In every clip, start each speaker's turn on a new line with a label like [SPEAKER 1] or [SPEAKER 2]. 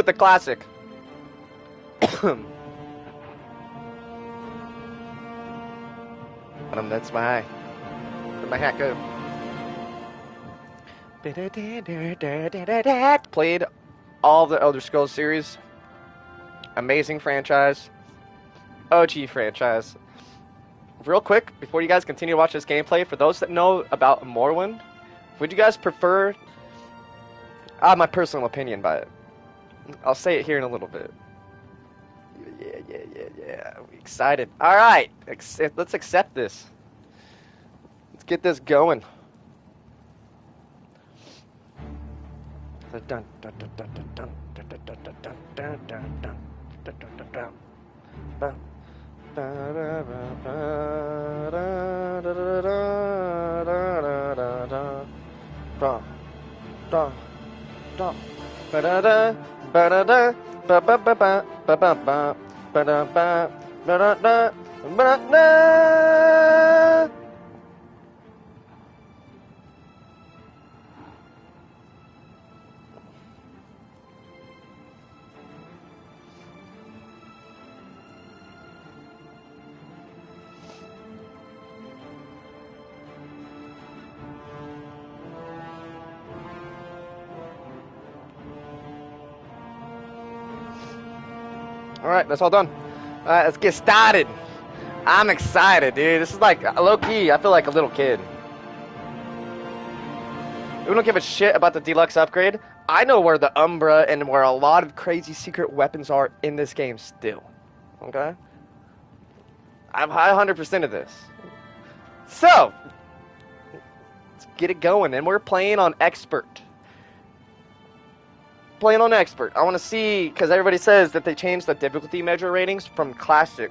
[SPEAKER 1] with the classic. That's my hat go. Played all the Elder Scrolls series. Amazing franchise. OG franchise. Real quick, before you guys continue to watch this gameplay, for those that know about Morrowind, would you guys prefer... I have my personal opinion by it. I'll say it here in a little bit. Yeah. We excited. Alright, let's accept this. Let's get this going. Alright, that's all done. Alright, let's get started. I'm excited, dude. This is like, low-key, I feel like a little kid. We don't give a shit about the deluxe upgrade. I know where the Umbra and where a lot of crazy secret weapons are in this game still. Okay? I'm 100% of this. So, let's get it going. And we're playing on Expert. Playing on Expert. I want to see, because everybody says that they changed the difficulty measure ratings from Classic.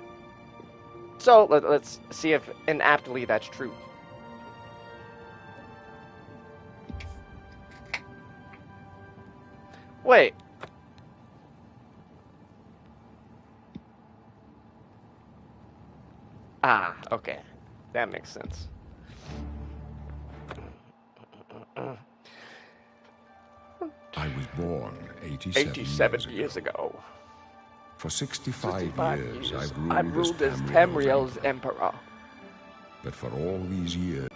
[SPEAKER 1] So, let's see if inaptly that's true. Wait. Ah, okay. That makes sense.
[SPEAKER 2] I was born 87
[SPEAKER 1] years ago.
[SPEAKER 2] For 65 years,
[SPEAKER 1] I've ruled as Tamriel's emperor.
[SPEAKER 2] But for all these years,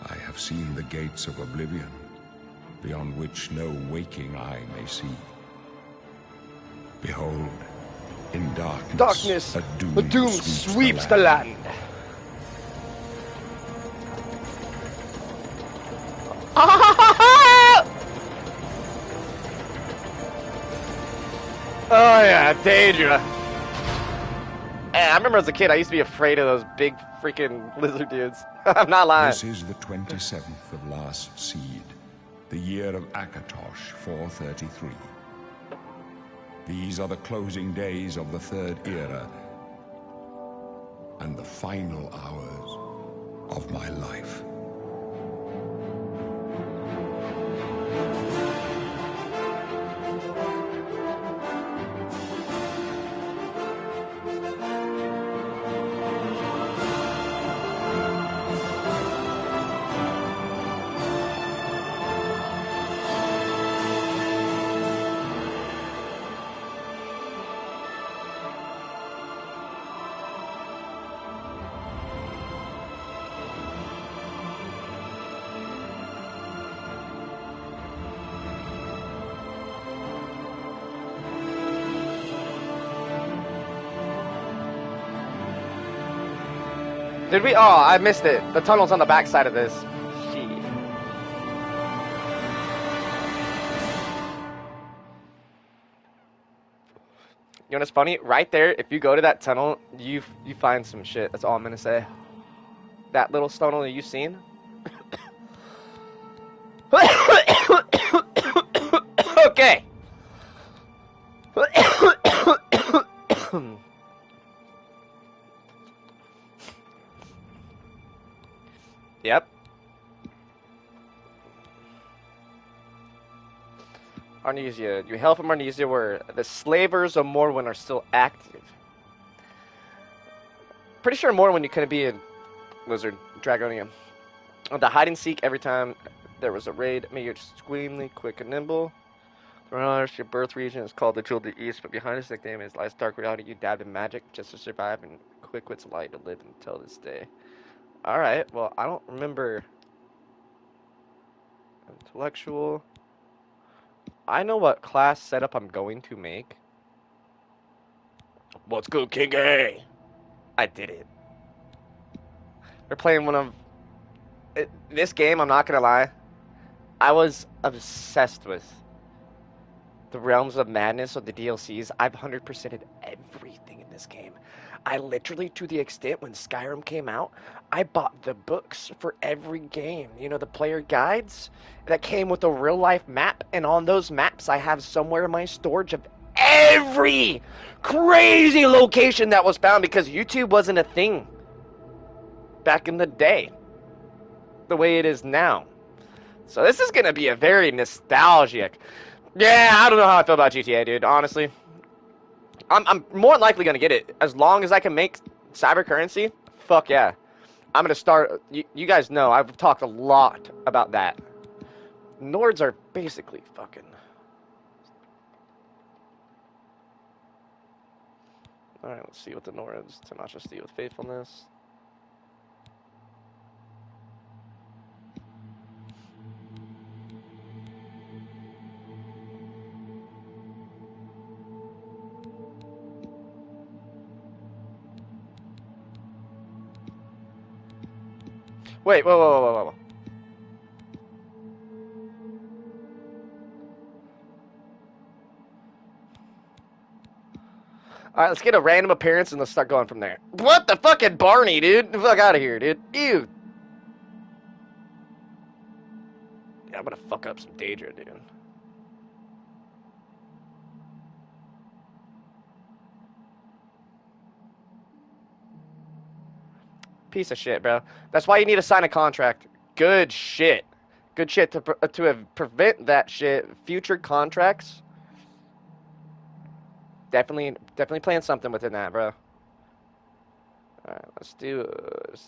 [SPEAKER 2] I have seen the gates of Oblivion, beyond which no waking eye may see. Behold, in darkness,
[SPEAKER 1] a doom sweeps the land. Oh yeah, Daedra. Hey, I remember as a kid, I used to be afraid of those big freaking lizard dudes. I'm not lying.
[SPEAKER 2] This is the 27th of last seed, the year of Akatosh 433. These are the closing days of the Third Era and the final hours of my life.
[SPEAKER 1] Did we? Oh, I missed it. The tunnel's on the back side of this. Shit. You know what's funny? Right there, if you go to that tunnel, you find some shit. That's all I'm gonna say. That little tunnel that you've seen. Okay. Yep. Arnesia. You hail from Arnesia where the slavers of Morrowind are still active. Pretty sure Morrowind you couldn't be a lizard, Dragonia. The hide and seek every time there was a raid made you extremely quick and nimble. For honest, your birth region is called the Jewel East, but behind this nickname is lies dark reality. You dabbed in magic just to survive, and quick wits lie to live until this day. Alright, well, I don't remember. Intellectual. I know what class setup I'm going to make. Let's go, King A! I did it. We're playing one of... This game, I'm not gonna lie, I was obsessed with. The Realms of Madness or the DLCs. I've 100%ed everything in this game. I literally, to the extent when Skyrim came out, I bought the books for every game. You know, the player guides that came with a real life map. And on those maps, I have somewhere in my storage of every crazy location that was found because YouTube wasn't a thing back in the day the way it is now. So this is going to be a very nostalgic. Yeah, I don't know how I feel about GTA, dude, honestly. I'm more than likely going to get it. As long as I can make cyber currency, fuck yeah. I'm going to start... You guys know, I've talked a lot about that. Nords are basically fucking... Alright, let's see what the Nords... Tenacity with faithfulness. Wait, whoa. Alright, let's get a random appearance and let's start going from there. What the fucking Barney, dude? The fuck out of here, dude. Ew. Yeah, I'm gonna fuck up some Daedra, dude. Piece of shit, bro. That's why you need to sign a contract. Good shit. Good shit to prevent that shit. Future contracts. Definitely playing something within that, bro. Alright, let's do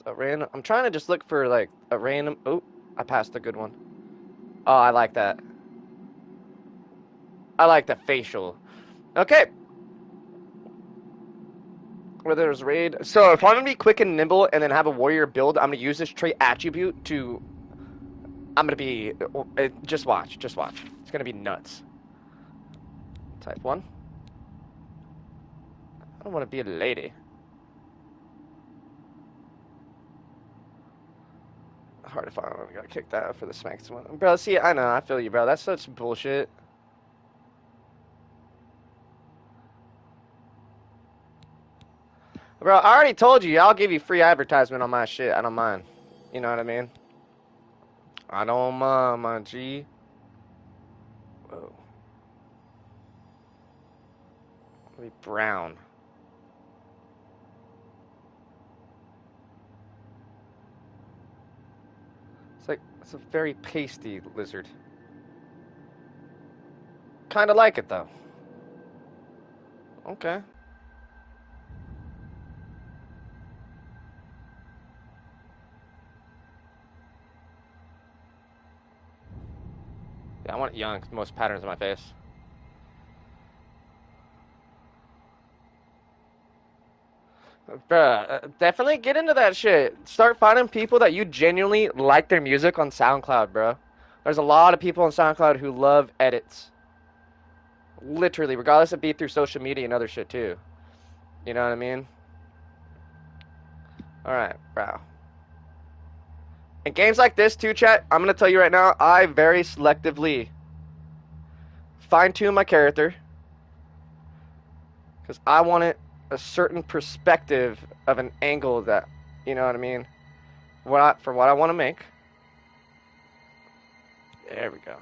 [SPEAKER 1] a random... I'm trying to just look for, like, a random... Oh, I passed a good one. Oh, I like that. I like the facial. Okay. Where there's raid... So, if I'm gonna be quick and nimble and then have a warrior build, I'm gonna use this trait attribute to... I'm gonna be... Just watch. Just watch. It's gonna be nuts. Type 1. I don't want to be a lady. Hard to find. I got kicked out for the smacks one. Bro, see, I know. I feel you, bro. That's such bullshit. Bro, I already told you. I'll give you free advertisement on my shit. I don't mind. You know what I mean? I don't mind, my G. Whoa. Be brown. It's a very pasty lizard. Kind of like it, though. Okay. Yeah, I want it young. Most patterns on my face. Bruh, definitely get into that shit. Start finding people that you genuinely like their music on SoundCloud, bro. There's a lot of people on SoundCloud who love edits. Literally, regardless of being through social media and other shit too. You know what I mean? Alright, bro. In games like this too, chat, I'm gonna tell you right now, I very selectively fine-tune my character. Because I want it a certain perspective of an angle that, you know what I mean? For what I want to make. There we go.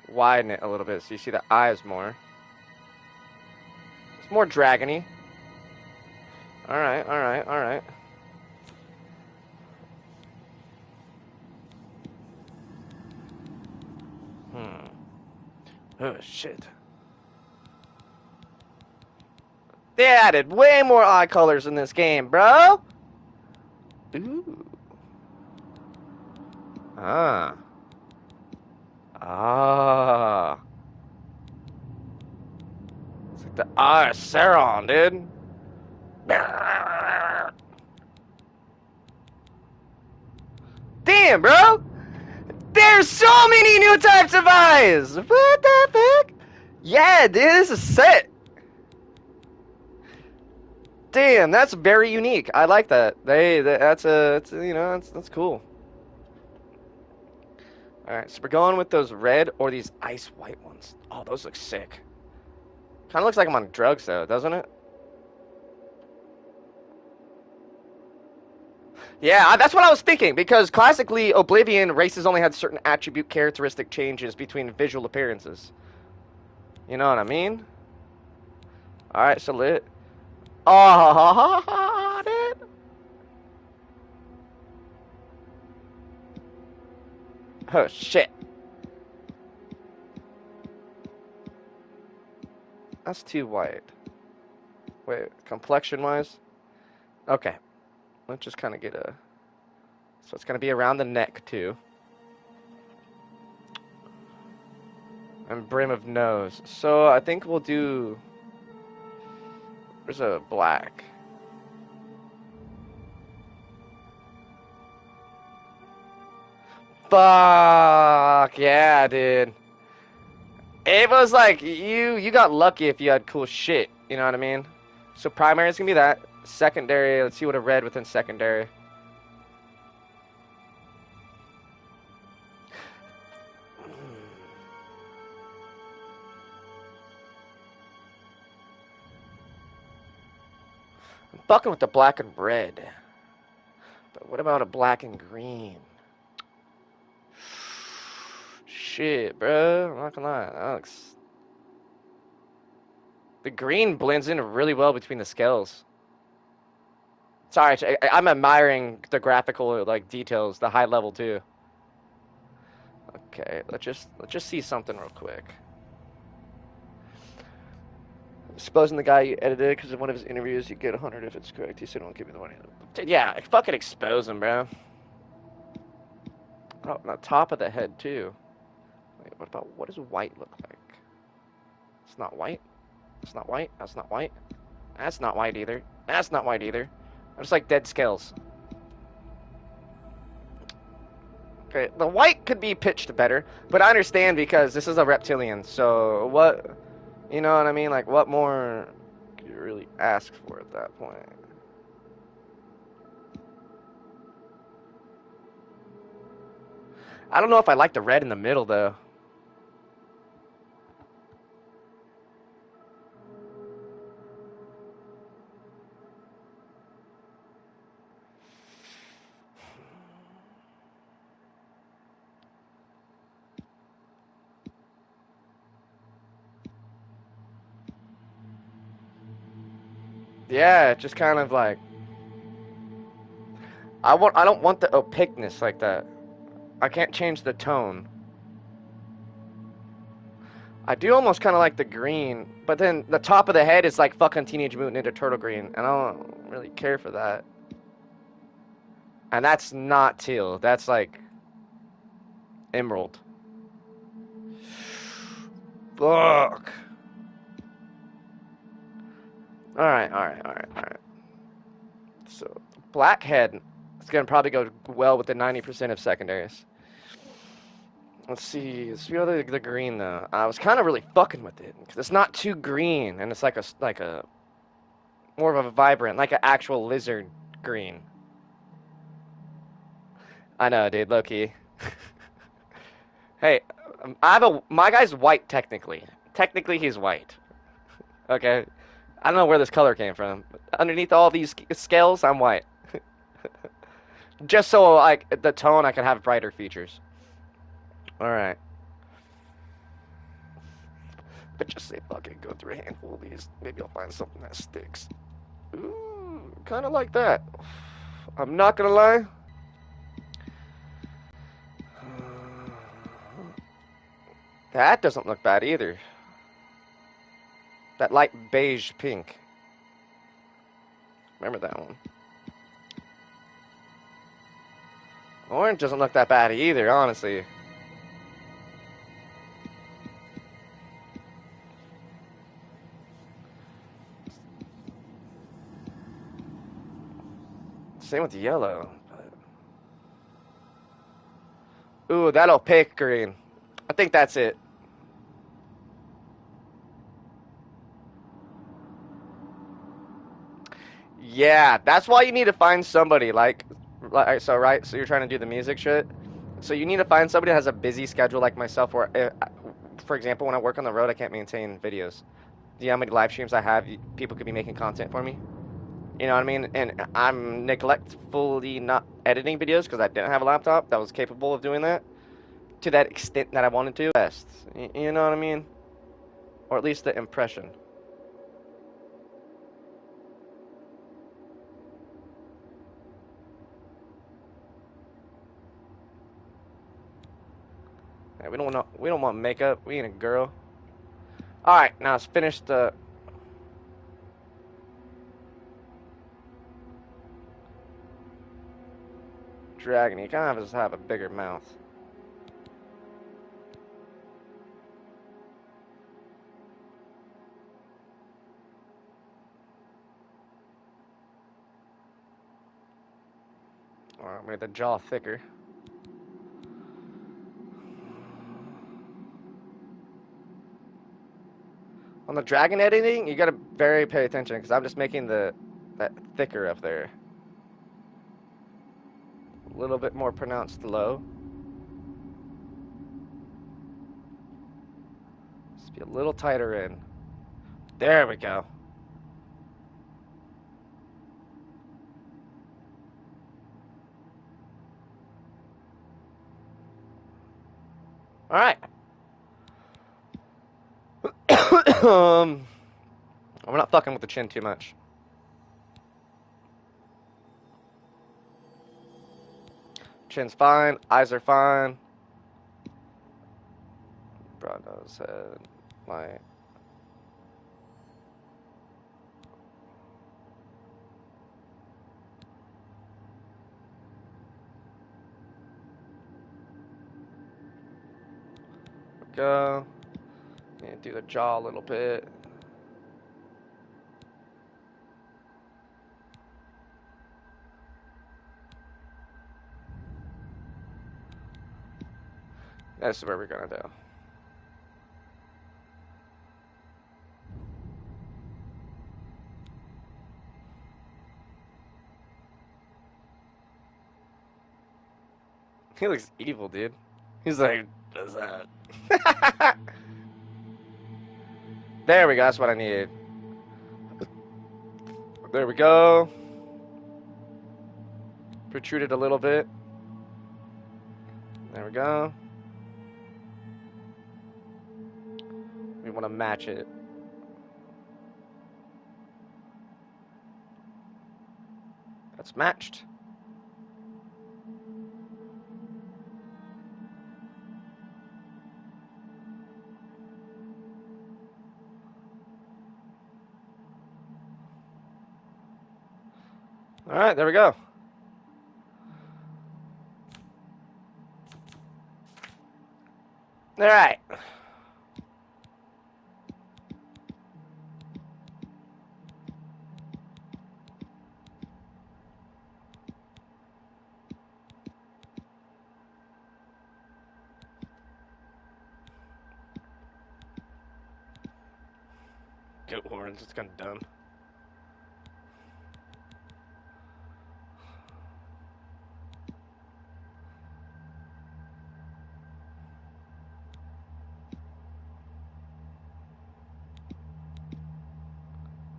[SPEAKER 1] Widen it a little bit so you see the eyes more. It's more dragony. Alright. Oh, shit. They added way more eye colors in this game, bro! Ooh. Ah. Ah. It's like the Eye of Sauron, dude. Damn, bro! There's so many new types of eyes! What the fuck? Yeah, dude, this is sick. Damn, that's very unique. I like that. That's cool. All right, so we're going with those red or these ice white ones. Oh, those look sick. Kind of looks like I'm on drugs though, doesn't it? Yeah, that's what I was thinking because classically Oblivion races only had certain attribute characteristic changes between visual appearances. You know what I mean? All right, so lit. Oh, dude. Oh shit. That's too white. Wait, complexion-wise? Okay. Let's just kind of get a... So it's going to be around the neck, too. And brim of nose. So I think we'll do... There's a black. Fuck! Yeah, dude. It was like, you got lucky if you had cool shit. You know what I mean? So primary is going to be that. Secondary, let's see what a red within secondary. I'm fucking with the black and red. But what about a black and green? Shit, bro. I'm not gonna lie. That looks... The green blends in really well between the scales. Sorry, I'm admiring the graphical like details, the high level too. Okay, let's just see something real quick. Supposing the guy you edited because in one of his interviews you get 100 if it's correct. He said, "Won't give me the money." Yeah, fucking expose him, bro. Oh, on the top of the head too. Wait, what does white look like? It's not white. It's not white. That's not white. That's not white either. That's not white either. It's like dead scales. Okay, the white could be pitched better, but I understand because this is a reptilian. So what, you know what I mean? Like, what more could you really ask for at that point? I don't know if I like the red in the middle though. Yeah, just kind of like I don't want the opaqueness like that. I can't change the tone. I do almost kind of like the green, but then the top of the head is like fucking Teenage Mutant Ninja Turtle green, and I don't really care for that. And that's not teal. That's like emerald. Fuck. Alright. So, blackhead is going to probably go well with the 90% of secondaries. Let's see the green though. I was kind of really fucking with it because it's not too green and it's like a more of a vibrant, like an actual lizard green. I know, dude, low key. Hey, my guy's white technically. Technically, he's white. Okay, I don't know where this color came from. Underneath all these scales, I'm white. Just so like the tone, I can have brighter features. All right. But just say fucking go through a handful of these. Maybe I'll find something that sticks. Ooh, kind of like that. I'm not gonna lie. That doesn't look bad either. That light beige pink. Remember that one. Orange doesn't look that bad either, honestly. Same with the yellow. Ooh, that opaque green. I think that's it. Yeah, that's why you need to find somebody so right. So you're trying to do the music shit. So you need to find somebody that has a busy schedule like myself, where, for example, when I work on the road, I can't maintain videos. Do you know how many live streams I have? People could be making content for me. You know what I mean? And I'm neglectfully not editing videos because I didn't have a laptop that was capable of doing that to that extent that I wanted to. Best, you know what I mean? Or at least the impression. Yeah, we don't want makeup. We ain't a girl. All right, now let's finish the. Dragon. You kind of just have a bigger mouth. Or made the jaw thicker. On the dragon editing, you gotta very pay attention because I'm just making that thicker up there. A little bit more pronounced low. Just be a little tighter in. There we go. All right. We're not fucking with the chin too much. Chin's fine. Eyes are fine. Broad nose, head, light. Go. Yeah, do the jaw a little bit. This is what we're gonna do. He looks evil, dude. He's like, does that? There we go. That's what I needed. There we go. Protrude it a little bit. There we go. We want to match it. That's matched. All right, there we go. All right. Goat horns, it's kind of dumb.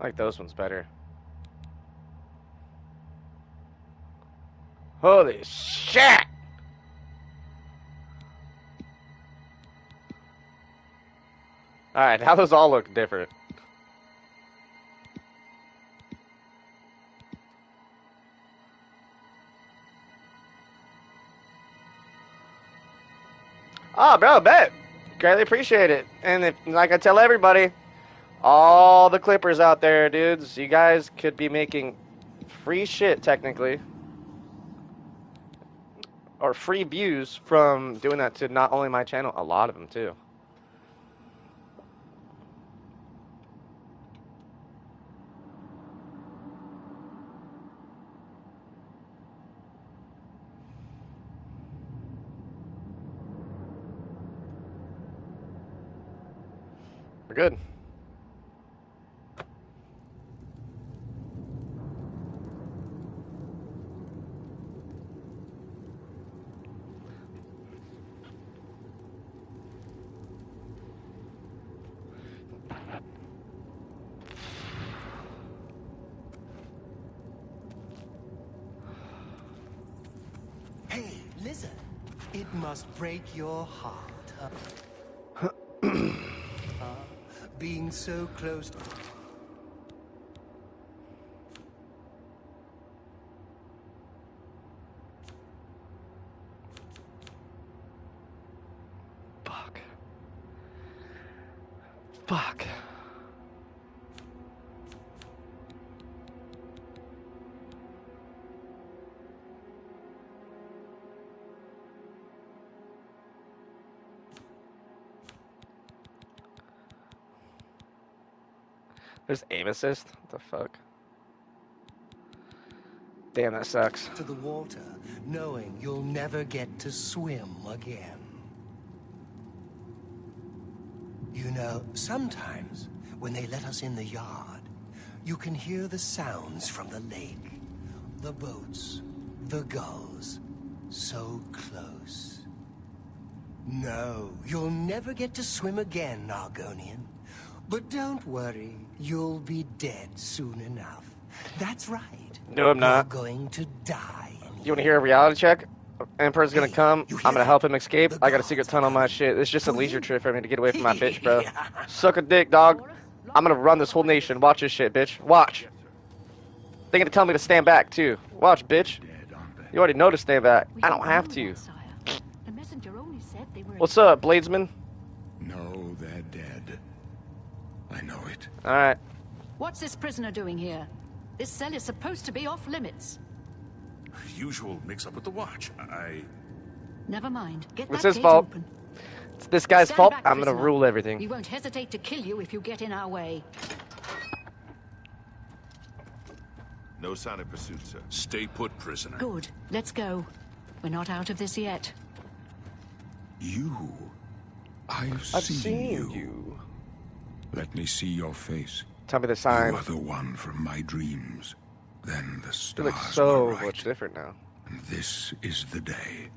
[SPEAKER 1] I like those ones better. Holy shit! Alright, now those all look different. Oh, bro, bet. Greatly appreciate it. And if, like I tell everybody, all the clippers out there, dudes, you guys could be making free shit, technically. or free views from doing that to not only my channel, a lot of them too. We're good.
[SPEAKER 3] Hey, listen. It must break your heart. Being so close to...
[SPEAKER 1] Fuck. Fuck. There's aim assist? What the fuck? Damn, that sucks.
[SPEAKER 3] to the water, knowing you'll never get to swim again. You know, sometimes when they let us in the yard, you can hear the sounds from the lake. The boats, the gulls, so close. No, you'll never get to swim again, Argonian. But don't worry, you'll be dead soon enough. That's right.
[SPEAKER 1] No, I'm not.
[SPEAKER 3] You're going to die.
[SPEAKER 1] You want to hear a reality check? Emperor's gonna come. I'm gonna help him escape. I got a secret tunnel on my shit. It's just a leisure trip for me to get away from my bitch, bro. Suck a dick, dog. I'm gonna run this whole nation. Watch this shit, bitch. Watch. They're gonna tell me to stand back, too. Watch, bitch. You already know to stand back. I don't have to. What's up, Bladesman?
[SPEAKER 2] No, they're dead. I know it.
[SPEAKER 1] Alright.
[SPEAKER 4] What's this prisoner doing here? This cell is supposed to be off limits.
[SPEAKER 5] Usual mix-up with the watch.
[SPEAKER 4] Never mind. Get
[SPEAKER 1] It's
[SPEAKER 4] that
[SPEAKER 1] his
[SPEAKER 4] gate
[SPEAKER 1] fault.
[SPEAKER 4] open.
[SPEAKER 1] It's this guy's
[SPEAKER 4] Stand
[SPEAKER 1] fault.
[SPEAKER 4] back,
[SPEAKER 1] I'm gonna
[SPEAKER 4] prisoner.
[SPEAKER 1] rule
[SPEAKER 4] We
[SPEAKER 1] everything.
[SPEAKER 4] won't hesitate to kill you if you get in our way.
[SPEAKER 5] No sign of pursuit, sir. Stay put, prisoner.
[SPEAKER 4] Good. Let's go. We're not out of this yet.
[SPEAKER 2] You. I've seen you. Let me see your face.
[SPEAKER 1] Tell me the
[SPEAKER 2] You
[SPEAKER 1] sign.
[SPEAKER 2] are the one from my dreams. Then the
[SPEAKER 1] You
[SPEAKER 2] stars
[SPEAKER 1] look so
[SPEAKER 2] were right.
[SPEAKER 1] much different now.
[SPEAKER 2] And this is the day.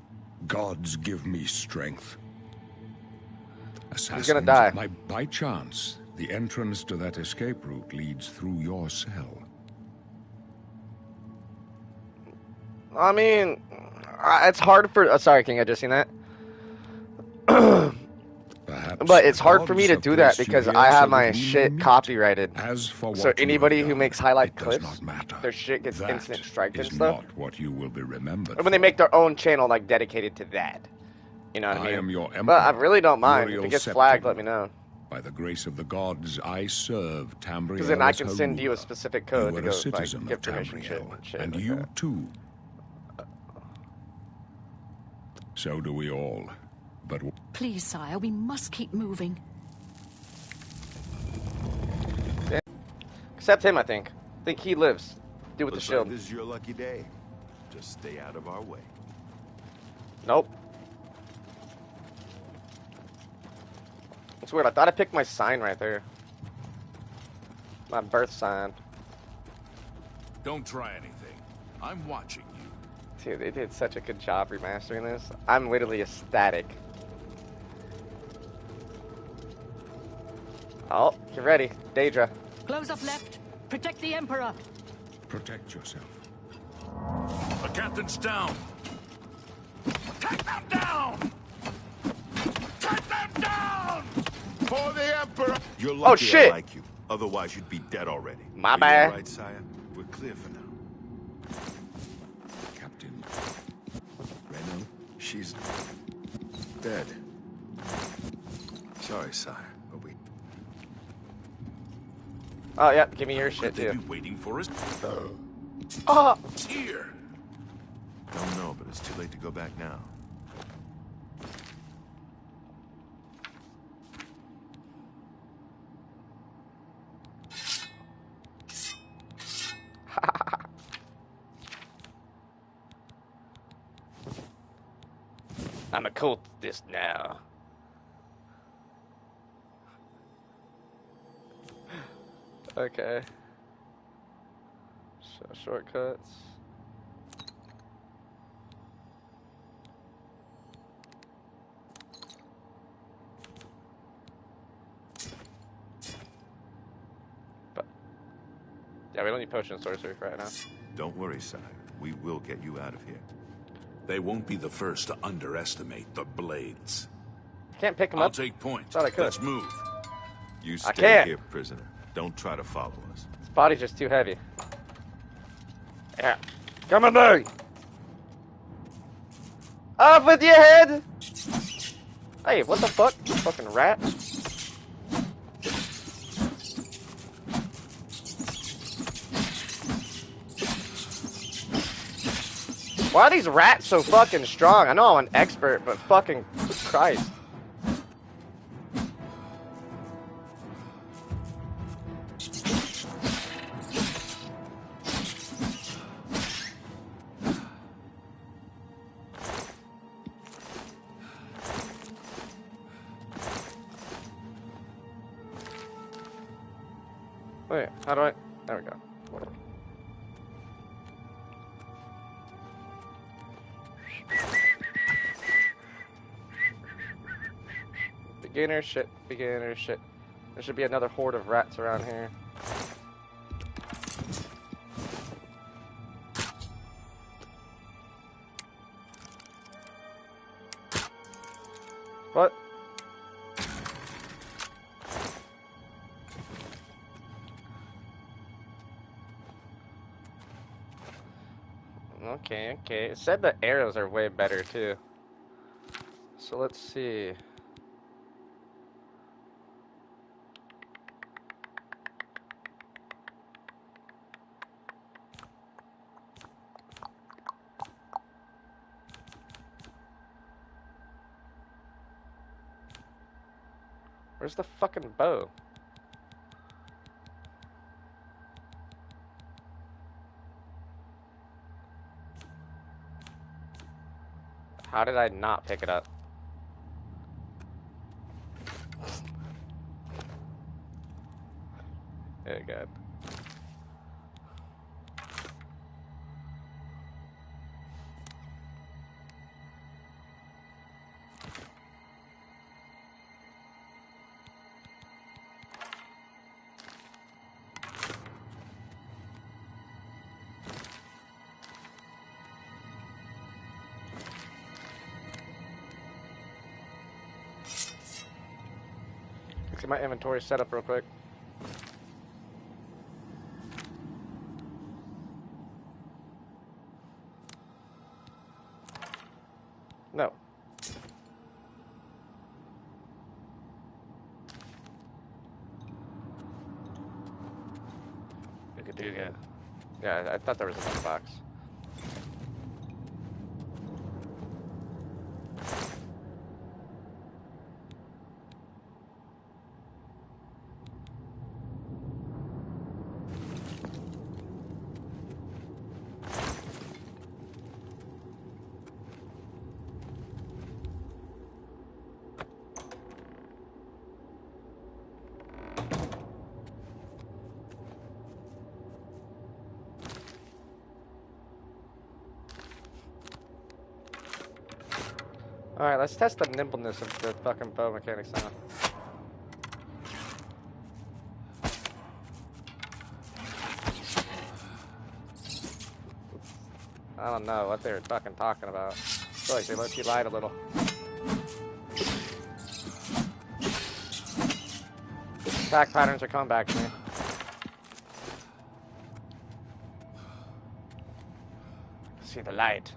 [SPEAKER 2] Gods give me strength. Assassins,
[SPEAKER 1] gonna die.
[SPEAKER 2] By chance, the entrance to that escape route leads through your cell.
[SPEAKER 1] I mean, it's hard for... sorry, King, I just seen that.
[SPEAKER 2] Perhaps
[SPEAKER 1] But it's
[SPEAKER 2] the
[SPEAKER 1] hard for me to
[SPEAKER 2] gods
[SPEAKER 1] do
[SPEAKER 2] have
[SPEAKER 1] that
[SPEAKER 2] placed you
[SPEAKER 1] because
[SPEAKER 2] here
[SPEAKER 1] I
[SPEAKER 2] so
[SPEAKER 1] have
[SPEAKER 2] that
[SPEAKER 1] my
[SPEAKER 2] we
[SPEAKER 1] shit
[SPEAKER 2] may meet.
[SPEAKER 1] copyrighted.
[SPEAKER 2] As for
[SPEAKER 1] So
[SPEAKER 2] what you
[SPEAKER 1] anybody
[SPEAKER 2] have
[SPEAKER 1] who
[SPEAKER 2] done,
[SPEAKER 1] makes highlight
[SPEAKER 2] it does
[SPEAKER 1] clips,
[SPEAKER 2] not matter.
[SPEAKER 1] their shit gets
[SPEAKER 2] That
[SPEAKER 1] instant striked and
[SPEAKER 2] is
[SPEAKER 1] stuff.
[SPEAKER 2] not what you will be remembered
[SPEAKER 1] Or when they
[SPEAKER 2] for.
[SPEAKER 1] make their own channel, like, dedicated to that. You know what I
[SPEAKER 2] I
[SPEAKER 1] mean?
[SPEAKER 2] am your
[SPEAKER 1] But I
[SPEAKER 2] emperor,
[SPEAKER 1] really don't mind. If
[SPEAKER 2] Uriel
[SPEAKER 1] it gets
[SPEAKER 2] Septim.
[SPEAKER 1] flagged, let me know.
[SPEAKER 2] By the grace of the gods, I serve Tambriel.
[SPEAKER 1] Because then I
[SPEAKER 2] as
[SPEAKER 1] can
[SPEAKER 2] her
[SPEAKER 1] send you a
[SPEAKER 2] ruler.
[SPEAKER 1] specific
[SPEAKER 2] You
[SPEAKER 1] code
[SPEAKER 2] are
[SPEAKER 1] to go,
[SPEAKER 2] a citizen
[SPEAKER 1] like, give
[SPEAKER 2] of
[SPEAKER 1] permission
[SPEAKER 2] Tambriel,
[SPEAKER 1] shit
[SPEAKER 2] and
[SPEAKER 1] like
[SPEAKER 2] you
[SPEAKER 1] that.
[SPEAKER 2] too. So do we all. But
[SPEAKER 4] Please, sire, we must keep moving.
[SPEAKER 1] Except him, I think. I think he lives. Do with the
[SPEAKER 5] Looks
[SPEAKER 1] shield.
[SPEAKER 5] like this is your lucky day. Just stay out of our way.
[SPEAKER 1] Nope. It's weird. I thought I picked my sign right there. My birth sign.
[SPEAKER 5] Don't try anything. I'm watching you.
[SPEAKER 1] Dude, they did such a good job remastering this. I'm literally ecstatic. Oh, get ready. Daedra.
[SPEAKER 4] Close up left. Protect the Emperor.
[SPEAKER 2] protect yourself.
[SPEAKER 5] The captain's down. Take them down! Take them down! For the Emperor! You're lucky
[SPEAKER 1] Oh, shit.
[SPEAKER 5] I like you. Otherwise, you'd be dead already.
[SPEAKER 1] My
[SPEAKER 5] Are you
[SPEAKER 1] bad.
[SPEAKER 5] all right, sire? We're clear for now.
[SPEAKER 2] Captain,
[SPEAKER 5] Reno, she's dead. Sorry, sire, but we...
[SPEAKER 1] Oh, yeah. Give me your shit,
[SPEAKER 5] Could they
[SPEAKER 1] too.
[SPEAKER 5] be waiting for us?
[SPEAKER 1] Oh!
[SPEAKER 5] It's here. Don't know, but
[SPEAKER 6] it's too late to go back now.
[SPEAKER 1] I'm a cultist now. Okay. Shortcuts. But yeah, we don't need potion sorcery right now.
[SPEAKER 6] Don't worry, sire. We will get you out of here.
[SPEAKER 5] They won't be the first to underestimate the blades.
[SPEAKER 1] Can't pick him
[SPEAKER 5] I'll
[SPEAKER 1] up.
[SPEAKER 5] take point.
[SPEAKER 1] Thought I could.
[SPEAKER 5] Let's move.
[SPEAKER 6] You
[SPEAKER 1] I
[SPEAKER 6] stay
[SPEAKER 1] can't.
[SPEAKER 6] here, prisoner. Don't try to follow us.
[SPEAKER 1] His body's just too heavy. Yeah. Come on, boy! Up with your head! Hey, what the fuck? Fucking rat. Why are these rats so fucking strong? I know I'm an expert, but fucking Christ. Wait, how do I? There we go. Beginner shit, beginner shit. There should be another horde of rats around here. What? Okay, okay. It said the arrows are way better too. So let's see. Where's the fucking bow? How did I not pick it up? Very good. Let's get my inventory set up real quick. No. We could do, yeah. Yeah, I thought there was another box. Alright, let's test the nimbleness of the fucking bow mechanics now. I don't know what they were fucking talking about. I feel like they let you lied a little. Attack patterns are coming back to me. See the light.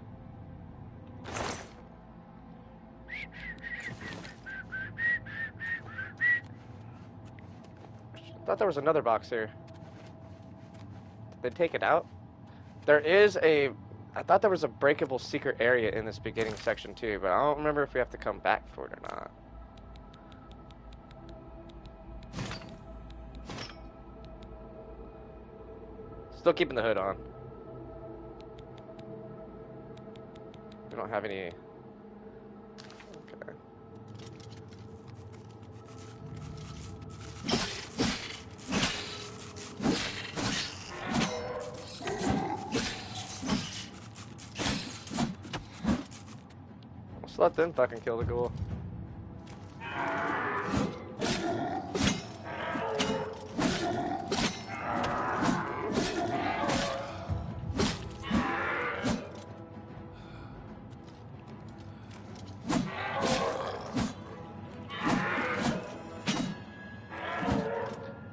[SPEAKER 1] I thought there was another box here. Did they take it out? There is a I thought there was a breakable secret area in this beginning section too, but I don't remember if we have to come back for it or not. Still keeping the hood on. We don't have any... Okay. Let's let them fucking kill the ghoul.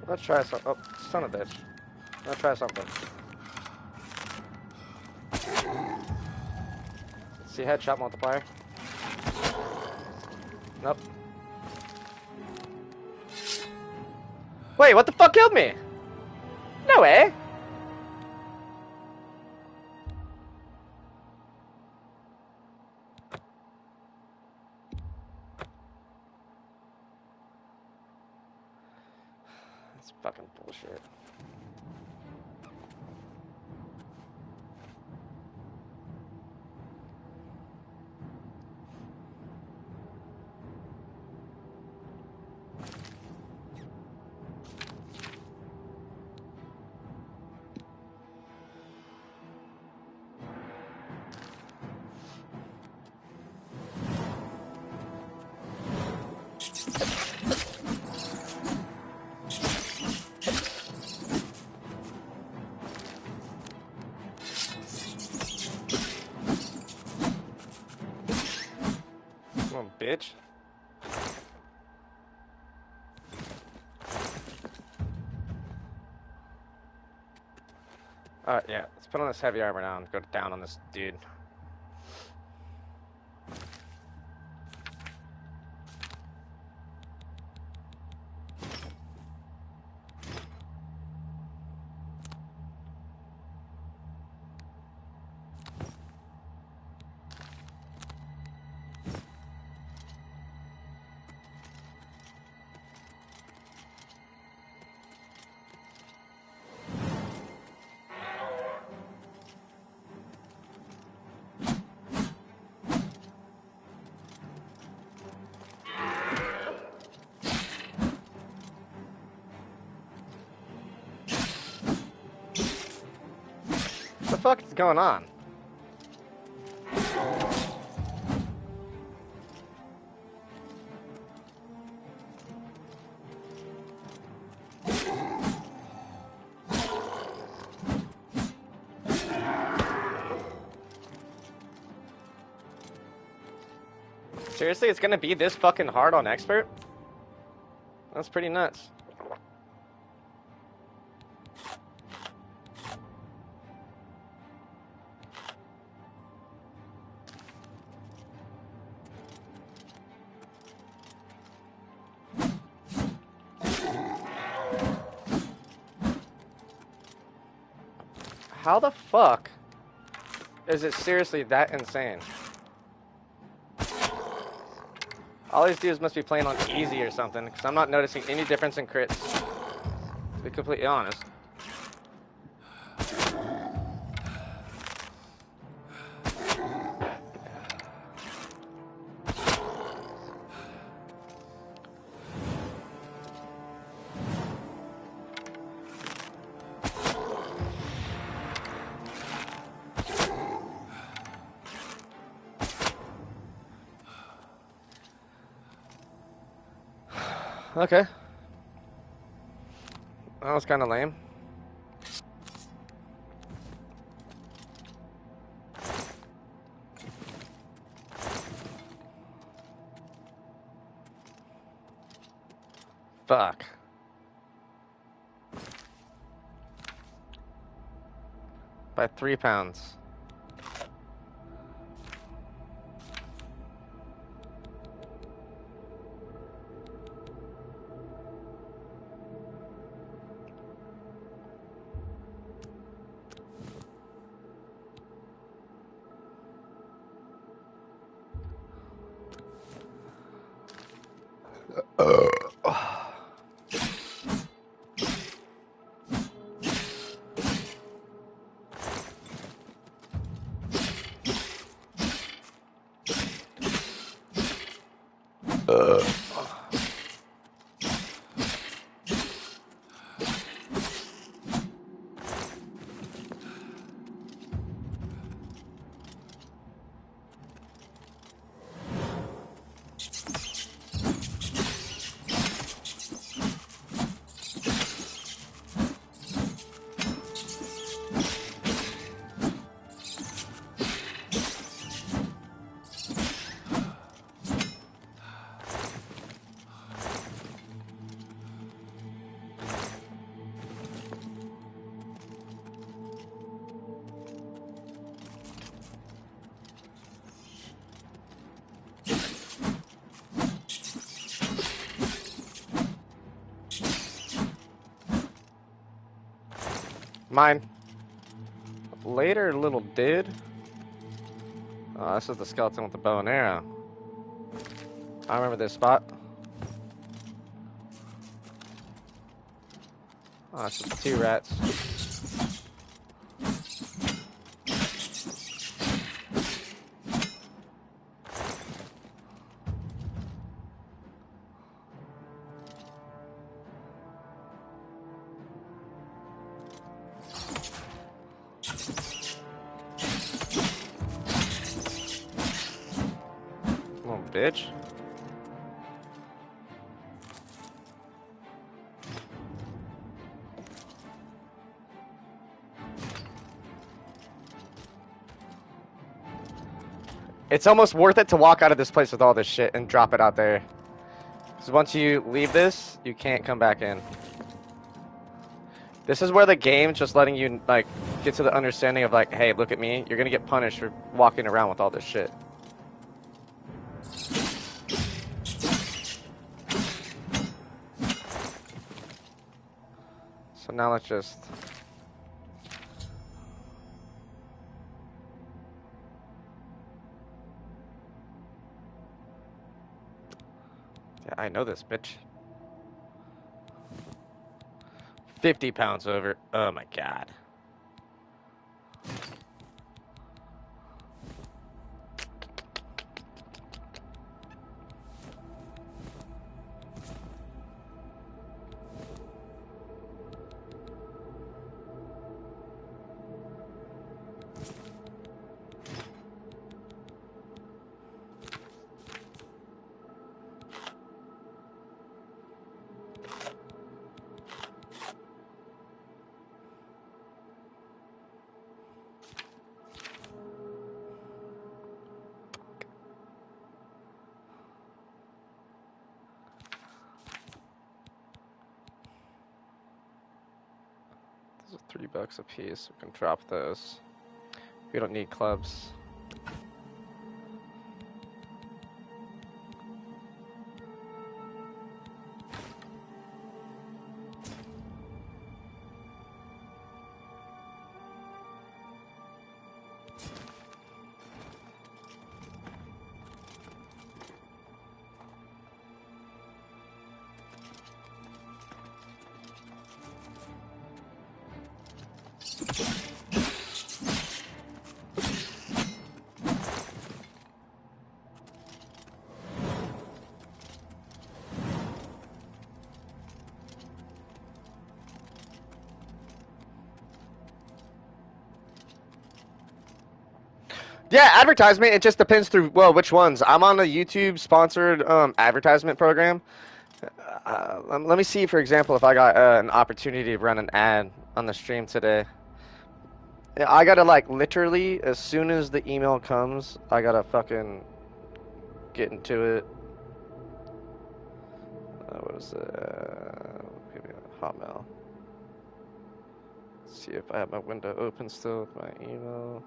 [SPEAKER 1] Let's try some. Oh, son of a bitch. Let's try something. Let's see, headshot multiplier. Nope. Wait, what the fuck killed me? No way. That's fucking bullshit. Come on, bitch. Alright, yeah. Let's put on this heavy armor now and go down on this dude. What the fuck is going on? Seriously, it's gonna be this fucking hard on expert? That's pretty nuts. How the fuck is it seriously that insane? All these dudes must be playing on easy or something, because I'm not noticing any difference in crits, to be completely honest. Okay. That was kind of lame. Fuck. By 3 pounds. Mine. Later, little dude. Oh, this is the skeleton with the bow and arrow. I remember this spot. Oh, it's just 2 rats. Little bitch. It's almost worth it to walk out of this place with all this shit and drop it out there. Because once you leave this, you can't come back in. This is where the game's just letting you, like, get to the understanding of, like, hey, look at me. You're gonna get punished for walking around with all this shit. So now let's just... Yeah, I know this, bitch. 50 pounds over. Oh my god. Those are $3 a piece. We can drop those. We don't need clubs. Yeah, advertisement. It just depends through, well, which ones. I'm on the YouTube sponsored advertisement program. Let me see, for example, if I got an opportunity to run an ad on the stream today. Yeah, I gotta, like, literally, as soon as the email comes, I gotta fucking get into it. What is it? Maybe Hotmail. See if I have my window open still with my email.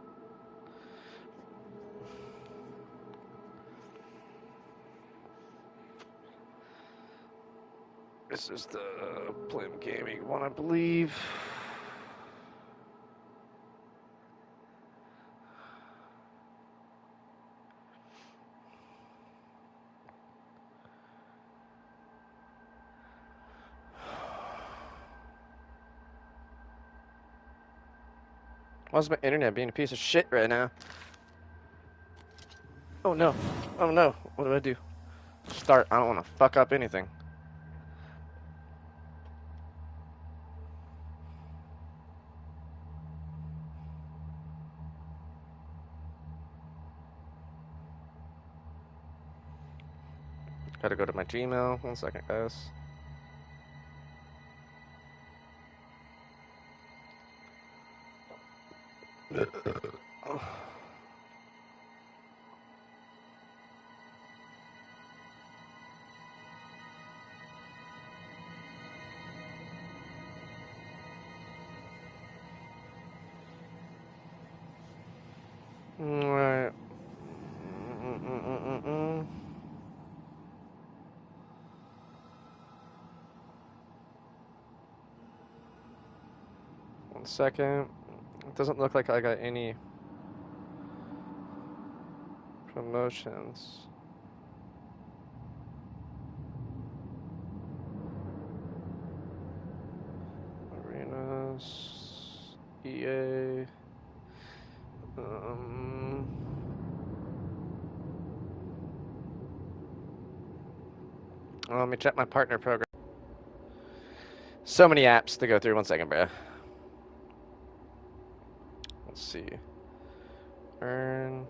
[SPEAKER 1] This is the PLM Gaming one, I believe. Why's my internet being a piece of shit right now? Oh no. Oh no. What do I do? Start. I don't want to fuck up anything. Gotta go to my Gmail. 1 second, guys. Alright. One second. It doesn't look like I got any promotions. Arenas. EA. Let me check my partner program. So many apps to go through. 1 second, bro. Let's see. Earn.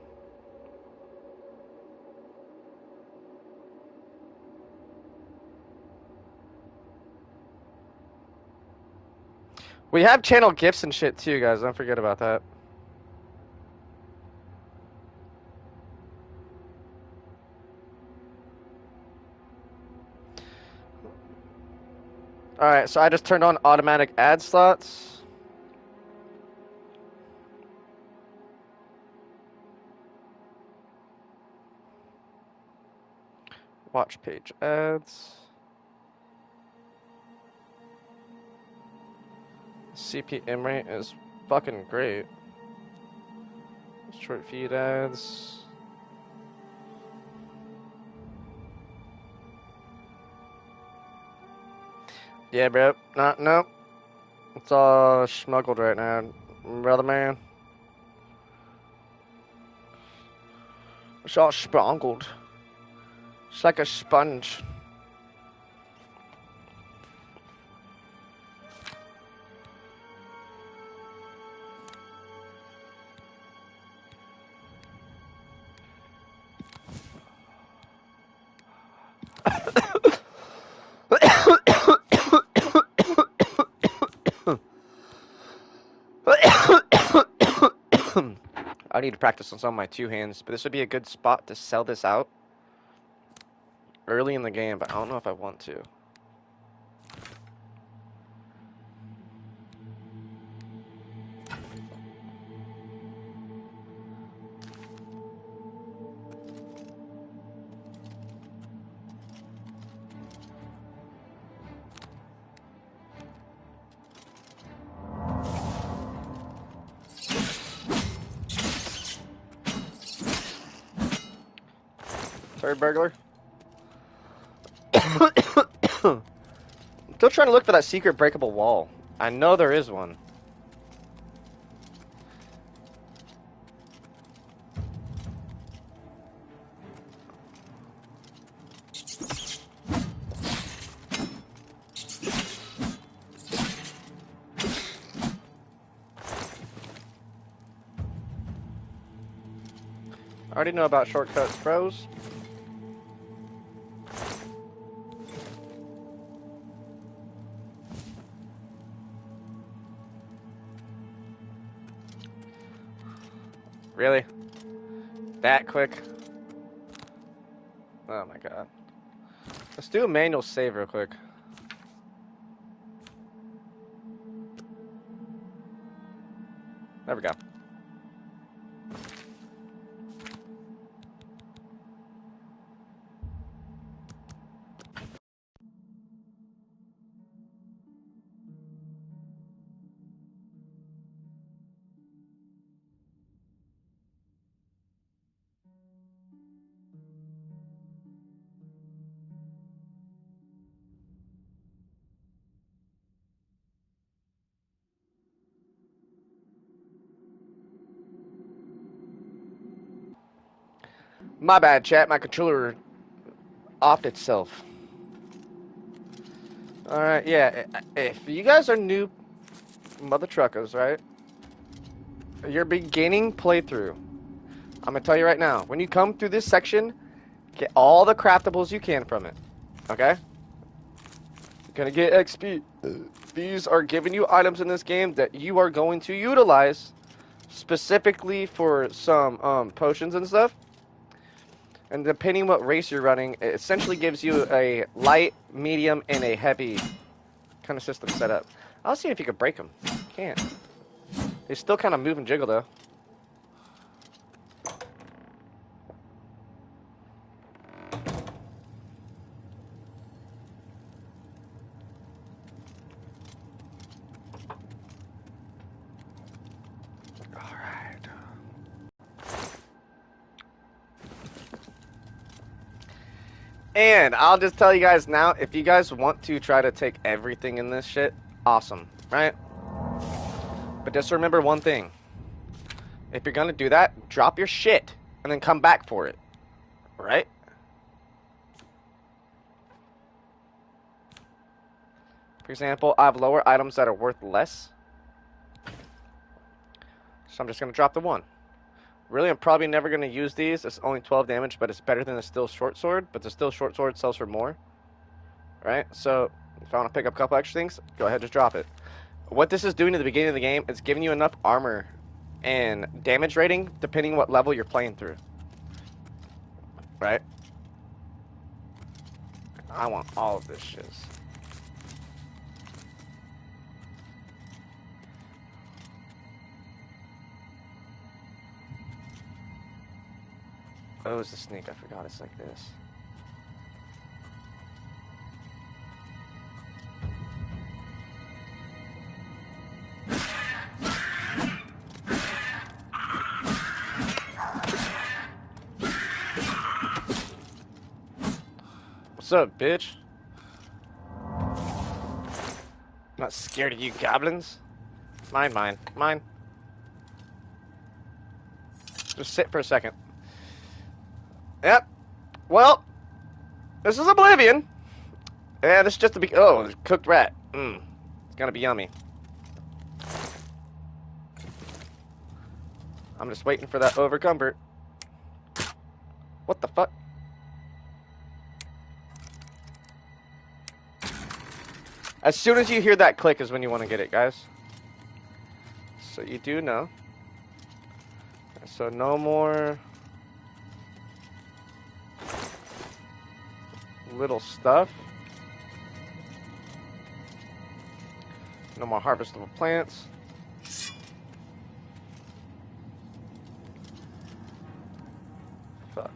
[SPEAKER 1] We have channel gifts and shit too, guys. Don't forget about that. Alright, so I just turned on automatic ad slots. Watch page ads. CPM rate is fucking great. Short feed ads. Yeah, bro. Nope. It's all smuggled right now, brother man. It's all spangled. It's like a sponge. I need to practice on some of my two hands, but this would be a good spot to sell this out early in the game, but I don't know if I want to. Third burglar. Still trying to look for that secret breakable wall. I know there is one. I already know about shortcuts, bros. Really? That quick? Oh my god. Let's do a manual save real quick. There we go. My bad, chat. My controller offed itself. Alright, yeah. If you guys are new mother truckers, right? Your beginning playthrough. I'm gonna tell you right now. When you come through this section, get all the craftables you can from it. Okay? You're gonna get XP. These are giving you items in this game that you are going to utilize specifically for some potions and stuff. And depending what race you're running, it essentially gives you a light, medium, and a heavy kind of system set up. I'll see if you can break them. Can't. They still kind of move and jiggle though. Alright. And I'll just tell you guys now, if you guys want to try to take everything in this shit, awesome, right? But just remember one thing. If you're gonna do that, drop your shit and then come back for it. Right? For example, I have lower items that are worth less. So I'm just gonna drop the one. Really, I'm probably never gonna use these. It's only 12 damage, but it's better than the steel short sword. But the steel short sword sells for more. Right? So if I want to pick up a couple extra things, go ahead, just drop it. What this is doing at the beginning of the game, it's giving you enough armor and damage rating depending what level you're playing through. Right? I want all of this shit. Oh, it's a snake. I forgot it's like this. What's up, bitch? I'm not scared of you goblins. Mine. Just sit for a second. Yep. Well, this is Oblivion. Yeah, this is just a oh, cooked rat. It's gonna be yummy. I'm just waiting for that overcumber. What the fuck? As soon as you hear that click is when you want to get it, guys. So you do know. So no more little stuff. No more harvestable plants. Fuck.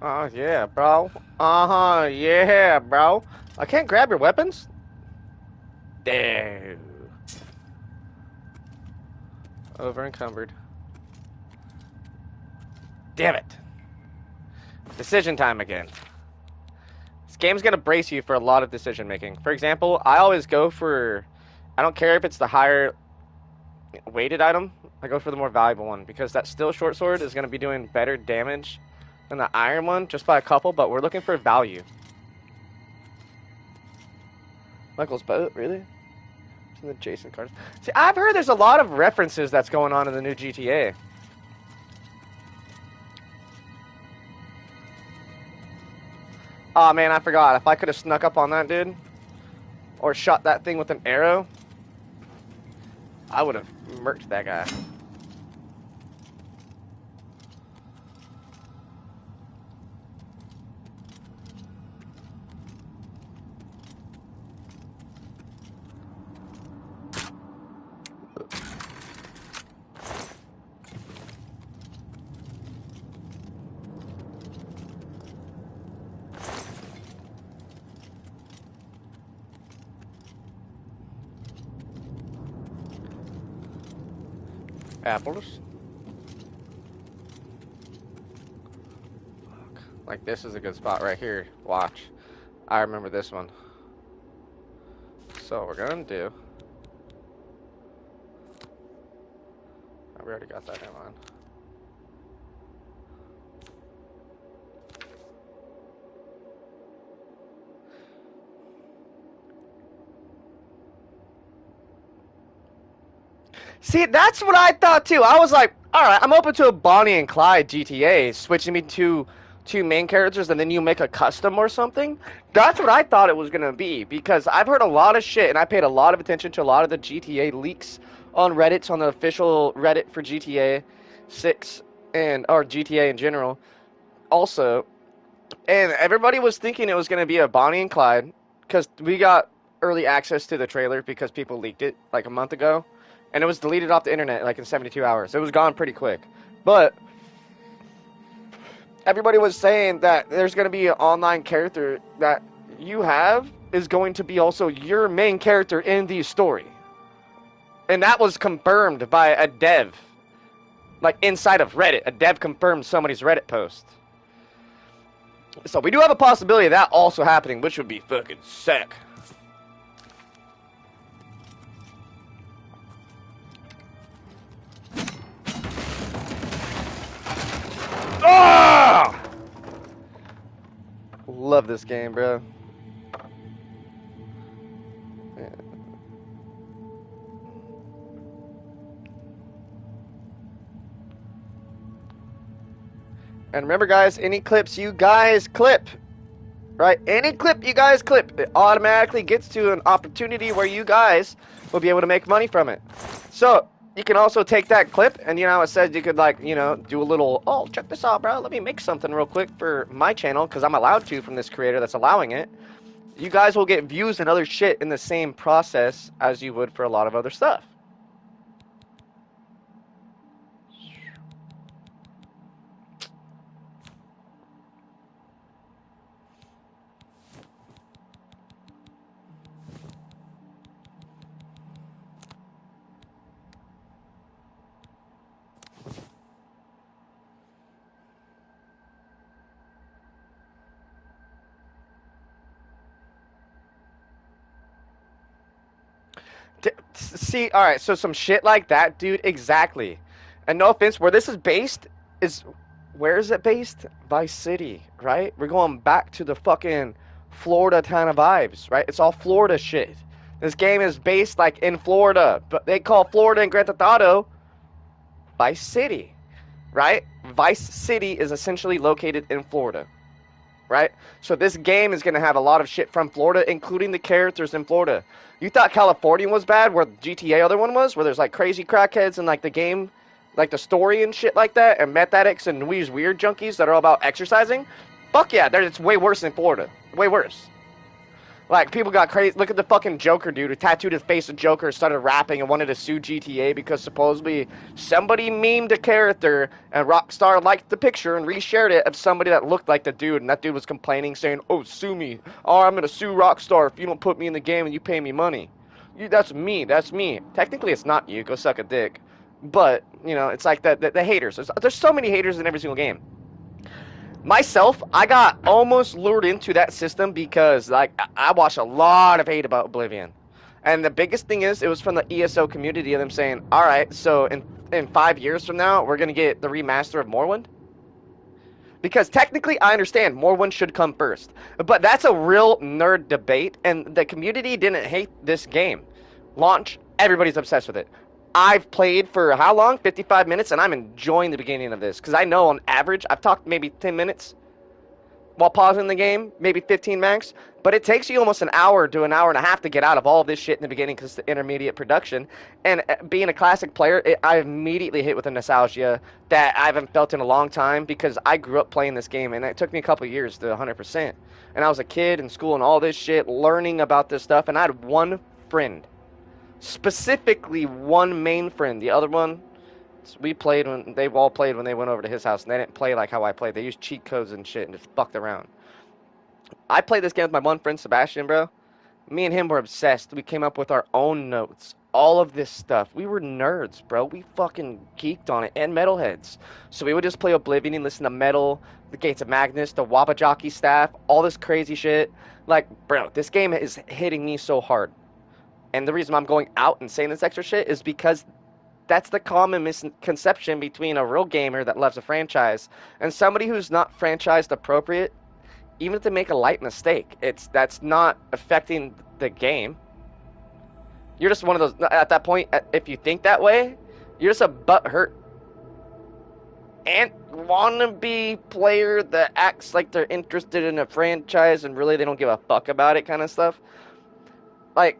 [SPEAKER 1] Oh, yeah, bro. Uh-huh, yeah, bro. I can't grab your weapons? Damn. Over encumbered. Damn it. Decision time again. This game's gonna brace you for a lot of decision making. For example, I always go for... I don't care if it's the higher weighted item. I go for the more valuable one because that steel short sword is gonna be doing better damage than the iron one, just by a couple, but we're looking for value. Michael's boat, really? It's in the Jason cards. See, I've heard there's a lot of references that's going on in the new GTA. Oh man, I forgot. If I could have snuck up on that dude, or shot that thing with an arrow, I would have murked that guy. apples. Fuck. Like, this is a good spot right here. Watch. I remember this one. So, what we're gonna do... Oh, we already got that in line. See, that's what I thought too. I was like, alright, I'm open to a Bonnie and Clyde GTA, switching me to two main characters and then you make a custom or something. That's what I thought it was going to be, because I've heard a lot of shit and I paid a lot of attention to a lot of the GTA leaks on Reddit, on the official Reddit for GTA 6 and or GTA in general also. And everybody was thinking it was going to be a Bonnie and Clyde because we got early access to the trailer because people leaked it like a month ago. And it was deleted off the internet like in 72 hours. It was gone pretty quick. But everybody was saying that there's going to be an online character that you have is going to be also your main character in the story. And that was confirmed by a dev. Like inside of Reddit. A dev confirmed somebody's Reddit post. So we do have a possibility of that also happening, which would be fucking sick. Ah! Love this game, bro. Yeah. And remember, guys, any clips you guys clip, right? Any clip you guys clip, it automatically gets to an opportunity where you guys will be able to make money from it. So you can also take that clip and, you know, it says you could, like, you know, do a little, oh, check this out, bro. Let me make something real quick for my channel because I'm allowed to from this creator that's allowing it. You guys will get views and other shit in the same process as you would for a lot of other stuff. See, all right, so some shit like that, dude, exactly. And no offense, where this is based is, where is it based? Vice City, right? We're going back to the fucking Florida kind of vibes, right? It's all Florida shit. This game is based, like, in Florida, but they call Florida and Grand Theft Auto Vice City, right? Vice City is essentially located in Florida, right? So this game is going to have a lot of shit from Florida, including the characters in Florida. You thought California was bad, where GTA other one was, where there's like crazy crackheads and like the game, like the story and shit like that, and meth addicts and these weird junkies that are all about exercising? Fuck yeah, it's way worse in Florida. Way worse. Like, people got crazy. Look at the fucking Joker dude who tattooed his face of Joker, started rapping, and wanted to sue GTA because supposedly somebody memed a character and Rockstar liked the picture and reshared it of somebody that looked like the dude, and that dude was complaining, saying, oh, sue me. Oh, I'm going to sue Rockstar if you don't put me in the game and you pay me money. That's me. That's me. Technically, it's not you. Go suck a dick. But, you know, it's like the haters. There's so many haters in every single game. Myself, I got almost lured into that system because, like, I watched a lot of hate about Oblivion. And the biggest thing is, it was from the ESO community of them saying, alright, so in 5 years from now, we're going to get the remaster of Morrowind? Because technically, I understand, Morrowind should come first. But that's a real nerd debate, and the community didn't hate this game. Launch, everybody's obsessed with it. I've played for how long? 55 minutes, and I'm enjoying the beginning of this. Because I know on average, I've talked maybe 10 minutes while pausing the game, maybe 15 max. But it takes you almost an hour to an hour and a half to get out of all of this shit in the beginning because it's the intermediate production. And being a classic player, I immediately hit with a nostalgia that I haven't felt in a long time because I grew up playing this game, and it took me a couple of years to 100%. And I was a kid in school and all this shit, learning about this stuff, and I had one friend. Specifically one main friend. The other one, we played when they all played when they went over to his house, and they didn't play like how I played. They used cheat codes and shit and just fucked around. I played this game with my one friend Sebastian, bro. Me and him were obsessed. We came up with our own notes all of this stuff. We were nerds, bro. We fucking geeked on it, and metalheads. So we would just play Oblivion and listen to metal, the Gates of Magnus, the Wabajaki staff, all this crazy shit. Like, bro, this game is hitting me so hard. And the reason I'm going out and saying this extra shit is because that's the common misconception between a real gamer that loves a franchise and somebody who's not franchised appropriate. Even if they make a light mistake, that's not affecting the game. You're just one of those, at that point, if you think that way, you're just a butthurt and wannabe player that acts like they're interested in a franchise and really they don't give a fuck about it kind of stuff. Like,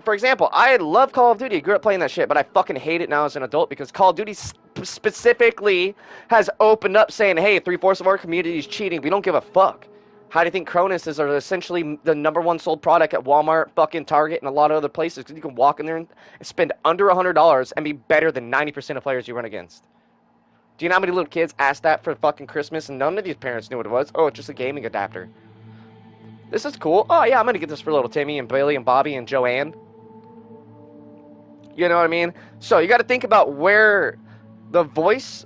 [SPEAKER 1] for example, I love Call of Duty. I grew up playing that shit, but I fucking hate it now as an adult because Call of Duty specifically has opened up saying, hey, 3/4 of our community is cheating. We don't give a fuck. How do you think Cronus are essentially the #1 sold product at Walmart, fucking Target, and a lot of other places? Because you can walk in there and spend under $100 and be better than 90% of players you run against. Do you know how many little kids asked that for fucking Christmas and none of these parents knew what it was? Oh, it's just a gaming adapter. This is cool. Oh, yeah, I'm going to get this for little Timmy and Billy and Bobby and Joanne. You know what I mean? So you got to think about where the voice,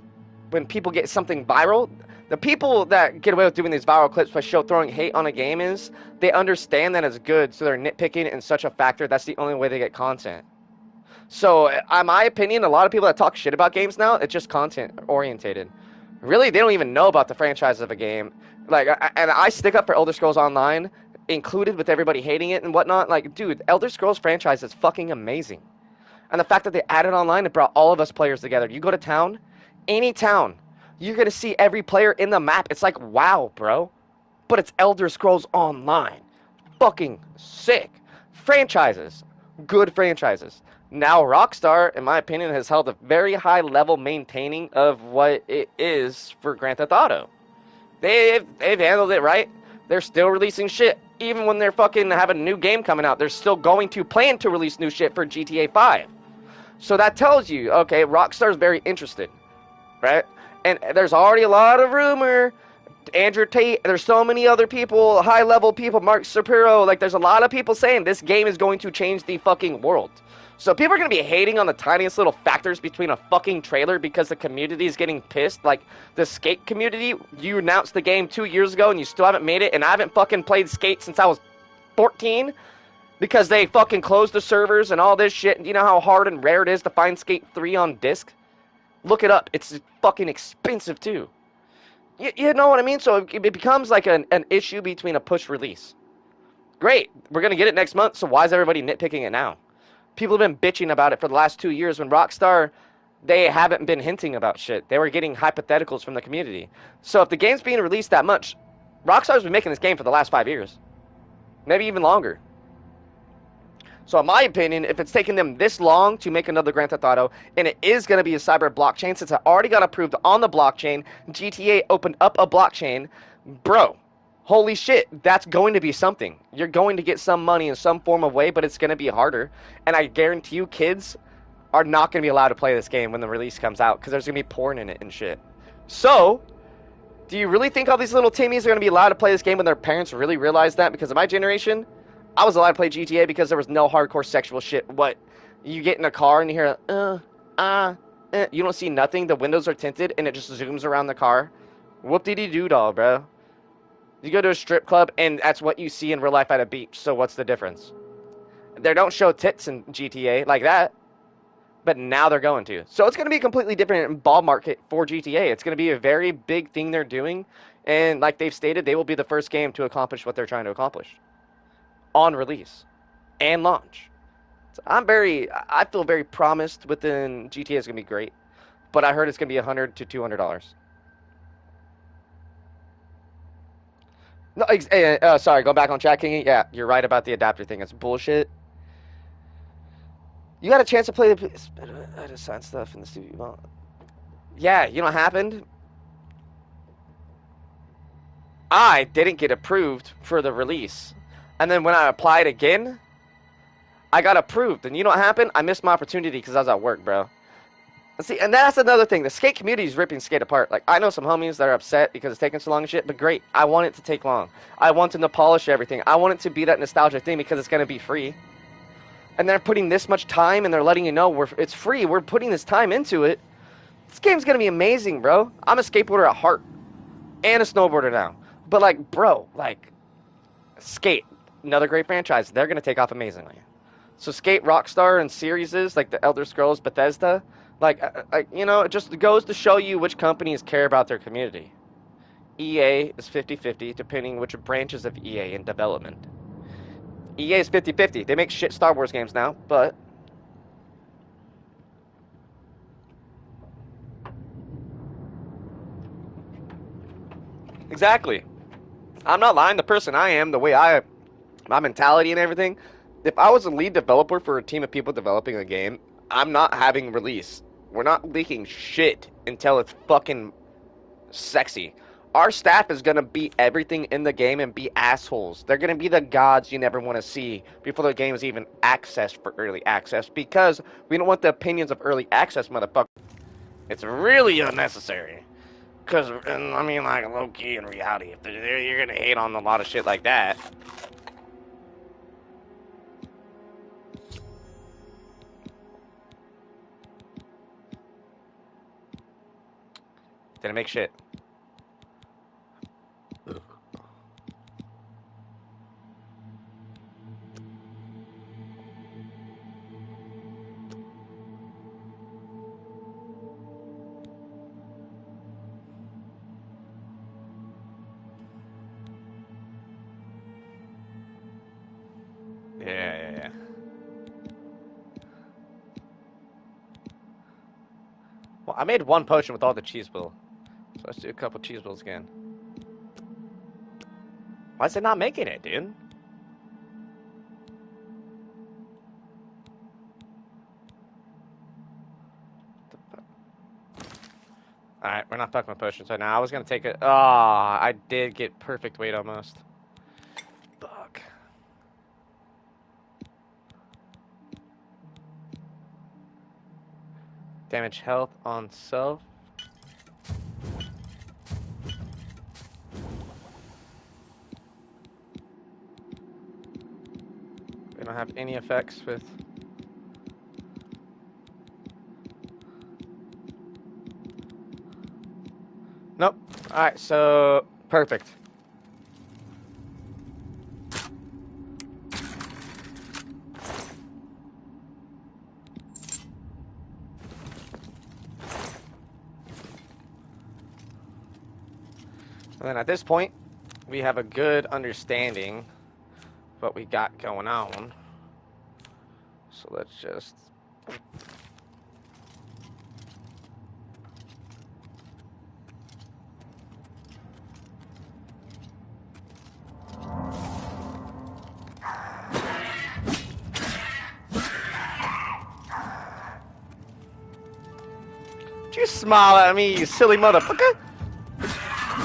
[SPEAKER 1] when people get something viral, the people that get away with doing these viral clips by throwing hate on a game is, they understand that it's good, so they're nitpicking in such a factor, that's the only way they get content. So, in my opinion, a lot of people that talk shit about games now, it's just content orientated. Really, they don't even know about the franchise of a game. Like, and I stick up for Elder Scrolls Online, included with everybody hating it and whatnot. Like, dude, Elder Scrolls franchise is fucking amazing. And the fact that they added online, it brought all of us players together. You go to town, any town, you're going to see every player in the map. It's like, wow, bro. But it's Elder Scrolls Online. Fucking sick. Franchises. Good franchises. Now Rockstar, in my opinion, has held a very high level maintaining of what it is for Grand Theft Auto. They've handled it right. They're still releasing shit. Even when they're fucking having a new game coming out, they're still going to plan to release new shit for GTA 5. So that tells you, okay, Rockstar's very interested, right? And there's already a lot of rumor. Andrew Tate, there's so many other people, high-level people, Mark Shapiro, like there's a lot of people saying this game is going to change the fucking world. So people are going to be hating on the tiniest little factors between a fucking trailer because the community is getting pissed. Like, the Skate community, you announced the game 2 years ago and you still haven't made it, and I haven't fucking played Skate since I was 14 because they fucking closed the servers and all this shit. You know how hard and rare it is to find Skate 3 on disc? Look it up. It's fucking expensive, too. You know what I mean? So it becomes like an issue between a push release. Great. We're going to get it next month, so why is everybody nitpicking it now? People have been bitching about it for the last 2 years when Rockstar, they haven't been hinting about shit. They were getting hypotheticals from the community. So if the game's being released that much, Rockstar's been making this game for the last 5 years. Maybe even longer. So in my opinion, if it's taken them this long to make another Grand Theft Auto, and it is going to be a cyber blockchain, since it already got approved on the blockchain, GTA opened up a blockchain, bro, holy shit, that's going to be something. You're going to get some money in some form of way, but it's going to be harder. And I guarantee you, kids are not going to be allowed to play this game when the release comes out, because there's going to be porn in it and shit. So, do you really think all these little Timmies are going to be allowed to play this game when their parents really realize that? Because of my generation, I was allowed to play GTA because there was no hardcore sexual shit. What? You get in a car and you hear, you don't see nothing. The windows are tinted and it just zooms around the car. Whoop-de-dee-doo-dah, bro. You go to a strip club and that's what you see in real life at a beach. So what's the difference? They don't show tits in GTA like that. But now they're going to. So it's going to be a completely different ball market for GTA. It's going to be a very big thing they're doing. And like they've stated, they will be the first game to accomplish what they're trying to accomplish. On release and launch. So I feel very promised within GTA is going to be great, but I heard it's going to be $100 to $200. No, sorry, go back on chat, Kingy. Yeah, you're right about the adapter thing. It's bullshit. You got a chance to play the... I just signed stuff in the studio. Yeah, you know what happened? I didn't get approved for the release. And then when I applied again, I got approved. And you know what happened? I missed my opportunity because I was at work, bro. See, and that's another thing. The Skate community is ripping Skate apart. Like, I know some homies that are upset because it's taking so long and shit, but great. I want it to take long. I want them to polish everything. I want it to be that nostalgia thing because it's going to be free. and they're putting this much time, and they're letting you know it's free. We're putting this time into it. This game's gonna be amazing, bro. I'm a skateboarder at heart and a snowboarder now. But like, bro, like, Skate, another great franchise. They're gonna take off amazingly. So Skate, Rockstar, and series like the Elder Scrolls, Bethesda, you know, it just goes to show you which companies care about their community. EA is 50-50, depending which branches of EA in development. EA is 50-50. They make shit Star Wars games now, but exactly. I'm not lying. The person I am, the way my mentality and everything. If I was a lead developer for a team of people developing a game, I'm not having release. We're not leaking shit until it's fucking sexy. Our staff is going to be everything in the game and be assholes. They're going to be the gods you never want to see before the game is even accessed for early access, because we don't want the opinions of early access, motherfucker. It's really unnecessary. Because, I mean, like, low-key in reality, if you're going to hate on a lot of shit like that. Didn't make shit. Yeah. Well, I made one potion with all the cheese bill. So let's do a couple cheese bills again. Why is it not making it, dude? Alright, we're not fucking with potions right now. I was gonna take it. Oh, I did get perfect weight almost. Fuck. Damage health on self. We don't have any effects with... Nope. Alright, so... Perfect. And then at this point, we have a good understanding of what we got going on. So let's just... Don't you smile at me, you silly motherfucker?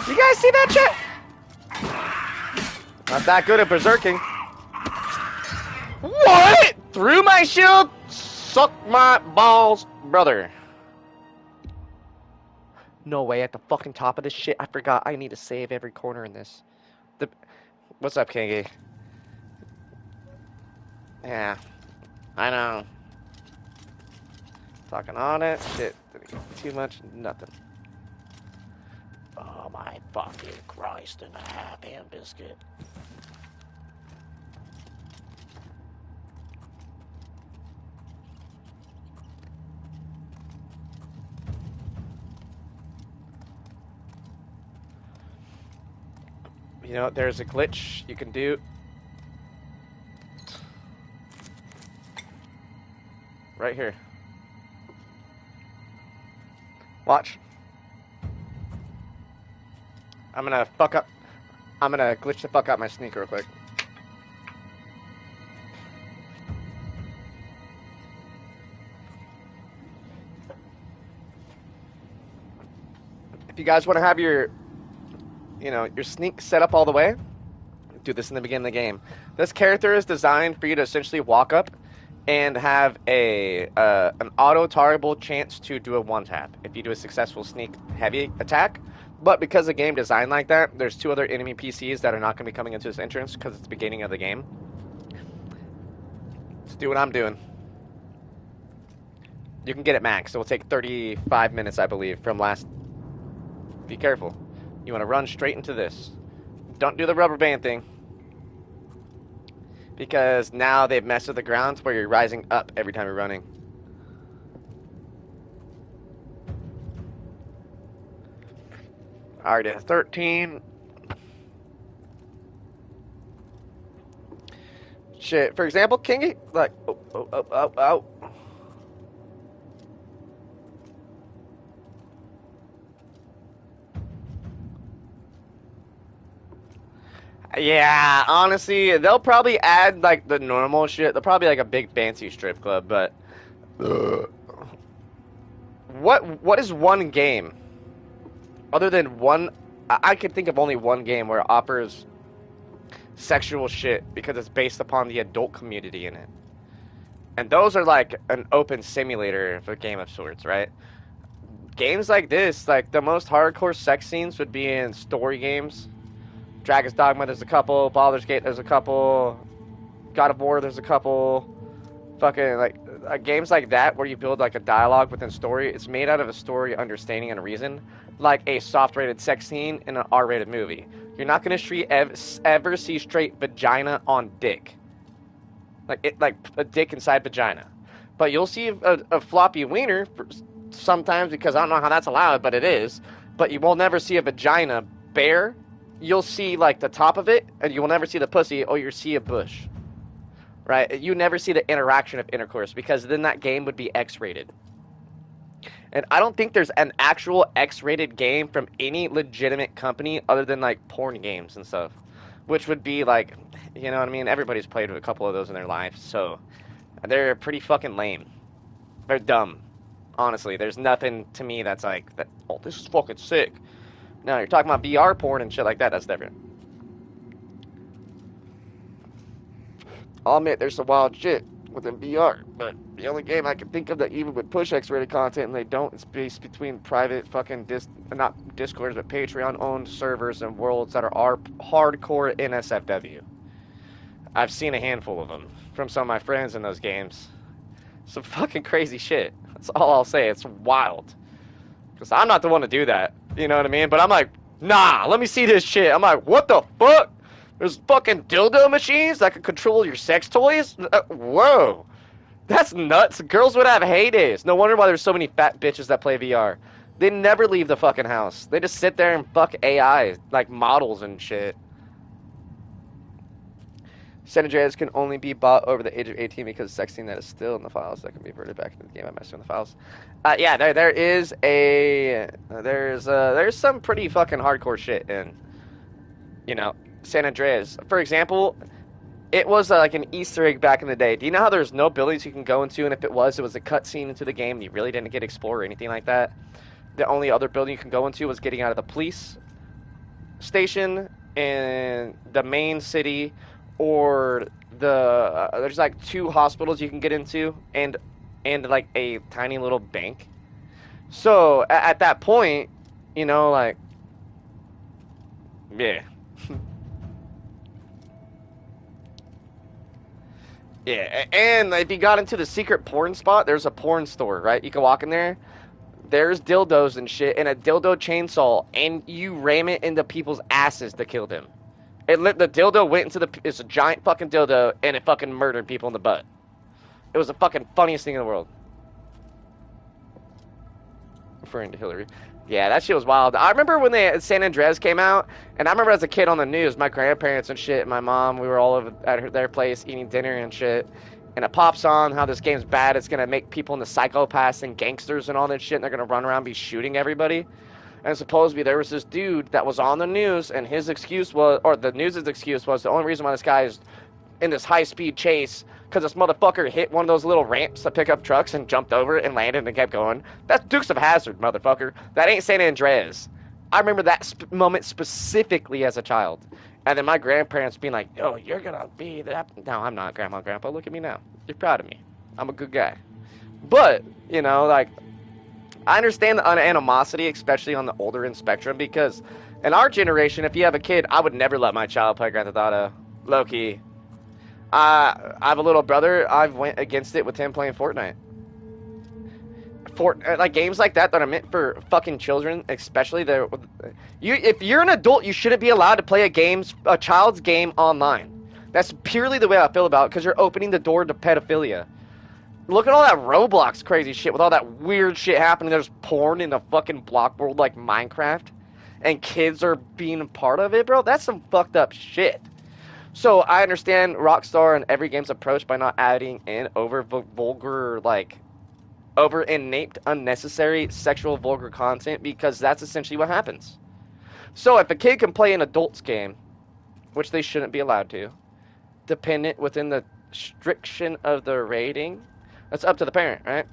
[SPEAKER 1] You guys see that shit? Not that good at berserking. What? Through my shield? Suck my balls, brother. No way, at the fucking top of this shit, I forgot I need to save every corner in this. What's up, Kingy? Yeah, I know. Talking on it, shit. Too much, nothing. Oh my fucking Christ and a half ham biscuit. You know, there's a glitch you can do. Right here. Watch. I'm gonna glitch the fuck out my sneak real quick. If you guys want to have your sneak set up all the way, do this in the beginning of the game. This character is designed for you to essentially walk up and have an auto-targetable chance to do a one-tap if you do a successful sneak heavy attack. But because the game designed like that, there's two other enemy PCs that are not going to be coming into this entrance because it's the beginning of the game. Let's do what I'm doing. You can get it max. It will take 35 minutes, I believe, from last... Be careful. You want to run straight into this. Don't do the rubber band thing. Because now they've messed with the ground where you're rising up every time you're running. Alright, at 13. Shit. For example, Kingy, like, oh. Yeah, honestly, they'll probably add, like, the normal shit. They'll probably, like, a big fancy strip club, but... What is one game? Other than one... I could think of only one game where it offers sexual shit because it's based upon the adult community in it. And those are, like, an open simulator of a game of sorts, right? Games like this, like, the most hardcore sex scenes would be in story games. Dragon's Dogma, there's a couple. Baldur's Gate, there's a couple. God of War, there's a couple. Fucking, like, games like that where you build, like, a dialogue within story. It's made out of a story, understanding, and reason. Like a soft-rated sex scene in an R-rated movie. You're not going to ever see straight vagina on dick. Like a dick inside vagina. But you'll see a floppy wiener sometimes, because I don't know how that's allowed, but it is. But you will never see a vagina bare. You'll see, like, the top of it, and you will never see the pussy, or you'll see a bush. Right? You never see the interaction of intercourse, because then that game would be X-rated. And I don't think there's an actual X-rated game from any legitimate company other than, like, porn games and stuff. Which would be, like, you know what I mean? Everybody's played with a couple of those in their life, so they're pretty fucking lame. They're dumb. Honestly, there's nothing to me that's like, oh, this is fucking sick. No, you're talking about VR porn and shit like that, that's different. I'll admit, there's some wild shit within VR, but the only game I can think of that even would push X-rated content, and they don't, it's based between private fucking, not Discords, but Patreon-owned servers and worlds that are hardcore NSFW. I've seen a handful of them from some of my friends in those games. Some fucking crazy shit. That's all I'll say. It's wild. Because I'm not the one to do that. You know what I mean? But I'm like, nah, let me see this shit. I'm like, what the fuck? There's fucking dildo machines that can control your sex toys? Whoa. That's nuts. Girls would have heydays. No wonder why there's so many fat bitches that play VR. They never leave the fucking house. They just sit there and fuck AI, like models and shit. San Andreas can only be bought over the age of 18 because sexting that is still in the files that can be reverted back into the game. I messed with the files. Yeah, there's some pretty fucking hardcore shit in, you know, San Andreas. For example, it was like an Easter egg back in the day. Do you know how there's no buildings you can go into, and if it was a cutscene into the game, and you really didn't get to explore or anything like that? The only other building you can go into was getting out of the police station in the main city, or there's like 2 hospitals you can get into, and like a tiny little bank. So at that point, you know, like, yeah. Yeah, and if you got into the secret porn spot, there's a porn store, right? You can walk in there. There's dildos and shit, and a dildo chainsaw, and you ram it into people's asses to kill them. The dildo went into it's a giant fucking dildo, and it fucking murdered people in the butt. It was the fucking funniest thing in the world. Referring to Hillary. Yeah, that shit was wild. I remember when San Andreas came out, and I remember as a kid on the news, my grandparents and shit, and my mom, we were all over at their place eating dinner and shit. And it pops on how this game's bad. It's going to make people into psychopaths and gangsters and all that shit, and they're going to run around and be shooting everybody. And supposedly there was this dude that was on the news, and his excuse was, or the news's excuse was, the only reason why this guy is in this high-speed chase, because this motherfucker hit one of those little ramps to pick up trucks and jumped over it and landed and kept going. That's Dukes of Hazzard, motherfucker. That ain't San Andreas. I remember that moment specifically as a child. And then my grandparents being like, "Oh, you're gonna be that." No, I'm not, Grandma, Grandpa. Look at me now. You're proud of me. I'm a good guy. But, you know, like, I understand the animosity, especially on the older end spectrum, because in our generation, if you have a kid, I would never let my child play Grand Theft Auto. Low-key. I have a little brother. I've went against it with him playing Fortnite. Like games like that are meant for fucking children, especially if you're an adult, you shouldn't be allowed to play a child's game online. That's purely the way I feel about it, because you're opening the door to pedophilia. Look at all that Roblox crazy shit with all that weird shit happening. There's porn in the fucking block world like Minecraft, and kids are being a part of it, bro. That's some fucked up shit. So I understand Rockstar and every game's approach by not adding in vulgar, like, over innate, unnecessary sexual vulgar content, because that's essentially what happens. So if a kid can play an adult's game, which they shouldn't be allowed to, dependent within the restriction of the rating, that's up to the parent, right?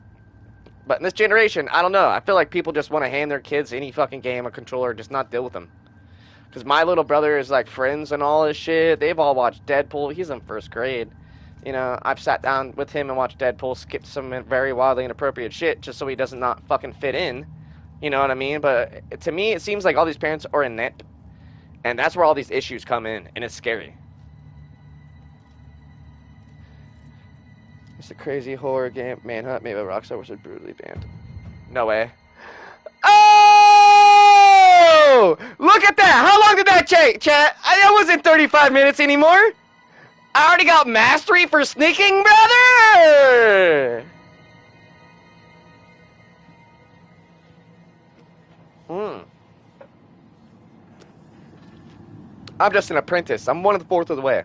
[SPEAKER 1] But in this generation, I don't know. I feel like people just want to hand their kids any fucking game or controller, just not deal with them. Because my little brother is like friends and all this shit. They've all watched Deadpool. He's in first grade. You know, I've sat down with him and watched Deadpool, skipped some very wildly inappropriate shit just so he doesn't not fucking fit in. You know what I mean? But to me, it seems like all these parents are inept. And that's where all these issues come in. And it's scary. It's a crazy horror game. Manhunt made by Rockstar was brutally banned. No way. Oh! Look at that! How long did that take, chat? That wasn't 35 minutes anymore. I already got mastery for sneaking, brother! I'm just an apprentice. I'm 1/4 of the way.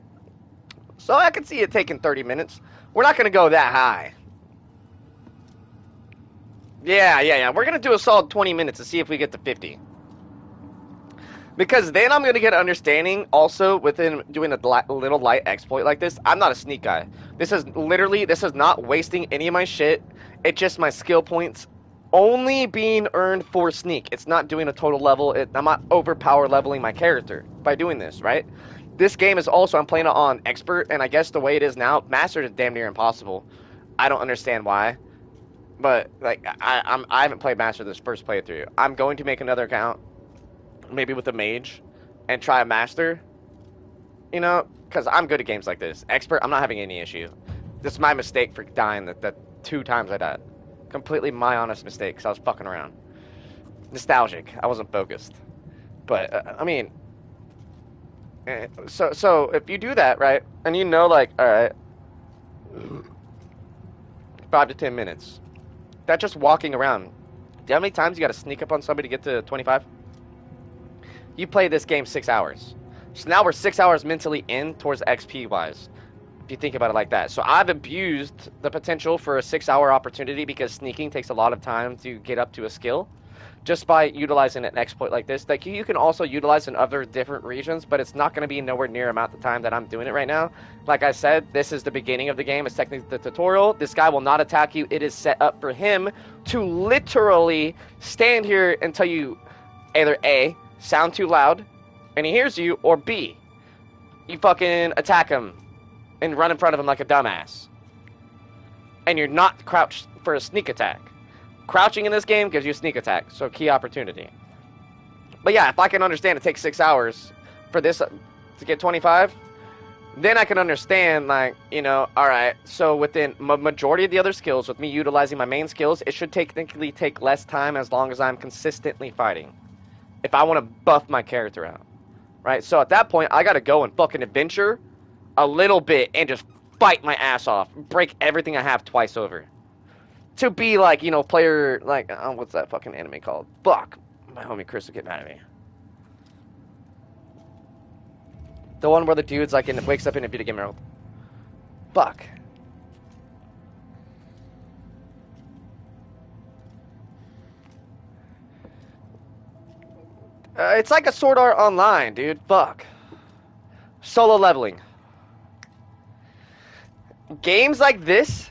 [SPEAKER 1] So I can see it taking 30 minutes. We're not going to go that high. Yeah. We're going to do a solid 20 minutes to see if we get to 50. Because then I'm going to get an understanding also within doing a little light exploit like this. I'm not a sneak guy. This is not wasting any of my shit. It's just my skill points only being earned for sneak. It's not doing a total level. I'm not overpower leveling my character by doing this, right? This game is also, I'm playing it on expert, and I guess the way it is now, mastered is damn near impossible. I don't understand why. But, like, I haven't played master this first playthrough. I'm going to make another account. Maybe with a mage, and try a master, you know, because I'm good at games like this. Expert, I'm not having any issue. This is my mistake for dying that 2 times I died. Completely my honest mistake, because I was fucking around. Nostalgic. I wasn't focused. But, I mean, so if you do that, right, and you know, like, alright, 5 to 10 minutes. That's just walking around. Do you know how many times you gotta sneak up on somebody to get to 25? You play this game 6 hours. So now we're 6 hours mentally in towards XP wise. If you think about it like that. So I've abused the potential for a 6-hour opportunity because sneaking takes a lot of time to get up to a skill. Just by utilizing an exploit like this. Like you can also utilize in other different regions, but it's not going to be nowhere near amount of time that I'm doing it right now. Like I said, this is the beginning of the game. It's technically the tutorial. This guy will not attack you. It is set up for him to literally stand here until you either A, sound too loud, and he hears you, or B, you fucking attack him and run in front of him like a dumbass. And you're not crouched for a sneak attack. Crouching in this game gives you a sneak attack, so key opportunity. But yeah, if I can understand it takes 6 hours for this to get 25, then I can understand, like, you know, alright, so within majority of the other skills, with me utilizing my main skills, it should technically take less time as long as I'm consistently fighting. If I want to buff my character out, right? So at that point, I gotta go and fucking adventure a little bit and just fight my ass off. Break everything I have twice over. To be like, you know, player, like, what's that fucking anime called? Fuck. My homie Chris will get mad at me. The one where the dude's like, wakes up in a video game world. Fuck. It's like a Sword Art Online, dude. Fuck. Solo leveling. Games like this,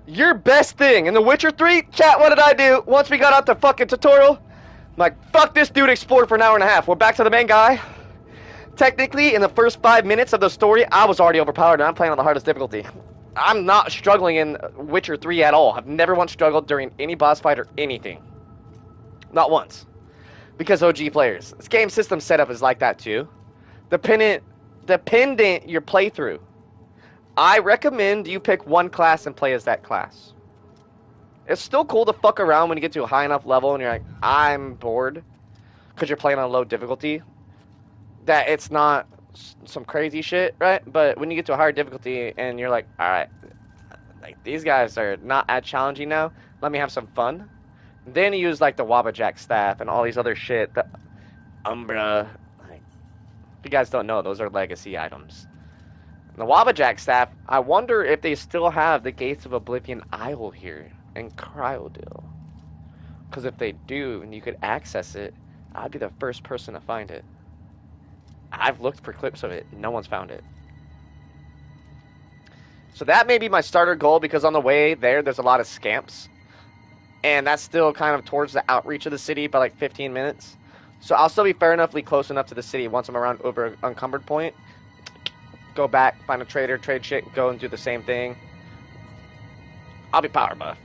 [SPEAKER 1] your best thing. In The Witcher 3, chat, what did I do? Once we got out the fucking tutorial, I'm like, fuck this dude explored for an hour and a half. We're back to the main guy. Technically, in the first 5 minutes of the story, I was already overpowered, and I'm playing on the hardest difficulty. I'm not struggling in Witcher 3 at all. I've never once struggled during any boss fight or anything. Not once. Because OG players. This game system setup is like that too. Dependent your playthrough. I recommend you pick one class and play as that class. It's still cool to fuck around when you get to a high enough level and you're like, I'm bored, because you're playing on low difficulty, that it's not some crazy shit, right? But when you get to a higher difficulty and you're like, alright, like these guys are not as challenging now, let me have some fun. Then you use like the Wabbajack staff and all these other shit, the Umbra. Like, if you guys don't know, those are legacy items. And the Wabbajack staff, I wonder if they still have the Gates of Oblivion Isle here in Cryodil. Because if they do and you could access it, I'd be the first person to find it. I've looked for clips of it. No one's found it. So that may be my starter goal, because on the way there, there's a lot of scamps. And that's still kind of towards the outreach of the city by like 15 minutes. So I'll still be fair enoughly close enough to the city once I'm around over Unencumbered Point. Go back, find a trader, trade shit, go and do the same thing. I'll be power buffed.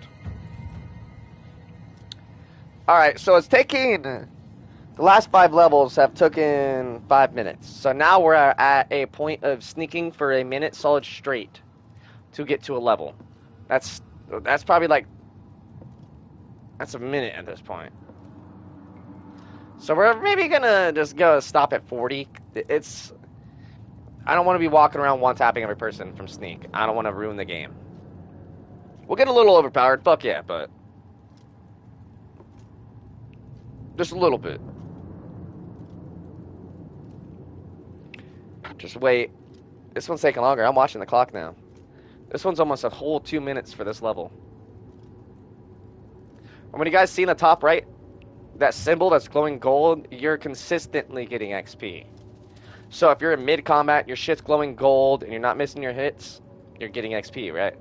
[SPEAKER 1] Alright, so it's taking... The last 5 levels have taken 5 minutes. So now we're at a point of sneaking for a minute solid straight to get to a level. That's probably like... That's a minute at this point. So we're maybe gonna just go stop at 40. It's... I don't want to be walking around one-tapping every person from sneak. I don't want to ruin the game. We'll get a little overpowered, fuck yeah, but... Just a little bit. Just wait. This one's taking longer. I'm watching the clock now. This one's almost a whole 2 minutes for this level. And when you guys see in the top right, that symbol that's glowing gold, you're consistently getting XP. So if you're in mid-combat, your shit's glowing gold, and you're not missing your hits, you're getting XP, right?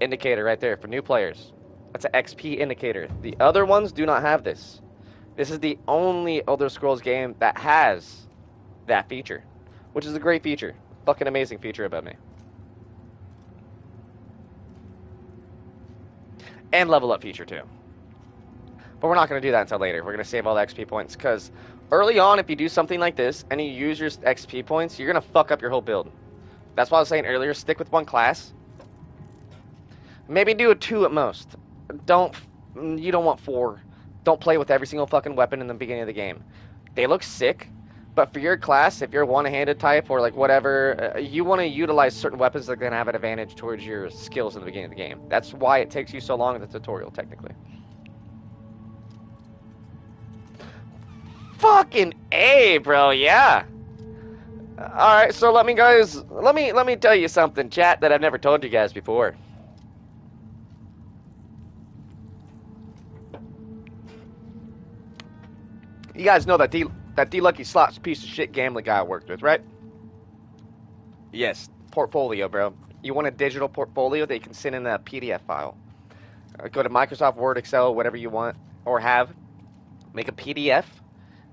[SPEAKER 1] Indicator right there for new players. That's an XP indicator. The other ones do not have this. This is the only Elder Scrolls game that has that feature, which is a great feature. Fucking amazing feature about me. And level up feature too. But we're not going to do that until later. We're going to save all the XP points, because early on, if you do something like this and you use your XP points, you're going to fuck up your whole build. That's why I was saying earlier, stick with one class. Maybe do a 2 at most. You don't want 4. Don't play with every single fucking weapon in the beginning of the game. They look sick, but for your class, if you're one-handed type or like whatever, you want to utilize certain weapons that are going to have an advantage towards your skills in the beginning of the game. That's why it takes you so long in the tutorial, technically. Fucking A, bro, yeah. Alright, so let me tell you something, chat, that I've never told you guys before. You guys know that D Lucky Slots piece of shit gambling guy I worked with, right? Yes, portfolio, bro. You want a digital portfolio that you can send in a PDF file. Go to Microsoft Word, Excel, whatever you want, or have. Make a PDF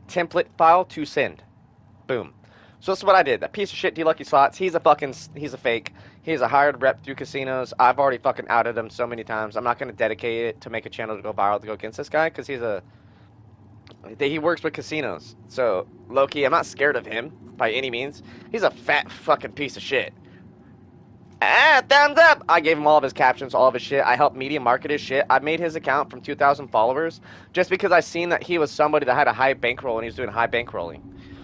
[SPEAKER 1] template file to send. Boom. So that's what I did. That piece of shit D Lucky Slots, he's a fake. He's a hired rep through casinos. I've already fucking outed him so many times. I'm not going to dedicate it to make a channel to go viral to go against this guy, because he works with casinos. So, low-key, I'm not scared of him by any means. He's a fat fucking piece of shit. Thumbs up! I gave him all of his captions, all of his shit. I helped media market his shit. I made his account from 2,000 followers just because I seen that he was somebody that had a high bankroll and he was doing high bankrolling.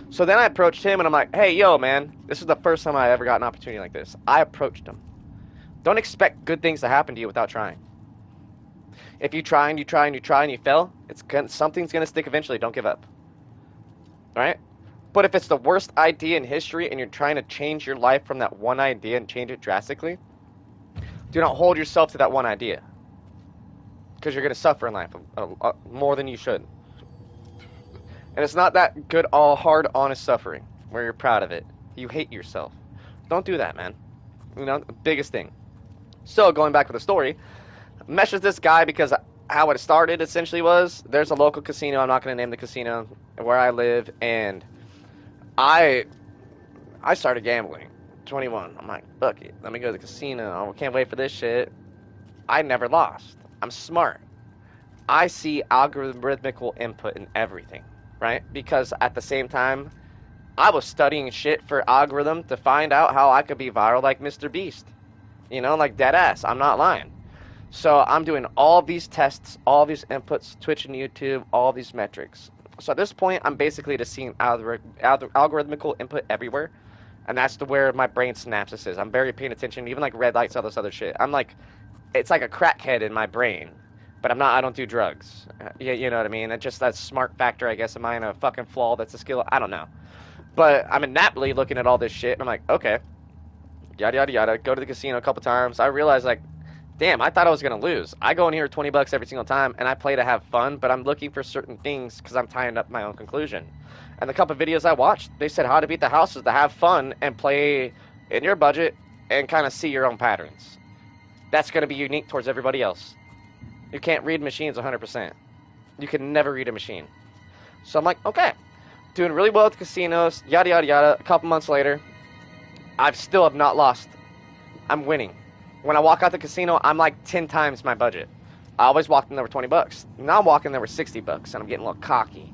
[SPEAKER 1] So then I approached him and I'm like, hey, yo, man, this is the first time I ever got an opportunity like this. I approached him. Don't expect good things to happen to you without trying. If you try and you try and you try and you fail, something's going to stick eventually. Don't give up. Alright? But if it's the worst idea in history and you're trying to change your life from that one idea and change it drastically, do not hold yourself to that one idea. Because you're going to suffer in life more than you should. And it's not that good, all hard, honest suffering where you're proud of it. You hate yourself. Don't do that, man. You know, the biggest thing. So, going back to the story, meshed with this guy because how it started essentially was, there's a local casino, I'm not going to name the casino, where I live, and I started gambling. 21. I'm like, fuck it, let me go to the casino. I can't wait for this shit. I never lost. I'm smart. I see algorithmical input in everything, right? Because at the same time, I was studying shit for algorithm to find out how I could be viral like Mr. Beast. You know, like dead ass. I'm not lying. So I'm doing all these tests, all these inputs, Twitch and YouTube, all these metrics. So at this point, I'm basically just seeing algorithmical input everywhere. And that's where my brain synapses is. I'm very paying attention, even like red lights, all this other shit. I'm like, it's like a crackhead in my brain. But I don't do drugs. You know what I mean? It's just that smart factor, I guess. Am I in a fucking flaw that's a skill? I don't know. But I'm inaptly looking at all this shit, and I'm like, okay. Yada, yada, yada. Go to the casino a couple times. I realized, like, damn, I thought I was going to lose. I go in here 20 bucks every single time, and I play to have fun, but I'm looking for certain things because I'm tying up my own conclusion. And the couple videos I watched, they said how to beat the house is to have fun and play in your budget and kind of see your own patterns. That's going to be unique towards everybody else. You can't read machines 100%. You can never read a machine. So I'm like, okay, doing really well at the casinos, yada, yada, yada. A couple months later, I still have not lost. I'm winning. When I walk out the casino, I'm like 10 times my budget. I always walked in there with 20 bucks. Now I'm walking there with 60 bucks, and I'm getting a little cocky.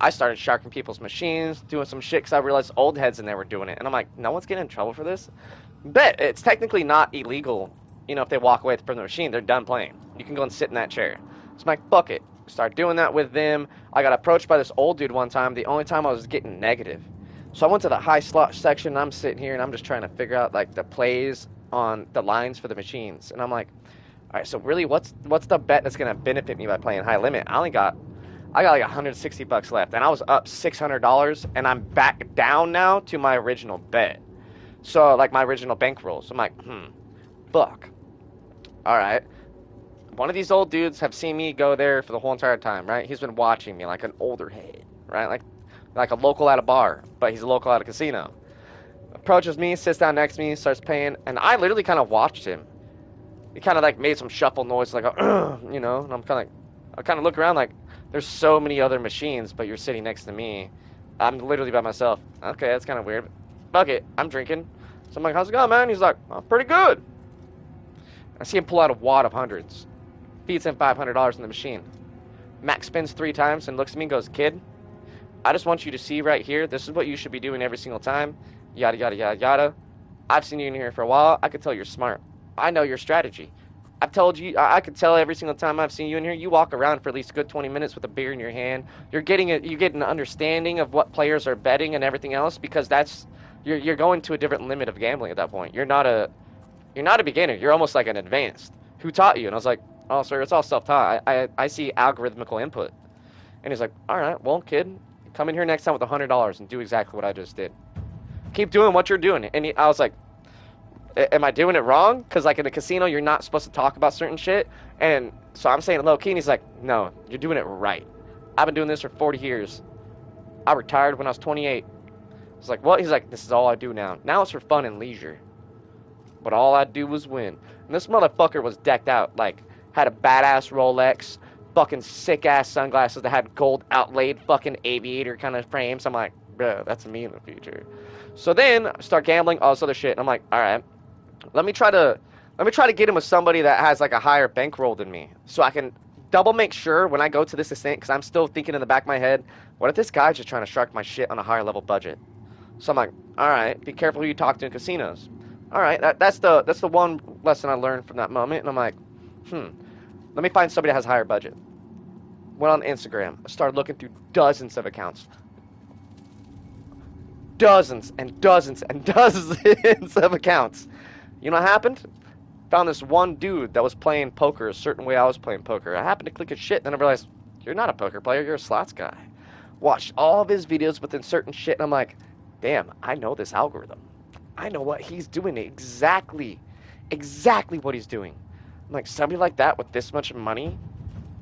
[SPEAKER 1] I started sharking people's machines, doing some shit, because I realized old heads in there were doing it. And I'm like, no one's getting in trouble for this? Bet it's technically not illegal. You know, if they walk away from the machine, they're done playing. You can go and sit in that chair. So I'm like, fuck it. Start doing that with them. I got approached by this old dude one time. The only time I was getting negative. So I went to the high slot section. And I'm sitting here, and I'm just trying to figure out, like, the plays on the lines for the machines. And I'm like, all right, so really, what's the bet that's going to benefit me by playing high limit? I got like 160 bucks left, and I was up $600, and I'm back down now to my original bet. So, like, my original bankroll. So I'm like, fuck. All right. One of these old dudes have seen me go there for the whole entire time, right? He's been watching me like an older head, right? Like a local at a bar, but he's a local at a casino. Approaches me, sits down next to me, starts paying, and I literally kind of watched him. He kind of like made some shuffle noise, like, you know, and I kind of look around like, there's so many other machines, but you're sitting next to me. I'm literally by myself. Okay, that's kind of weird. Fuck it, I'm drinking. So I'm like, how's it going, man? He's like, oh, pretty good. I see him pull out a wad of hundreds. Feeds him $500 in the machine. Max spins 3 times and looks at me and goes, kid, I just want you to see right here, this is what you should be doing every single time. Yada, yada, yada, yada. I've seen you in here for a while. I could tell you're smart. I know your strategy. I've told you, I could tell every single time I've seen you in here, you walk around for at least a good 20 minutes with a beer in your hand. You're getting an understanding of what players are betting and everything else, because you're going to a different limit of gambling at that point. You're not a beginner. You're almost like an advanced. Who taught you? And I was like, oh, sir, it's all self-taught. I see algorithmical input. And he's like, all right, well, kid, come in here next time with $100 and do exactly what I just did. Keep doing what you're doing. And I was like, am I doing it wrong? Because, like, in a casino, you're not supposed to talk about certain shit. And so I'm saying low-key, and he's like, no, you're doing it right. I've been doing this for 40 years. I retired when I was 28. I was like, what? He's like, this is all I do now. Now it's for fun and leisure. But all I do was win. And this motherfucker was decked out, like, had a badass Rolex, fucking sick-ass sunglasses that had gold outlaid fucking aviator kind of frames. I'm like, bro, that's me in the future. So then I start gambling, all this other shit, and I'm like, all right, let me try to get him with somebody that has like a higher bankroll than me, so I can double make sure when I go to this extent, because I'm still thinking in the back of my head, what if this guy's just trying to shark my shit on a higher level budget? So I'm like, all right, be careful who you talk to in casinos. All right, that's the one lesson I learned from that moment, and I'm like, let me find somebody that has a higher budget. Went on Instagram, started looking through dozens of accounts. Dozens and dozens and dozens of accounts. You know what happened? Found this one dude that was playing poker a certain way I was playing poker. I happened to click his shit, then I realized, you're not a poker player, you're a slots guy. Watched all of his videos within certain shit, and I'm like, damn, I know this algorithm. I know what he's doing, exactly what he's doing. I'm like, somebody like that with this much money,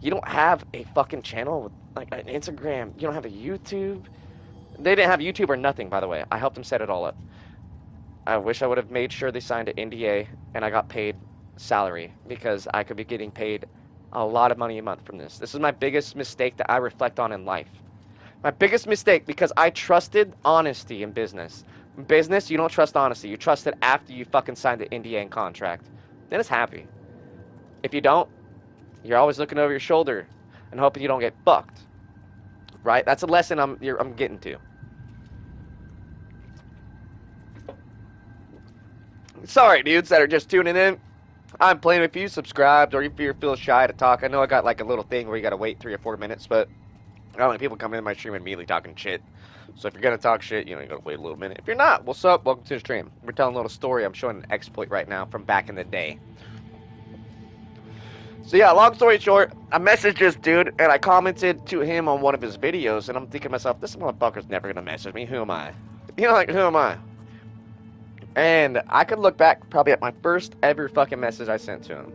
[SPEAKER 1] you don't have a fucking channel with like an Instagram, you don't have a YouTube. They didn't have YouTube or nothing, by the way. I helped them set it all up. I wish I would have made sure they signed an NDA and I got paid salary, because I could be getting paid a lot of money a month from this. This is my biggest mistake that I reflect on in life. My biggest mistake, because I trusted honesty in business. In business, you don't trust honesty. You trust it after you fucking signed the NDA and contract. Then it's happy. If you don't, you're always looking over your shoulder and hoping you don't get fucked. Right? That's a lesson I'm getting to. Sorry, dudes that are just tuning in. I'm playing if you subscribed or if you feel shy to talk. I know I got like a little thing where you gotta wait 3 or 4 minutes, but I don't like people coming in my stream and immediately talking shit. So if you're gonna talk shit, you gotta wait a little minute. If you're not, what's up? Welcome to the stream. We're telling a little story. I'm showing an exploit right now from back in the day. So yeah, long story short, I messaged this dude and I commented to him on one of his videos, and I'm thinking to myself, this motherfucker's never gonna message me. Who am I? Like, who am I? And I could look back probably at my first ever fucking message I sent to him.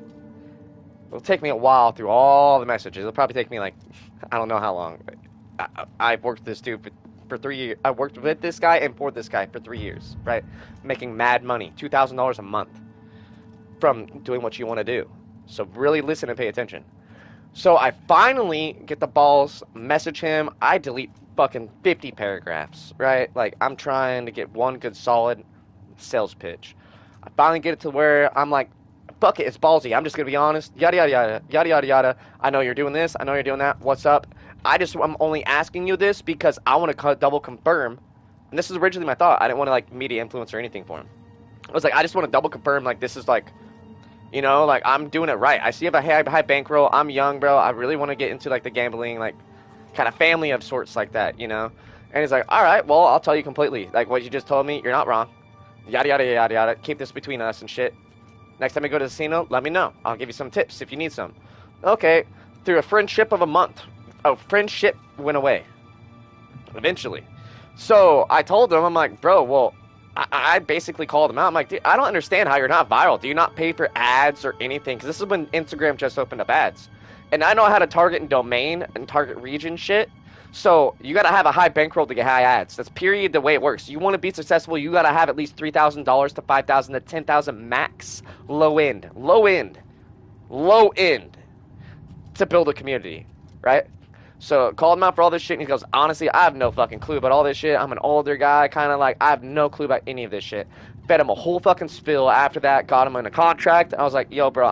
[SPEAKER 1] It'll take me a while through all the messages. It'll probably take me like, I don't know how long. I've worked with this dude for 3 years. I worked with this guy and for this guy for 3 years, right? Making mad money, $2,000 a month from doing what you want to do. So really listen and pay attention. So I finally get the balls, message him. I delete fucking 50 paragraphs, right? Like, I'm trying to get one good solid sales pitch. I finally get it to where I'm like, fuck it, it's ballsy. I'm just gonna be honest. Yada yada yada yada yada yada. I know you're doing this. I know you're doing that. What's up? I'm only asking you this because I want to double confirm. And this is originally my thought. I didn't want to like media influence or anything for him. I was like, I just want to double confirm. Like, this is like, like I'm doing it right. I see I have a high bankroll. I'm young, bro. I really want to get into like the gambling, like kind of family of sorts like that, And he's like, all right, well, I'll tell you completely. Like what you just told me, you're not wrong. Yada yada yada yada. Keep this between us and shit. Next time you go to the casino, let me know. I'll give you some tips if you need some. Okay. Through a friendship of a month. Oh, friendship went away. Eventually. So I told him, I'm like, bro, well, I basically called him out. I'm like, dude, I don't understand how you're not viral. Do you not pay for ads or anything? Because this is when Instagram just opened up ads. And I know how to target and domain and target region shit. So you got to have a high bankroll to get high ads. That's period the way it works. You want to be successful, you got to have at least $3,000 to $5,000 to $10,000 max. Low end to build a community, right? So called him out for all this shit, and he goes, honestly, I have no fucking clue about all this shit. I'm an older guy, kind of like, I have no clue about any of this shit. Fed him a whole fucking spill after that, got him in a contract. I was like, yo, bro,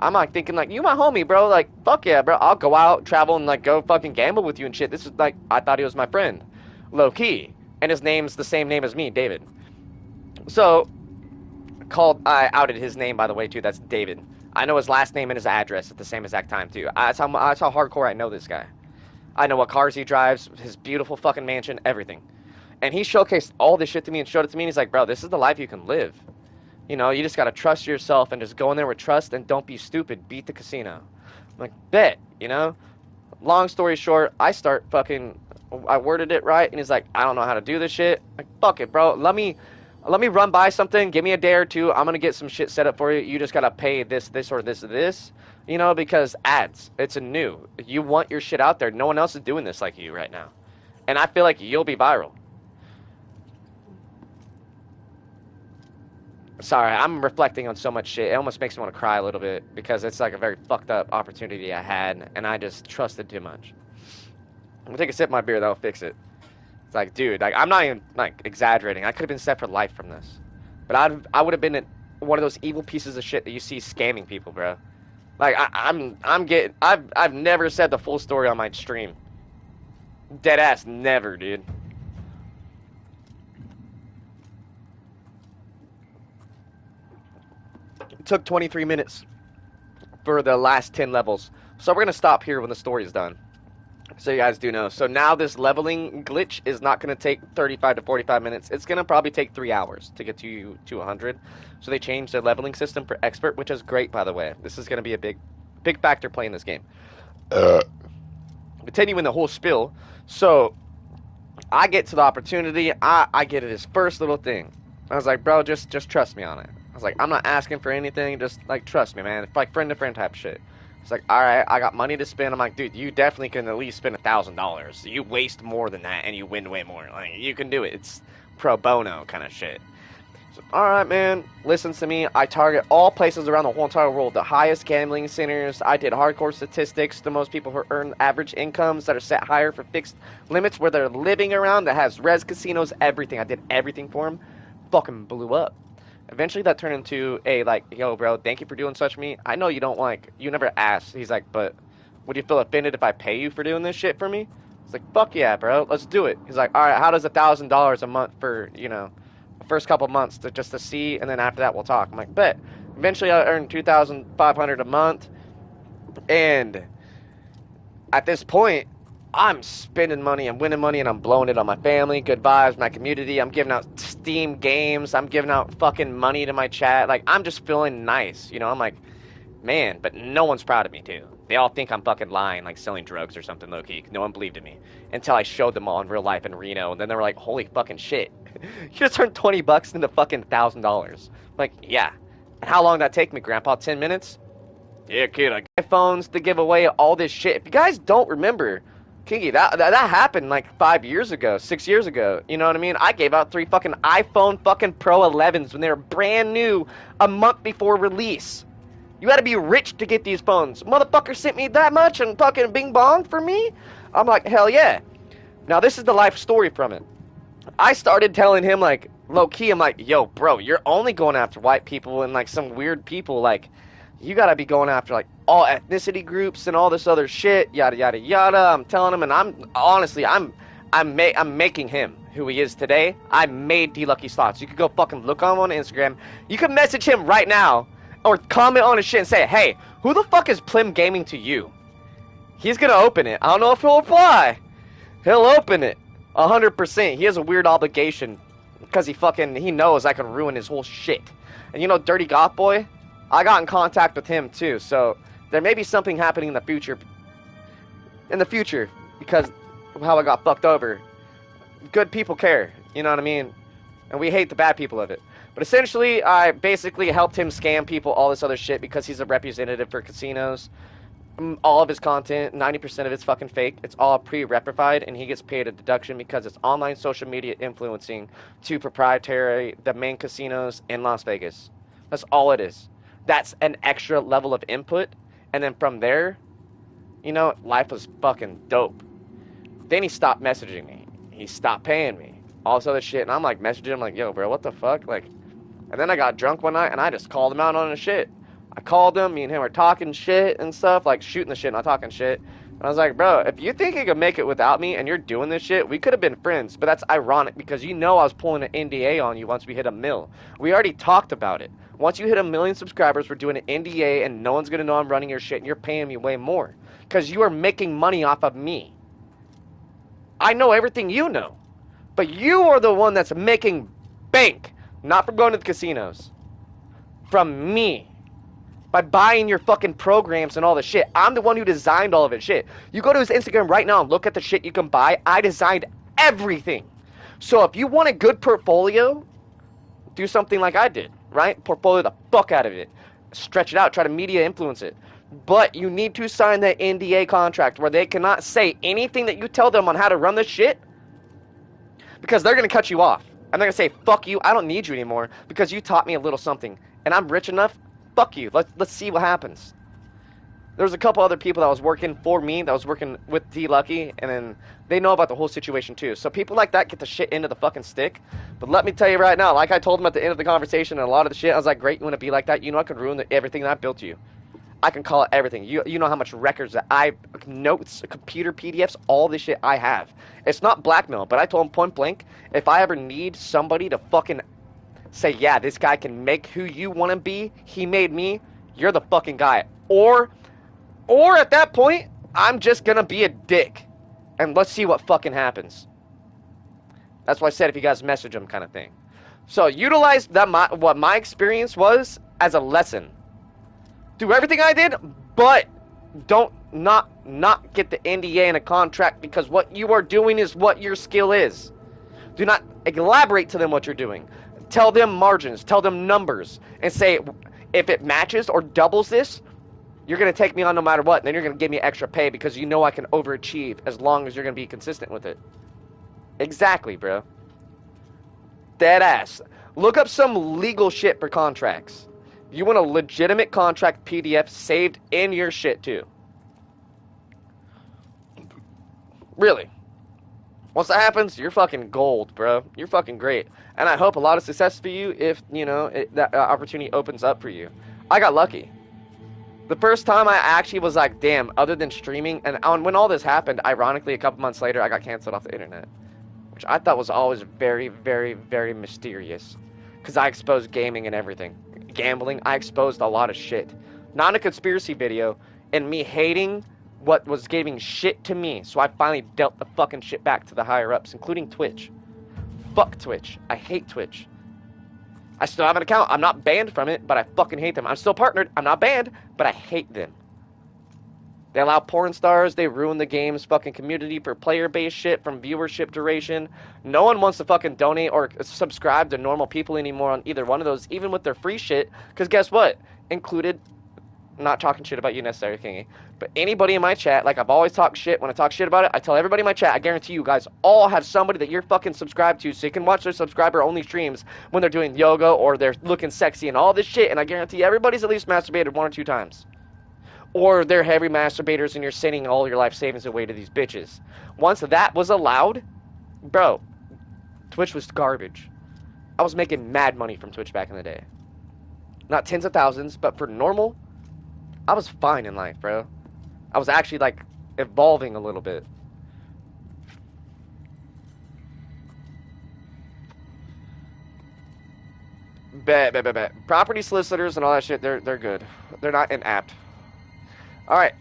[SPEAKER 1] I'm like thinking like, you my homie, bro. Like, fuck yeah, bro. I'll go out, travel, and like go fucking gamble with you and shit. This is like, I thought he was my friend. Low key. And his name's the same name as me, David. So, I outed his name, by the way, too. That's David. I know his last name and his address at the same exact time, too. That's how hardcore I know this guy. I know what cars he drives, his beautiful fucking mansion, everything. And he showcased all this shit to me and showed it to me, and he's like, bro, this is the life you can live. You just gotta trust yourself and just go in there with trust and don't be stupid. Beat the casino. I'm like, bet, Long story short, I worded it right, and he's like, I don't know how to do this shit. I'm like, fuck it, bro. Let me run by something. Give me a day or two. I'm gonna get some shit set up for you. You just gotta pay this, or this, because ads. It's a new. You want your shit out there. No one else is doing this like you right now. And I feel like you'll be viral. Sorry, I'm reflecting on so much shit. It almost makes me want to cry a little bit because it's like a very fucked up opportunity I had, and I just trusted too much. I'm gonna take a sip of my beer, that'll fix it. It's like, dude, like I'm not even like exaggerating. I could have been set for life from this, but I would have been one of those evil pieces of shit that you see scamming people, bro. Like I've never said the full story on my stream. Dead ass, never, dude. Took 23 minutes for the last 10 levels. So we're going to stop here when the story is done. So you guys do know. So now this leveling glitch is not going to take 35 to 45 minutes. It's going to probably take 3 hours to get to 100. So they changed the leveling system for expert, which is great, by the way. This is going to be a big factor playing this game. Continuing the whole spill. So I get to the opportunity. I get it, his first little thing. I was like, bro, just trust me on it. I was like, I'm not asking for anything, just, like, trust me, man. It's like friend-to-friend type shit. It's like, all right, I got money to spend. I'm like, dude, you definitely can at least spend $1,000. You waste more than that, and you win way more. Like, you can do it. It's pro bono kind of shit. So, all right, man, listen to me. I target all places around the whole entire world. The highest gambling centers. I did hardcore statistics. The most people who earn average incomes that are set higher for fixed limits where they're living around. That has res casinos, everything. I did everything for them. Fucking blew up. Eventually that turned into a, like, yo, bro, thank you for doing such for me. I know you don't, like, you never asked. He's like, but would you feel offended if I pay you for doing this shit for me? It's like, fuck yeah, bro, let's do it. He's like, all right, how does $1,000 a month for, first couple months just to see, and then after that we'll talk. I'm like, bet. Eventually I earned $2,500 a month, and at this point, I'm spending money, I'm winning money, and I'm blowing it on my family, good vibes, my community. I'm giving out Steam games, I'm giving out fucking money to my chat. Like, I'm just feeling nice, you know? I'm like, man, but no one's proud of me, too. They all think I'm fucking lying, like selling drugs or something low-key. No one believed in me until I showed them all in real life in Reno, and then they were like, holy fucking shit. You just turned $20 into fucking $1,000. Like, yeah. And how long did that take me, Grandpa? 10 minutes? Yeah, kid, I got iPhones to give away, all this shit. If you guys don't remember, Kingy, that happened like 5 years ago, 6 years ago. You know what I mean? I gave out 3 fucking iPhone fucking Pro 11s when they were brand new a month before release. You gotta be rich to get these phones. Motherfucker sent me that much and fucking bing bong for me? I'm like, hell yeah. Now, this is the life story from it. I started telling him, like, low-key, I'm like, yo, bro, you're only going after white people and, like, some weird people. Like, you gotta be going after, like, all ethnicity groups and all this other shit, yada, yada, yada. I'm telling him, and I'm making him who he is today. I made D-Lucky Slots. You could go fucking look on him on Instagram. You could message him right now, or comment on his shit and say, hey, who the fuck is Plim Gaming to you? He's gonna open it. I don't know if he'll reply. He'll open it. 100%. He has a weird obligation because he knows I can ruin his whole shit. And you know Dirty Goth Boy? I got in contact with him too, so there may be something happening in the future. Because of how I got fucked over. Good people care, you know what I mean? And we hate the bad people of it. But essentially, I basically helped him scam people, all this other shit, because he's a representative for casinos. All of his content, 90% of it's fucking fake. It's all pre-reprified, and he gets paid a deduction because it's online social media influencing to proprietary, the main casinos in Las Vegas. That's all it is. That's an extra level of input, and then from there, you know, life was fucking dope. Then he stopped messaging me. He stopped paying me. All this other shit, and I'm like messaging him like, yo, bro, what the fuck? Like, and then I got drunk one night, and I just called him out on his shit. I called him, me and him were talking shit and stuff, like shooting the shit, not talking shit. And I was like, bro, if you think you can make it without me and you're doing this shit, we could have been friends. But that's ironic because you know I was pulling an NDA on you once we hit 1 mil. We already talked about it. Once you hit 1 million subscribers, we're doing an NDA and no one's going to know I'm running your shit and you're paying me way more. Because you are making money off of me. I know everything you know. But you are the one that's making bank. Not from going to the casinos. From me. By buying your fucking programs and all the shit. I'm the one who designed all of it. Shit. You go to his Instagram right now and look at the shit you can buy. I designed everything. So if you want a good portfolio, do something like I did, right? Portfolio the fuck out of it. Stretch it out. Try to media influence it. But you need to sign that NDA contract where they cannot say anything that you tell them on how to run this shit. Because they're going to cut you off. And they're going to say, fuck you, I don't need you anymore because you taught me a little something. And I'm rich enough, fuck you. Let's see what happens. There was a couple other people that was working for me, that was working with D-Lucky, and then they know about the whole situation too. So people like that get the shit into the fucking stick. But let me tell you right now, like I told them at the end of the conversation and a lot of the shit, I was like, great, you want to be like that? You know I can ruin everything that I built you. I can call it everything. You know how much records that notes, computer PDFs, all this shit I have. It's not blackmail, but I told him point blank, if I ever need somebody to fucking say, yeah, this guy can make who you want to be, he made me, you're the fucking guy. Or at that point, I'm just gonna be a dick. And let's see what fucking happens. That's why I said if you guys message him kind of thing. So utilize what my experience was as a lesson. Do everything I did, but don't not get the NDA and a contract because what you are doing is what your skill is. Do not elaborate to them what you're doing. Tell them margins, tell them numbers, and say if it matches or doubles this, you're going to take me on no matter what, and then you're going to give me extra pay because you know I can overachieve as long as you're going to be consistent with it. Exactly, bro. Dead ass. Look up some legal shit for contracts. You want a legitimate contract PDF saved in your shit too. Really. Once that happens, you're fucking gold, bro. You're fucking great. And I hope a lot of success for you if, you know, that opportunity opens up for you. I got lucky. The first time I actually was like, damn, other than streaming, and when all this happened, ironically, a couple months later, I got canceled off the internet. which I thought was always very, very, very mysterious. Because I exposed gaming and everything. Gambling, I exposed a lot of shit. Not a conspiracy video, and me hating what was giving shit to me. So I finally dealt the fucking shit back to the higher ups, including Twitch. Fuck Twitch. I hate Twitch. I still have an account. I'm not banned from it, but I fucking hate them. I'm still partnered. I'm not banned, but I hate them. They allow porn stars. They ruin the game's fucking community for player-based shit from viewership duration. No one wants to fucking donate or subscribe to normal people anymore on either one of those, even with their free shit. Because guess what? Included, not talking shit about you necessarily, Kingy, but anybody in my chat, like I've always talked shit. When I talk shit about it, I tell everybody in my chat, I guarantee you guys all have somebody that you're fucking subscribed to so you can watch their subscriber-only streams when they're doing yoga or they're looking sexy and all this shit, and I guarantee everybody's at least masturbated 1 or 2 times. Or they're heavy masturbators and you're sending all your life savings away to these bitches. Once that was allowed, bro, Twitch was garbage. I was making mad money from Twitch back in the day. Not tens of thousands, but for normal, I was fine in life, bro. I was actually, like, evolving a little bit. Bet. Property solicitors and all that shit, they're good. They're not inapt. Alright.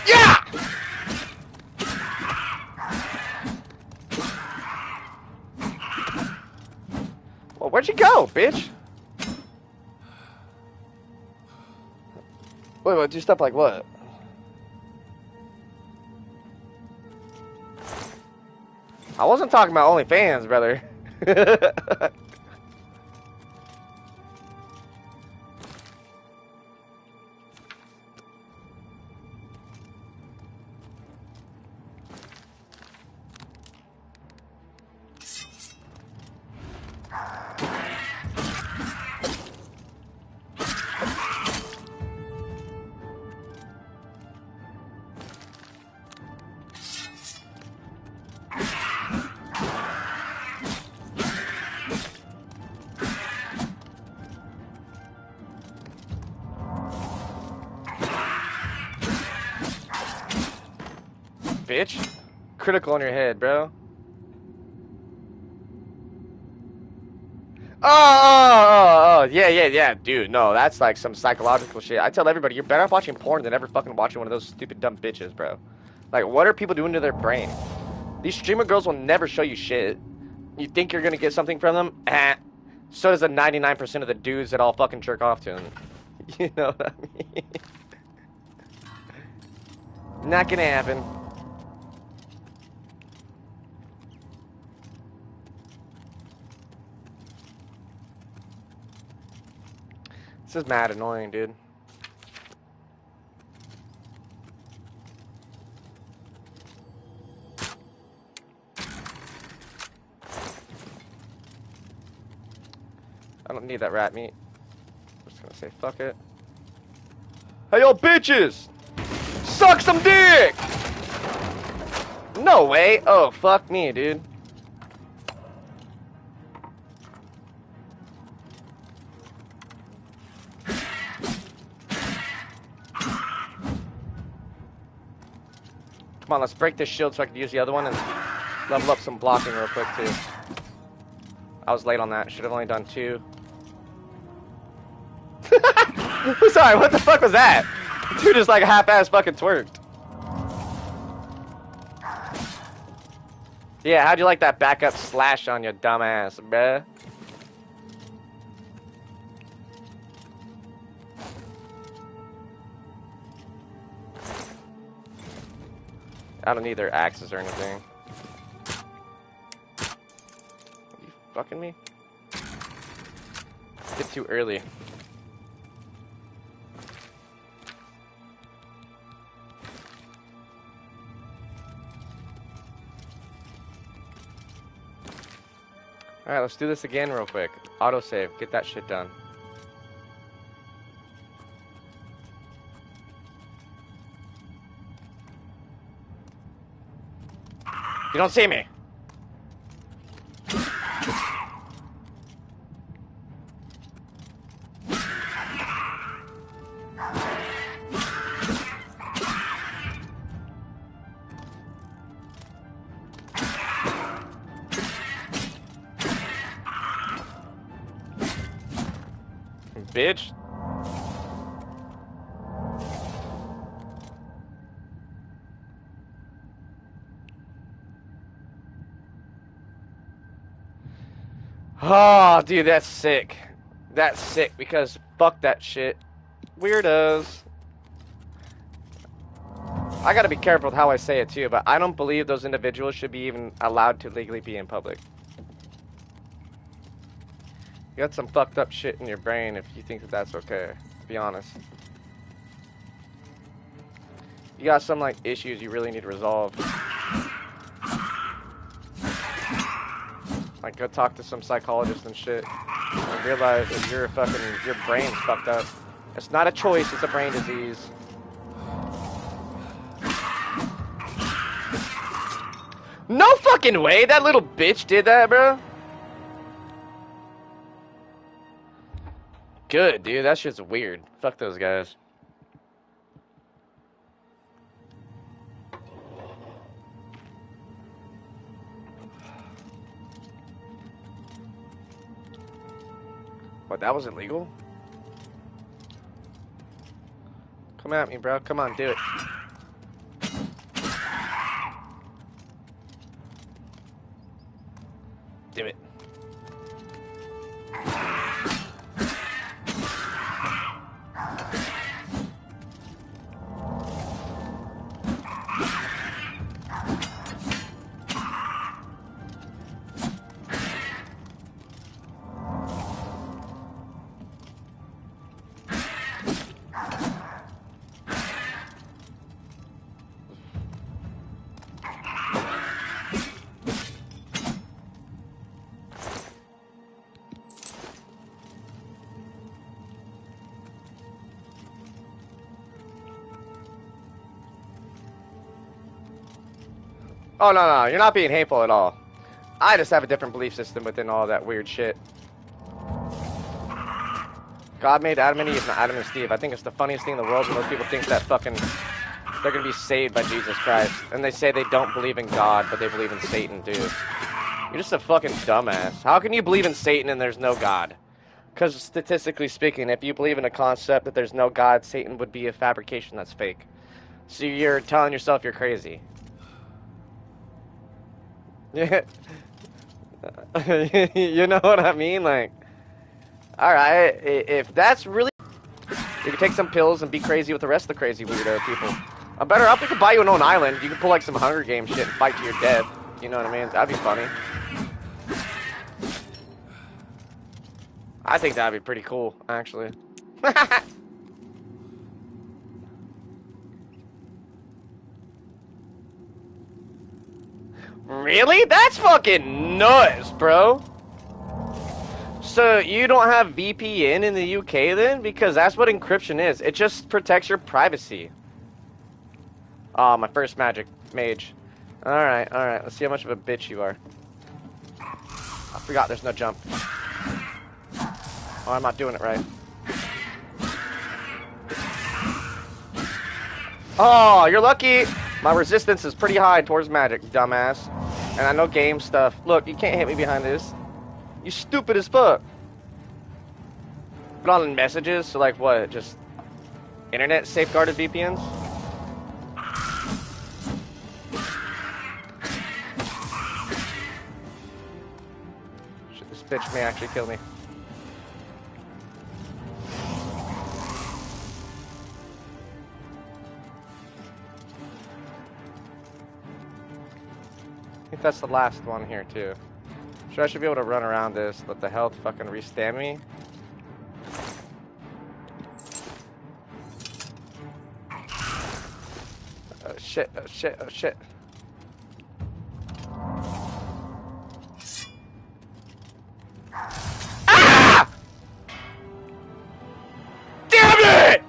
[SPEAKER 1] Yeah! Well, where'd you go, bitch? Wait, do stuff like what? I wasn't talking about OnlyFans, brother. Bitch. Critical on your head, bro. Oh, yeah, dude, no, that's like some psychological shit. I tell everybody, you're better off watching porn than ever fucking watching one of those stupid dumb bitches, bro. Like, what are people doing to their brain? These streamer girls will never show you shit. You think you're gonna get something from them? So does the 99% of the dudes that all fucking jerk off to them. You know what I mean? Not gonna happen. This is mad annoying, dude. I don't need that rat meat. I'm just gonna say fuck it. Hey, yo, bitches! Suck some dick! No way! Oh, fuck me, dude. Come on, let's break this shield so I can use the other one and level up some blocking real quick, too. I was late on that. Should have only done 2. Sorry, what the fuck was that? Dude just like half-ass fucking twerked. Yeah, how'd you like that backup slash on your dumbass, bruh? I don't need their axes or anything. Are you fucking me? Get too early. Alright, let's do this again real quick. Autosave, get that shit done. You don't see me! bitch. Oh, dude, that's sick. That's sick because fuck that shit. Weirdos. I gotta be careful with how I say it too, but I don't believe those individuals should be even allowed to legally be in public. You got some fucked up shit in your brain if you think that that's okay, to be honest. You got some, like, issues you really need to resolve. Like, go talk to some psychologist and shit. And realize that your brain's fucked up. It's not a choice, it's a brain disease. No fucking way! That little bitch did that, bro! Good, dude. That shit's weird. Fuck those guys. What, that was illegal? Come at me, bro. Come on, do it. Do it. Oh, no, you're not being hateful at all. I just have a different belief system within all that weird shit. God made Adam and Eve, not Adam and Steve. I think it's the funniest thing in the world when those people think that fucking they're gonna be saved by Jesus Christ. And they say they don't believe in God, but they believe in Satan, dude. You're just a fucking dumbass. How can you believe in Satan and there's no God? Because statistically speaking, if you believe in a concept that there's no God, Satan would be a fabrication that's fake. So you're telling yourself you're crazy. Yeah. You know what I mean? Like, alright, if that's really... You can take some pills and be crazy with the rest of the crazy weirdo people. I'm better off, we could buy you an own island. You can pull like some Hunger Games shit and fight to your death. You know what I mean? That'd be funny. I think that'd be pretty cool, actually. Really? That's fucking nuts, bro. So you don't have VPN in the UK then? Because that's what encryption is. It just protects your privacy. Oh, my first magic mage. Alright. Let's see how much of a bitch you are. I forgot there's no jump. Oh, I'm not doing it right. Oh, you're lucky. My resistance is pretty high towards magic, dumbass. And I know game stuff. Look, you can't hit me behind this. You stupid as fuck. Put on messages, so like what? Just internet safeguarded VPNs? Shit, this bitch may actually kill me. I think that's the last one here too. Sure, I should be able to run around this, let the health fucking restam me. Oh shit, oh shit, oh shit. Ah! Damn it!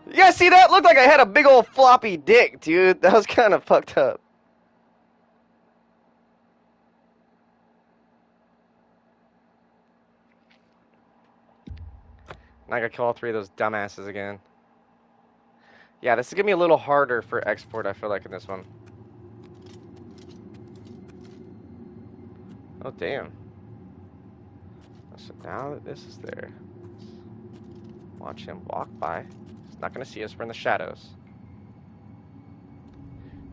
[SPEAKER 1] You guys see that? Looked like I had a big old floppy dick, dude. That was kind of fucked up. Now I gotta kill all three of those dumbasses again. Yeah, this is gonna be a little harder for export, I feel like, in this one. Oh, damn. So now that this is there, watch him walk by. He's not gonna see us. We're in the shadows.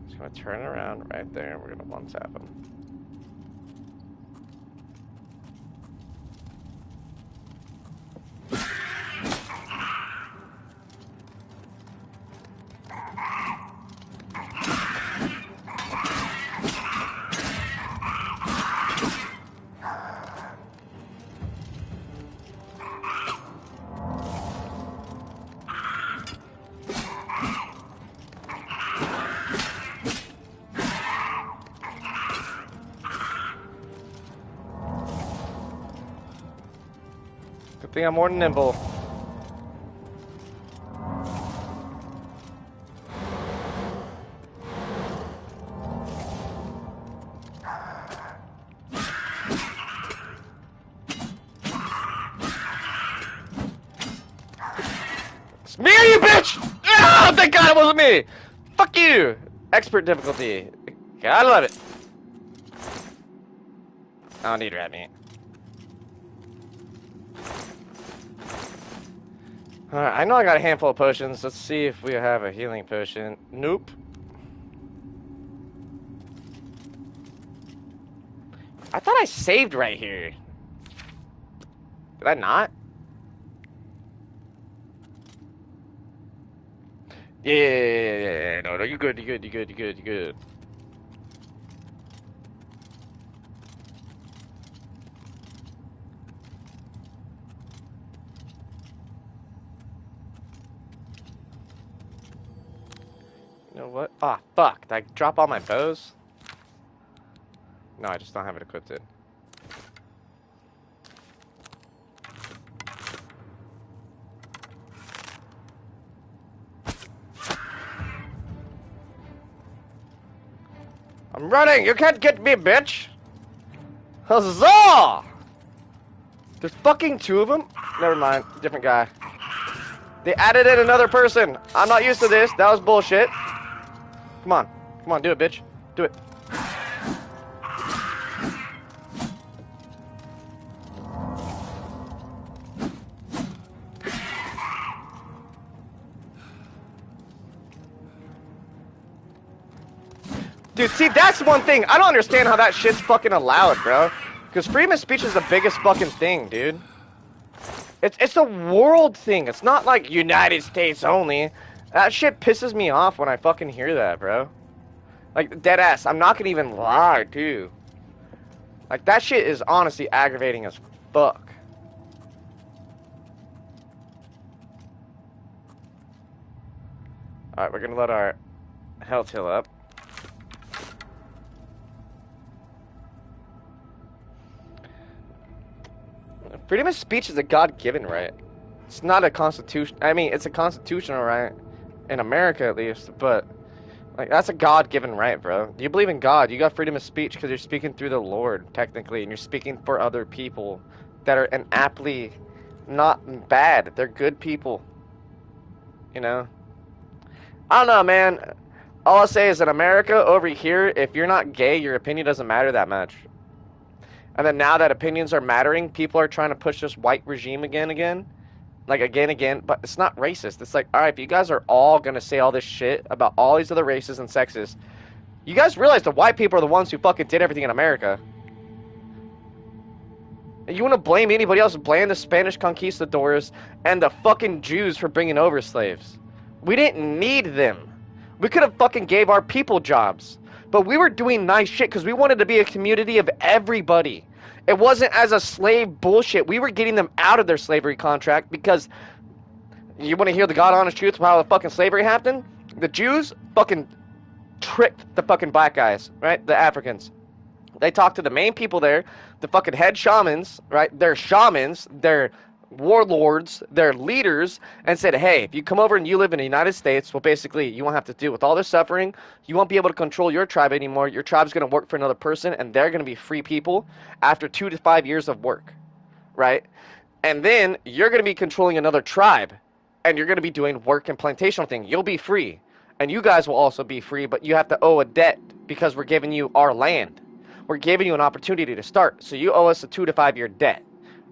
[SPEAKER 1] He's gonna turn around right there, and we're gonna one tap him. Good thing I'm more nimble. It's me or you, bitch! Oh, thank God it wasn't me! Fuck you! Expert difficulty. Gotta love it. I don't need rat meat. Alright, I know I got a handful of potions. Let's see if we have a healing potion. Nope. I thought I saved right here. Did I not? Yeah. No, you're good, you're good, you're good, you're good, you're good. You know what? Ah, fuck. Did I drop all my bows? No, I just don't have it equipped it. I'm running! You can't get me, bitch! Huzzah! There's fucking two of them? Never mind. Different guy. They added in another person. I'm not used to this. That was bullshit. Come on. Come on, do it, bitch. Do it. Dude, see, that's one thing. I don't understand how that shit's fucking allowed, bro. Because freedom of speech is the biggest fucking thing, dude. It's a world thing. It's not like United States only. That shit pisses me off when I fucking hear that, bro. Like, dead ass. I'm not gonna even lie, too. Like, that shit is honestly aggravating as fuck. Alright, we're gonna let our health heal up. Freedom of speech is a God-given right. It's not a constitution. I mean, it's a constitutional right in America, at least. But like, that's a God-given right, bro. Do you believe in God? You got freedom of speech because you're speaking through the Lord, technically, and you're speaking for other people that are aptly not bad. They're good people. You know. I don't know, man. All I'll say is in America, over here, if you're not gay, your opinion doesn't matter that much. And then now that opinions are mattering, people are trying to push this white regime again. Like, again. But it's not racist. It's like, alright, if you guys are all going to say all this shit about all these other races and sexes, you guys realize the white people are the ones who fucking did everything in America. And you want to blame anybody else, blame the Spanish conquistadors and the fucking Jews for bringing over slaves. We didn't need them. We could have fucking gave our people jobs. But we were doing nice shit because we wanted to be a community of everybody. It wasn't as a slave bullshit. We were getting them out of their slavery contract because you want to hear the God honest truth of how the fucking slavery happened? The Jews fucking tricked the fucking black guys, right? The Africans. They talked to the main people there, the fucking head shamans, right? They're shamans, they're warlords, they're leaders, and said, hey, if you come over and you live in the United States, well, basically, you won't have to deal with all this suffering. You won't be able to control your tribe anymore. Your tribe's going to work for another person, and they're going to be free people after 2 to 5 years of work, right? And then you're going to be controlling another tribe, and you're going to be doing work and plantational thing. You'll be free, and you guys will also be free, but you have to owe a debt because we're giving you our land. We're giving you an opportunity to start, so you owe us a 2 to 5 year debt.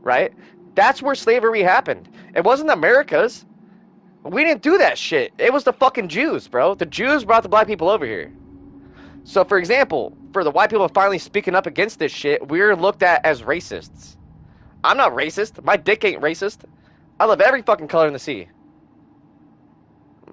[SPEAKER 1] right? That's where slavery happened. It wasn't America's. We didn't do that shit. It was the fucking Jews, bro. The Jews brought the black people over here. So, for example, for the white people finally speaking up against this shit, we're looked at as racists. I'm not racist. My dick ain't racist. I love every fucking color in the sea.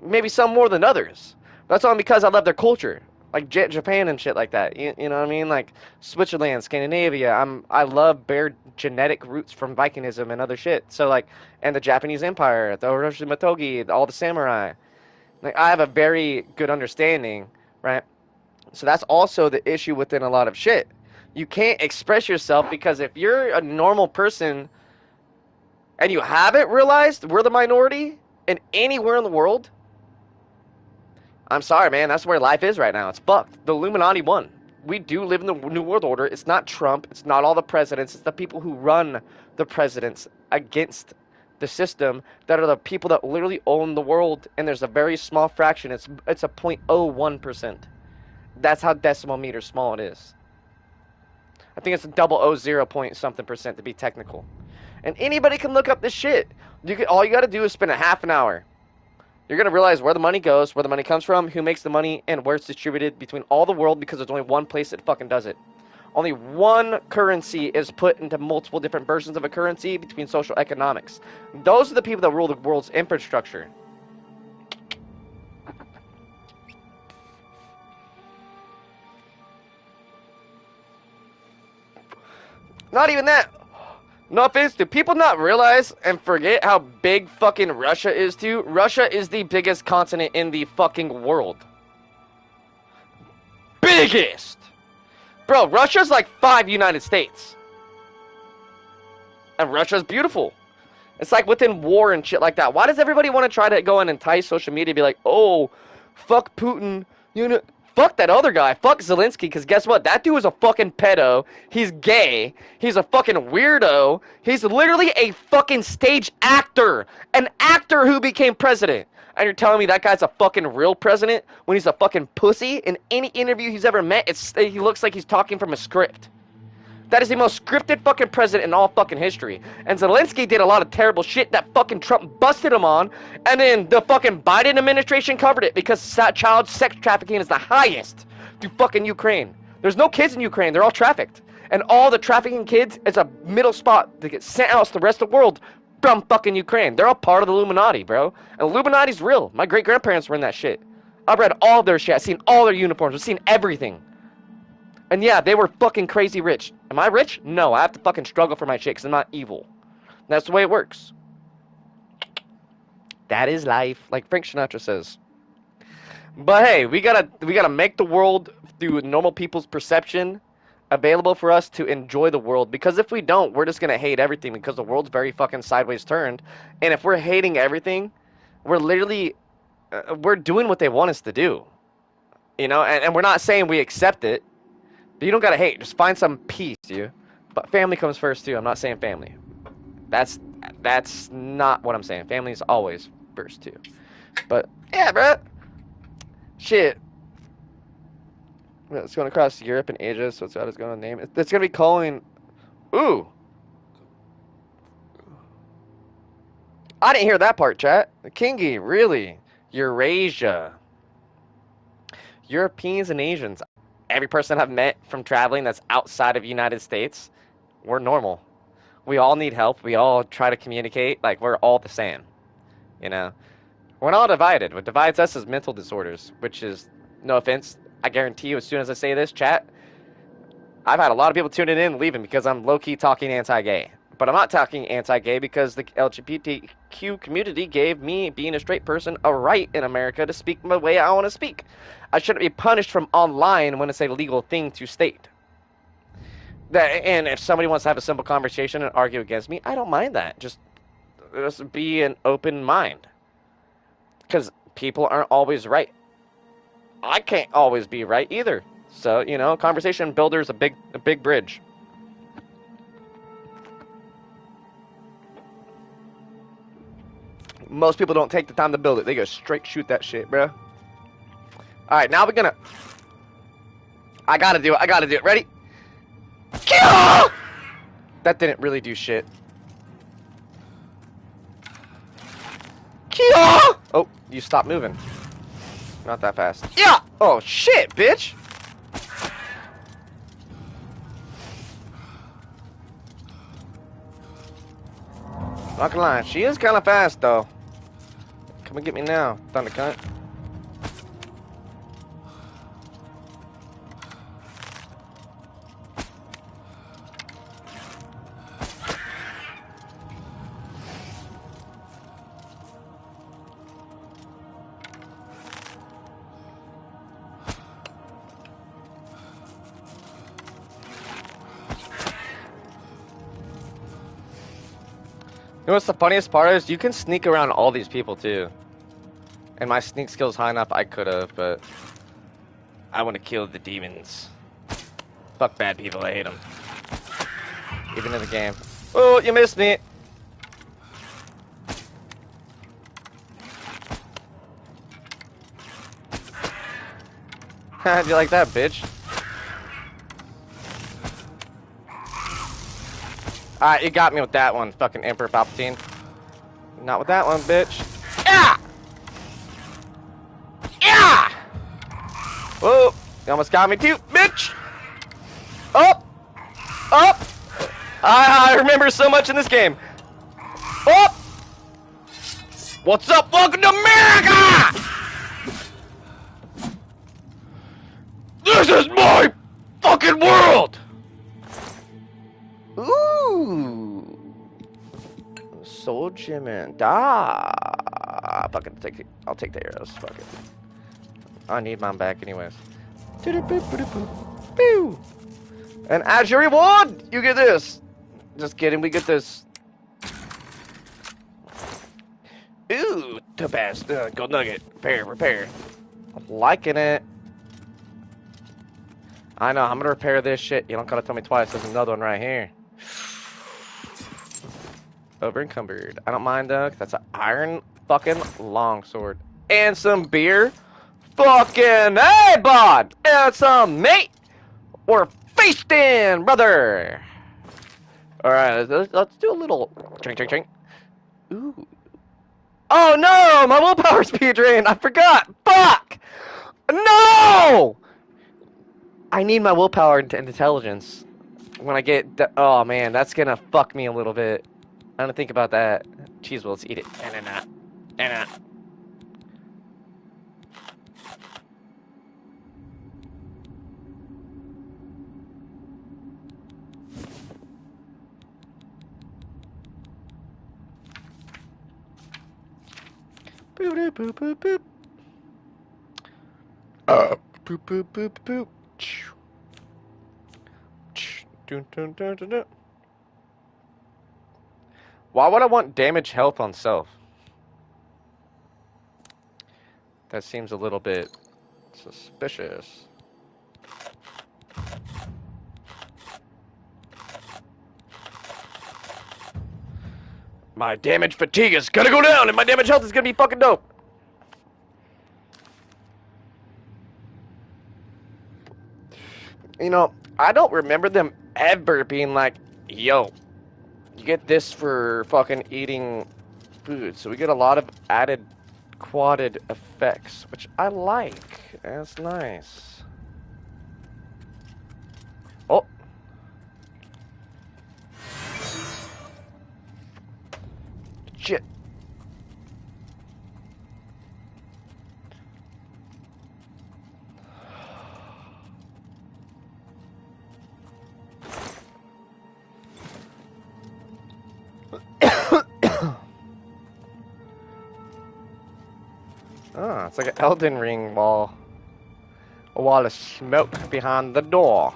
[SPEAKER 1] Maybe some more than others. That's only because I love their culture. Like Japan and shit like that. You know what I mean? Like Switzerland, Scandinavia. I love their genetic roots from Vikingism and other shit. So like, and the Japanese Empire, the Orochi Matogi, all the samurai. Like I have a very good understanding, right? So that's also the issue within a lot of shit. You can't express yourself because if you're a normal person and you haven't realized we're the minority in anywhere in the world, I'm sorry, man. That's where life is right now. It's fucked. The Illuminati won. We do live in the New World Order. It's not Trump. It's not all the presidents. It's the people who run the presidents against the system that are the people that literally own the world. And there's a very small fraction. It's a 0.01%. That's how decimal meter small it is. I think it's a 0.00 point something percent to be technical. And anybody can look up this shit. All you got to do is spend a half an hour. You're going to realize where the money goes, where the money comes from, who makes the money, and where it's distributed between all the world because there's only one place that fucking does it. Only one currency is put into multiple different versions of a currency between social economics. Those are the people that rule the world's infrastructure. Not even that. No offense, do people not realize and forget how big fucking Russia is too? Russia is the biggest continent in the fucking world. Biggest! Bro, Russia's like 5 United States. And Russia's beautiful. It's like within war and shit like that. Why does everybody want to try to go and entice social media and be like, oh, fuck Putin, you know... Fuck that other guy. Fuck Zelensky, because guess what? That dude is a fucking pedo. He's gay. He's a fucking weirdo. He's literally a fucking stage actor. An actor who became president. And you're telling me that guy's a fucking real president when he's a fucking pussy? In any interview he's ever met, he looks like he's talking from a script. That is the most scripted fucking president in all fucking history. And Zelensky did a lot of terrible shit that fucking Trump busted him on. And then the fucking Biden administration covered it because child sex trafficking is the highest through fucking Ukraine. There's no kids in Ukraine. They're all trafficked. And all the trafficking kids is a middle spot to get sent out to the rest of the world from fucking Ukraine. They're all part of the Illuminati, bro. And Illuminati's real. My great-grandparents were in that shit. I've read all their shit. I've seen all their uniforms. I've seen everything. And yeah, they were fucking crazy rich. Am I rich? No, I have to fucking struggle for my shit because I'm not evil. That's the way it works. That is life, like Frank Sinatra says. But hey, we gotta make the world through normal people's perception available for us to enjoy the world. Because if we don't, we're just gonna hate everything because the world's very fucking sideways turned. And if we're hating everything, we're literally we're doing what they want us to do. You know, and we're not saying we accept it. But you don't gotta hate. Just find some peace, you. But family comes first too. I'm not saying family. That's not what I'm saying. Family is always first too. But yeah, bro. Shit. It's going across Europe and Asia, so it's what it's going to name. It's going to be calling. Ooh. I didn't hear that part, chat. Kingy, really? Eurasia. Europeans and Asians. Every person I've met from traveling that's outside of the United States, we're normal. We all need help. We all try to communicate. Like, we're all the same. You know? We're not divided. What divides us is mental disorders, which is, no offense, I guarantee you as soon as I say this, chat, I've had a lot of people tuning in and leaving because I'm low-key talking anti-gay. But I'm not talking anti-gay because the LGBTQ community gave me, being a straight person, a right in America to speak the way I want to speak. I shouldn't be punished from online when it's a legal thing to state. And if somebody wants to have a simple conversation and argue against me, I don't mind that. Just be an open mind. Because people aren't always right. I can't always be right either. So, you know, conversation builder is a big bridge. Most people don't take the time to build it. They go straight shoot that shit, bro. Alright, now we're gonna... I gotta do it. Ready? That didn't really do shit. Yeah! Oh, you stopped moving. Not that fast. Yeah! Oh, shit, bitch! Not gonna lie, she is kind of fast, though. Come and get me now, thunder cunt. You know what's the funniest part is? You can sneak around all these people, too. And my sneak skill's high enough, I could've, but... I want to kill the demons. Fuck bad people, I hate them. Even in the game. Oh, you missed me! How'd you like that, bitch? Alright, you got me with that one, fucking Emperor Palpatine. Not with that one, bitch. Yeah! Yeah! Whoa! You almost got me too, bitch! Up! Up! I remember so much in this game. Up! What's up? Welcome to America! This is my fucking world! Ooh! Soldier man. Fucking I'll take the arrows. Fuck it. I need mine back anyways. Pew! And as your reward, you get this. Just kidding, we get this. Ooh, Tabasco, gold nugget. Repair. I'm liking it. I know, I'm gonna repair this shit. You don't gotta tell me twice, there's another one right here. Over encumbered. I don't mind though, 'cause that's an iron fucking longsword. And some beer. Fucking hey, bud! And some meat! We're feasting, brother! Alright, let's do a little drink. Ooh. Oh no! My willpower speed drained! I forgot! Fuck! No! I need my willpower and intelligence. When I get... oh man, that's gonna fuck me a little bit. I don't think about that. Cheese will, let's eat it. And boop boop boop boop. Boop boop boop boop. Dun. Why would I want damage health on self? That seems a little bit suspicious. My damage fatigue is gonna go down and my damage health is gonna be fucking dope. You know, I don't remember them ever being like, yo, you get this for fucking eating food. So we get a lot of added quadded effects, which I like. That's nice. Oh. Shit. Ah, it's like an Elden Ring wall. A wall of smoke behind the door.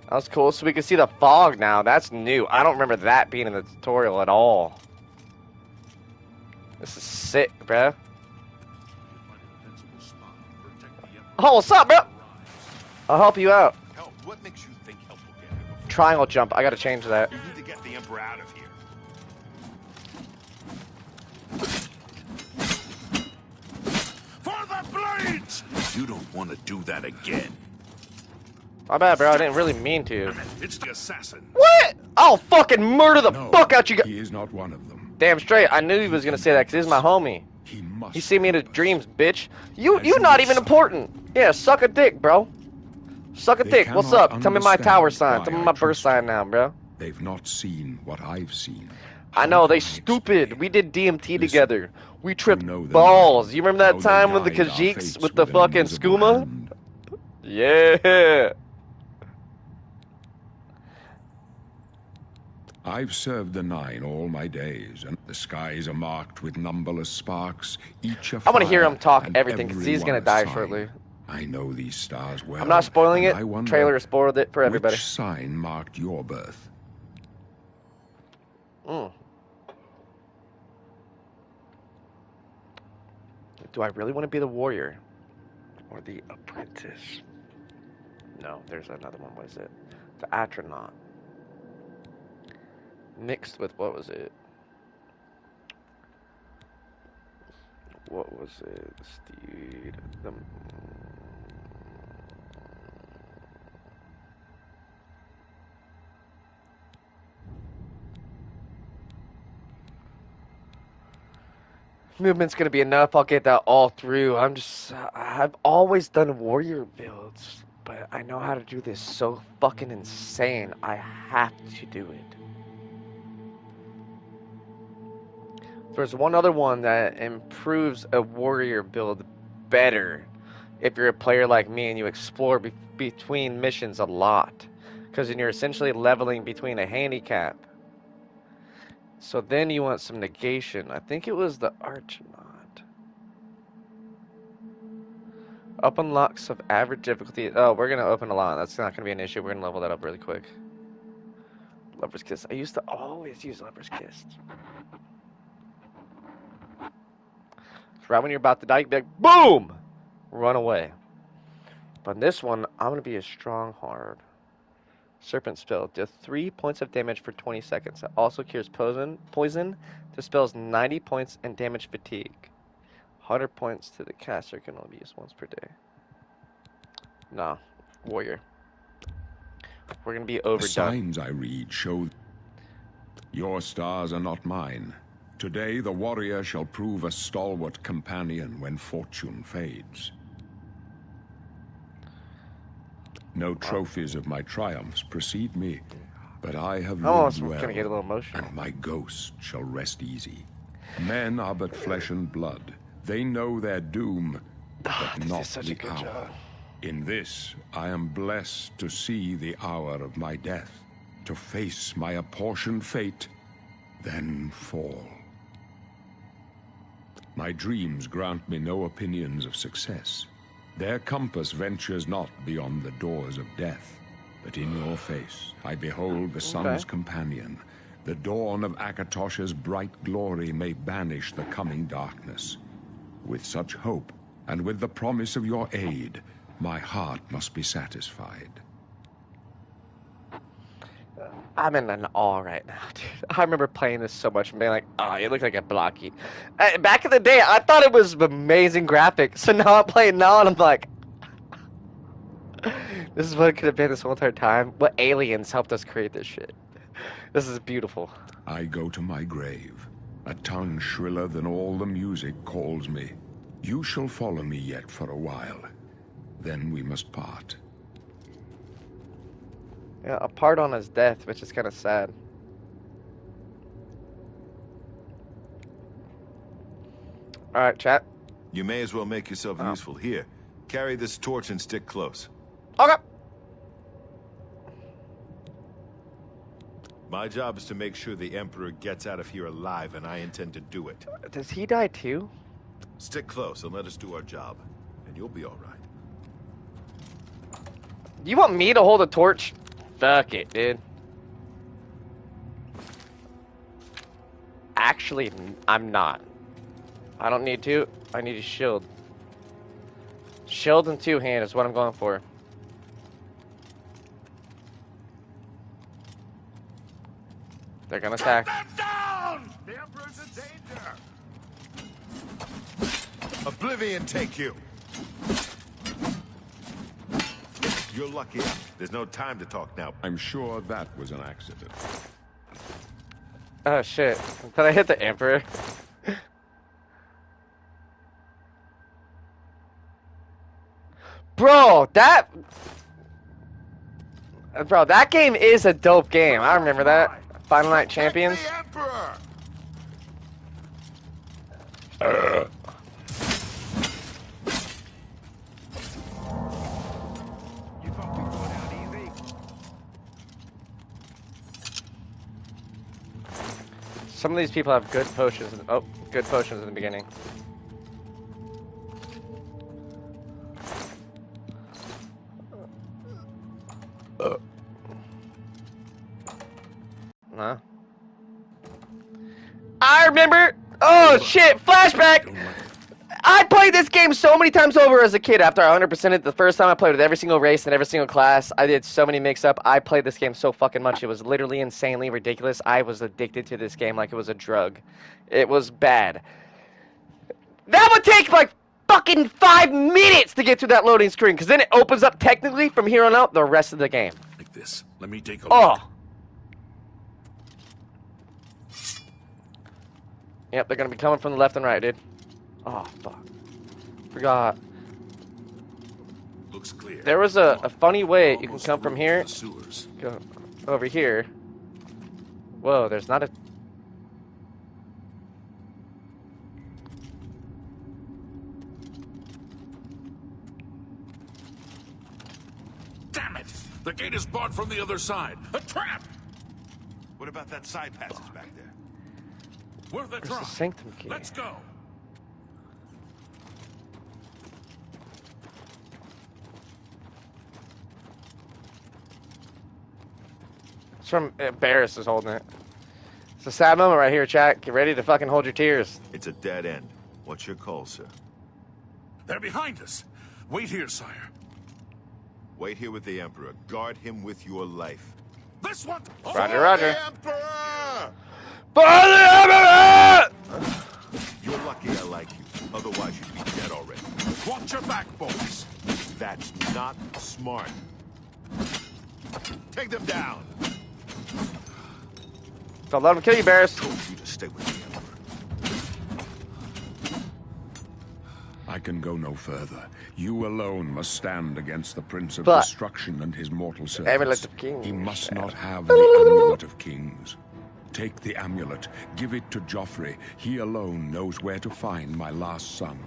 [SPEAKER 1] That was cool. So we can see the fog now. That's new. I don't remember that being in the tutorial at all. This is sick, bruh. Oh, what's up, bro? I'll help you out.
[SPEAKER 6] Help? What makes you think help will get him?
[SPEAKER 1] Triangle jump. I gotta change that.
[SPEAKER 6] You need to get the Emperor out of here. For the blades! You don't want to do that again.
[SPEAKER 1] My bad, bro. I didn't really mean to.
[SPEAKER 6] It's the assassin.
[SPEAKER 1] What? I'll fucking murder the
[SPEAKER 2] No,
[SPEAKER 1] fuck out you guys.
[SPEAKER 2] he is not one of them.
[SPEAKER 1] Damn straight. I knew he was gonna say that because he's my homie.
[SPEAKER 2] He must.
[SPEAKER 1] He see me in his
[SPEAKER 2] help us.
[SPEAKER 1] dreams, bitch. You
[SPEAKER 2] As
[SPEAKER 1] not
[SPEAKER 2] you
[SPEAKER 1] even
[SPEAKER 2] decide.
[SPEAKER 1] important. Yeah, suck a dick, bro. Suck a
[SPEAKER 2] They
[SPEAKER 1] dick. What's
[SPEAKER 2] cannot
[SPEAKER 1] up? Tell me my tower
[SPEAKER 2] understand
[SPEAKER 1] sign.
[SPEAKER 2] why
[SPEAKER 1] Tell me
[SPEAKER 2] I
[SPEAKER 1] my birth
[SPEAKER 2] trust
[SPEAKER 1] sign
[SPEAKER 2] you.
[SPEAKER 1] now, bro.
[SPEAKER 2] They've not seen what I've seen.
[SPEAKER 1] I
[SPEAKER 2] How
[SPEAKER 1] know, they
[SPEAKER 2] can I
[SPEAKER 1] stupid.
[SPEAKER 2] explain?
[SPEAKER 1] We did DMT
[SPEAKER 2] Listen,
[SPEAKER 1] together. We tripped
[SPEAKER 2] know the
[SPEAKER 1] balls.
[SPEAKER 2] nine,
[SPEAKER 1] You remember that
[SPEAKER 2] how they
[SPEAKER 1] time with the
[SPEAKER 2] guide our
[SPEAKER 1] Kajiks
[SPEAKER 2] fates
[SPEAKER 1] with the
[SPEAKER 2] with an
[SPEAKER 1] fucking
[SPEAKER 2] invisible
[SPEAKER 1] skooma?
[SPEAKER 2] hand?
[SPEAKER 1] Yeah.
[SPEAKER 2] I've served the nine all my days, and the skies are marked with numberless sparks, each a
[SPEAKER 1] I want to hear
[SPEAKER 2] fire
[SPEAKER 1] him talk
[SPEAKER 2] and
[SPEAKER 1] everything because he's
[SPEAKER 2] every
[SPEAKER 1] gonna
[SPEAKER 2] one a
[SPEAKER 1] die
[SPEAKER 2] sign.
[SPEAKER 1] shortly.
[SPEAKER 2] I know these stars well.
[SPEAKER 1] I'm not spoiling
[SPEAKER 2] and
[SPEAKER 1] it.
[SPEAKER 2] I wonder
[SPEAKER 1] Trailer spoiled it for everybody.
[SPEAKER 2] which sign marked your birth.
[SPEAKER 1] Do I really want to be the warrior or the apprentice? No, there's another one. What is it? The astronaut. Mixed with what was it? What was it? Steed. The... Movement's gonna be enough. I'll get that all through. I've always done warrior builds, but I know how to do this so fucking insane. I have to do it. There's one other one that improves a warrior build better if you're a player like me and you explore between missions a lot, because then you're essentially leveling between a handicap. So then you want some negation. I think it was the Archnaut. Open locks of average difficulty. Oh, we're gonna open a lot. That's not gonna be an issue. We're gonna level that up really quick. Lover's Kiss. I used to always use Lover's Kiss. Right when you're about to die, you'd be like, boom! Run away. But in this one, I'm gonna be a Strongheart. Serpent spell. Deal 3 points of damage for 20 seconds. It also cures poison. Dispels 90 points and damage fatigue. 100 points to the caster, can only be used once per day. Nah, warrior. We're gonna be
[SPEAKER 2] The
[SPEAKER 1] overdone.
[SPEAKER 2] signs I read show your stars are not mine. Today the warrior shall prove a stalwart companion when fortune fades. No trophies of my triumphs precede me, but I have
[SPEAKER 1] Oh,
[SPEAKER 2] lived
[SPEAKER 1] I'm
[SPEAKER 2] well,
[SPEAKER 1] gonna get a little emotional.
[SPEAKER 2] and my ghost shall rest easy. Men are but flesh and blood. They know their doom, but
[SPEAKER 1] This
[SPEAKER 2] not
[SPEAKER 1] is such
[SPEAKER 2] the
[SPEAKER 1] a good
[SPEAKER 2] hour.
[SPEAKER 1] job.
[SPEAKER 2] In this, I am blessed to see the hour of my death, to face my apportioned fate, then fall. My dreams grant me no opinions of success. Their compass ventures not beyond the doors of death. But in your face, I behold the sun's companion. The dawn of Akatosh's bright glory may banish the coming darkness. With such hope, and with the promise of your aid, my heart must be satisfied.
[SPEAKER 1] I'm in an awe right now, dude. I remember playing this so much and being like, oh, it looked like a blocky. Back in the day, I thought it was amazing graphics. So now I'm playing now and I'm like, this is what it could have been this whole entire time. What aliens helped us create this shit. This is beautiful.
[SPEAKER 2] I go to my grave. A tongue shriller than all the music calls me. You shall follow me yet for a while. Then we must part.
[SPEAKER 1] Yeah, a part on his death, which is kind of sad. Alright, chat.
[SPEAKER 6] You may as well make yourself useful here. Carry this torch and stick close.
[SPEAKER 1] Okay.
[SPEAKER 6] My job is to make sure the Emperor gets out of here alive, and I intend to do it.
[SPEAKER 1] Does he die too?
[SPEAKER 6] Stick close and let us do our job, and you'll be all right.
[SPEAKER 1] You want me to hold a torch? Fuck it, dude. Actually, I'm not. I don't need to. I need a shield. Shield and two-hand is what I'm going for. They're gonna attack.
[SPEAKER 6] Down! The Emperor's in danger! Oblivion take you! You're lucky. There's no time to talk now.
[SPEAKER 2] I'm sure that was an accident.
[SPEAKER 1] Oh shit! Did I hit the Emperor? Bro, that game is a dope game. I remember that. Final Night Champions.
[SPEAKER 6] The Emperor!
[SPEAKER 1] Some of these people have good potions. Oh, good potions in the beginning. No. I remember. Oh shit! Flashback. I played this game so many times over as a kid. After I 100%ed it the first time, I played with every single race and every single class. I did so many mix-up. I played this game so fucking much. It was literally insanely ridiculous. I was addicted to this game like it was a drug. It was bad. That would take like fucking 5 minutes to get through that loading screen, because then it opens up technically from here on out the rest of the game.
[SPEAKER 5] Like this. Let me take a
[SPEAKER 1] Oh.
[SPEAKER 5] look.
[SPEAKER 1] Yep, they're gonna be coming from the left and right, dude. Oh, fuck. Forgot.
[SPEAKER 5] Looks clear.
[SPEAKER 1] There was a funny way you can come from
[SPEAKER 5] through
[SPEAKER 1] here,
[SPEAKER 5] to the sewers.
[SPEAKER 1] go over here. Whoa, there's not a...
[SPEAKER 5] Damn it! The gate is barred from the other side. A trap!
[SPEAKER 6] What about that side passage back there?
[SPEAKER 5] Worth a
[SPEAKER 1] Where's
[SPEAKER 5] try.
[SPEAKER 1] the sanctum key?
[SPEAKER 5] Let's go.
[SPEAKER 1] It's from... Barris is holding it. It's a sad moment right here, chat. Get ready to fucking hold your tears.
[SPEAKER 6] It's a dead end. What's your call, sir?
[SPEAKER 5] They're behind us. Wait here, sire.
[SPEAKER 6] Wait here with the Emperor. Guard him with your life.
[SPEAKER 5] This one!
[SPEAKER 1] Roger, roger.
[SPEAKER 6] The Emperor!
[SPEAKER 1] For the Emperor!
[SPEAKER 6] You're lucky I like you. Otherwise, you'd be dead already.
[SPEAKER 5] Watch your back, boys.
[SPEAKER 6] That's not smart. Take them down.
[SPEAKER 1] Don't let him kill you, Barris.
[SPEAKER 6] Told you to stay with the Emperor.
[SPEAKER 2] I can go no further. You alone must stand against the Prince of
[SPEAKER 1] But-
[SPEAKER 2] Destruction and his mortal
[SPEAKER 1] Amulet
[SPEAKER 2] servants.
[SPEAKER 1] of Kings.
[SPEAKER 2] He must not have the Amulet of Kings. Take the amulet, give it to Joffrey. He alone knows where to find my last son.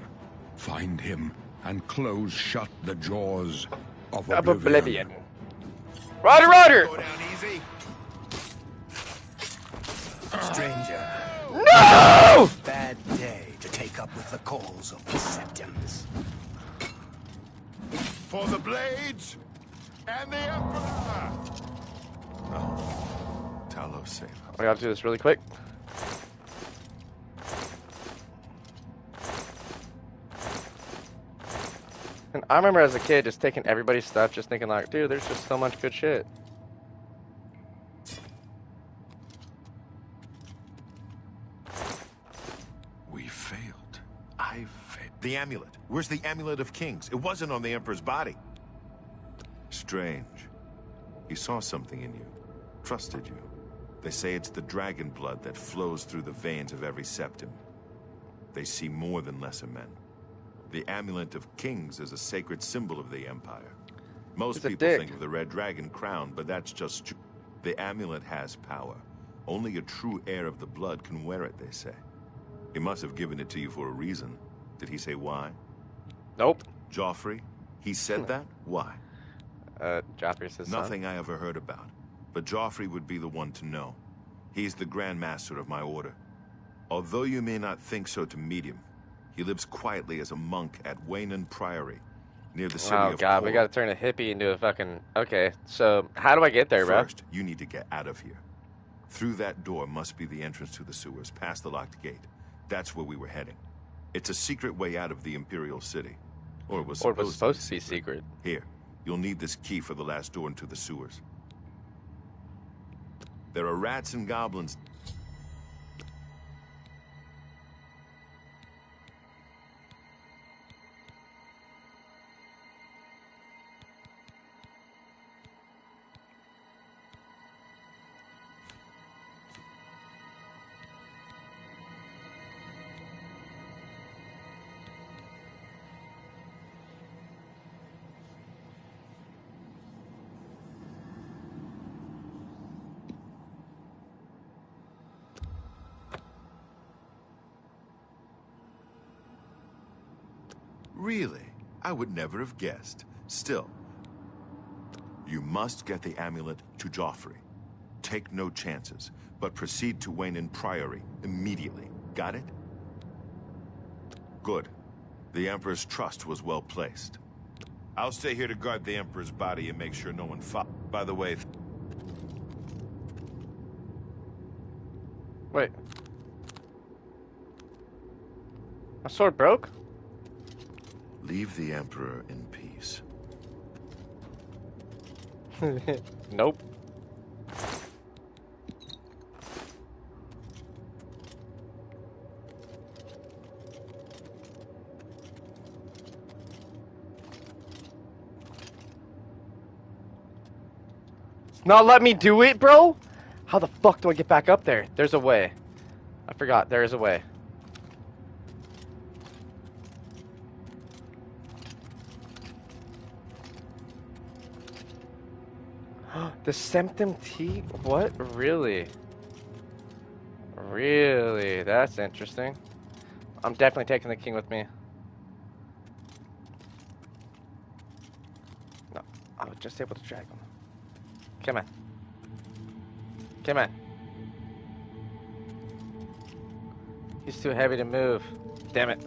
[SPEAKER 2] Find him and close shut the jaws of
[SPEAKER 1] Of
[SPEAKER 2] Oblivion.
[SPEAKER 1] Oblivion. Roger, roger!
[SPEAKER 6] Go down easy.
[SPEAKER 3] Stranger,
[SPEAKER 1] No!
[SPEAKER 3] bad day to take up with the calls of the Septums.
[SPEAKER 6] For the blades and the Emperor. Oh, Talos save.
[SPEAKER 1] I gotta do this really quick. And I remember as a kid just taking everybody's stuff, just thinking like, dude, there's just so much good shit.
[SPEAKER 6] We failed. I failed. The amulet. Where's the Amulet of Kings? It wasn't on the Emperor's body. Strange. He saw something in you. Trusted you. They say it's the dragon blood that flows through the veins of every septum. They see more than lesser men. The Amulet of Kings is a sacred symbol of the Empire. Most
[SPEAKER 1] He's a
[SPEAKER 6] people
[SPEAKER 1] dick.
[SPEAKER 6] think of the red dragon crown, but that's just... The amulet has power. Only a true heir of the blood can wear it, they say. He must have given it to you for a reason. Did he say why?
[SPEAKER 1] Nope.
[SPEAKER 6] Joffrey? He said that? Why?
[SPEAKER 1] Joffrey's his son.
[SPEAKER 6] Nothing I ever heard about. But Joffrey would be the one to know. He's the Grand Master of my order. Although you may not think so to meet him, he lives quietly as a monk at Waynon Priory, near the city
[SPEAKER 1] Oh
[SPEAKER 6] of
[SPEAKER 1] god, we
[SPEAKER 6] Kor.
[SPEAKER 1] gotta turn a hippie into a fucking... Okay, so how do I get there, bro?
[SPEAKER 6] First, you need to get out of here. Through that door must be the entrance to the sewers, past the locked gate. That's where we were heading. It's a secret way out of the Imperial City. Or it was
[SPEAKER 1] Or it was
[SPEAKER 6] supposed
[SPEAKER 1] supposed to be secret.
[SPEAKER 6] Here, you'll need this key for the last door into the sewers. There are rats and goblins. Really? I would never have guessed. Still, you must get the amulet to Joffrey. Take no chances, but proceed to Wayne Priory immediately. Got it? Good. The Emperor's trust was well placed. I'll stay here to guard the Emperor's body and make sure no one By the way...
[SPEAKER 1] Wait. My sword broke?
[SPEAKER 6] Leave the Emperor in peace.
[SPEAKER 1] Nope. Not let me do it, bro? How the fuck do I get back up there? There's a way. I forgot, there is a way. The Septum T? What? Really? Really? That's interesting. I'm definitely taking the king with me. No, I was just able to drag him. Come on. Come on. He's too heavy to move. Damn it.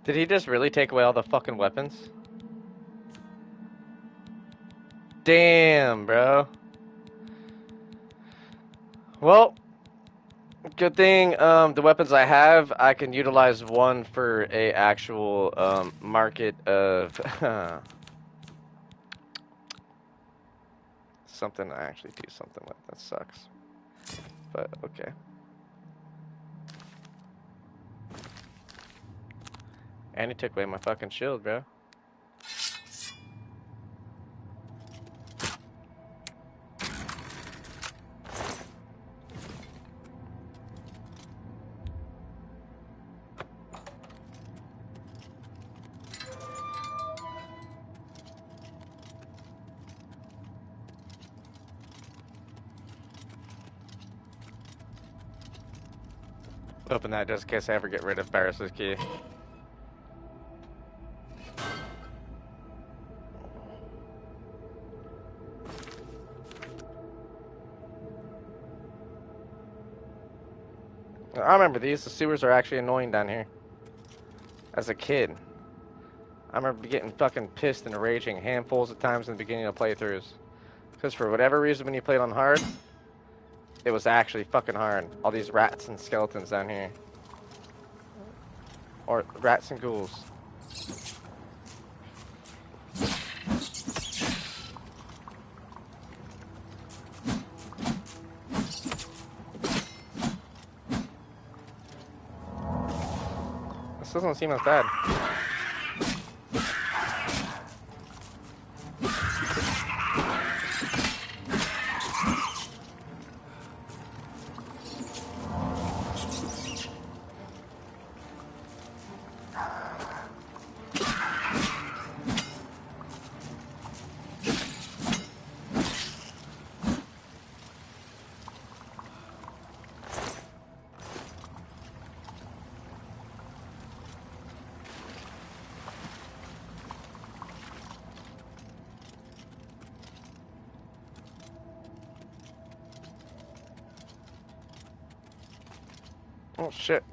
[SPEAKER 1] Did he just really take away all the fucking weapons? Damn, bro. Well, good thing the weapons I have, I can utilize one for a actual market of something I actually do something with. That sucks. But okay. And he took away my fucking shield, bro. Open that just in case I ever get rid of Barris's key. I remember these. The sewers are actually annoying down here. As a kid. I remember getting fucking pissed and raging handfuls of times in the beginning of playthroughs. Because for whatever reason when you played on hard, it was actually fucking hard. All these rats and skeletons down here. Or rats and ghouls. This doesn't seem as bad. Oh shit.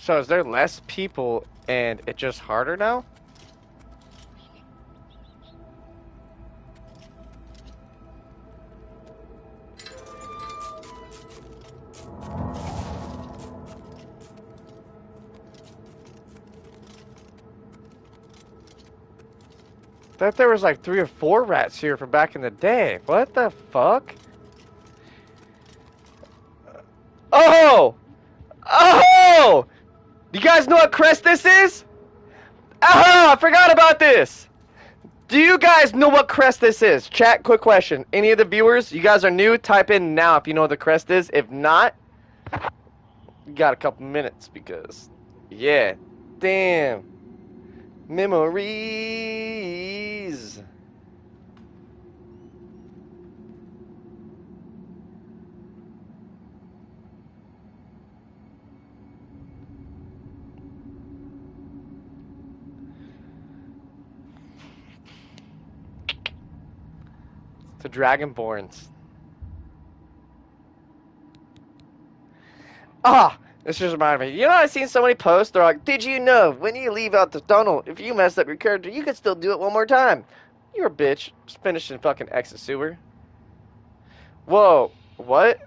[SPEAKER 1] So is there less people and it's just harder now? Thought there was like 3 or 4 rats here from back in the day. What the fuck? Oh! Oh! You guys know what crest this is? Oh, I forgot about this! Do you guys know what crest this is? Chat, quick question. Any of the viewers, you guys are new, type in now if you know what the crest is. If not, you got a couple minutes because, yeah, Damn. Memories. To Dragonborns. Ah, this just reminded me. You know, I've seen so many posts. They're like, "Did you know when you leave out the tunnel, if you mess up your character, you can still do it one more time?" You're a bitch. Just finishing fucking exit sewer. Whoa, what?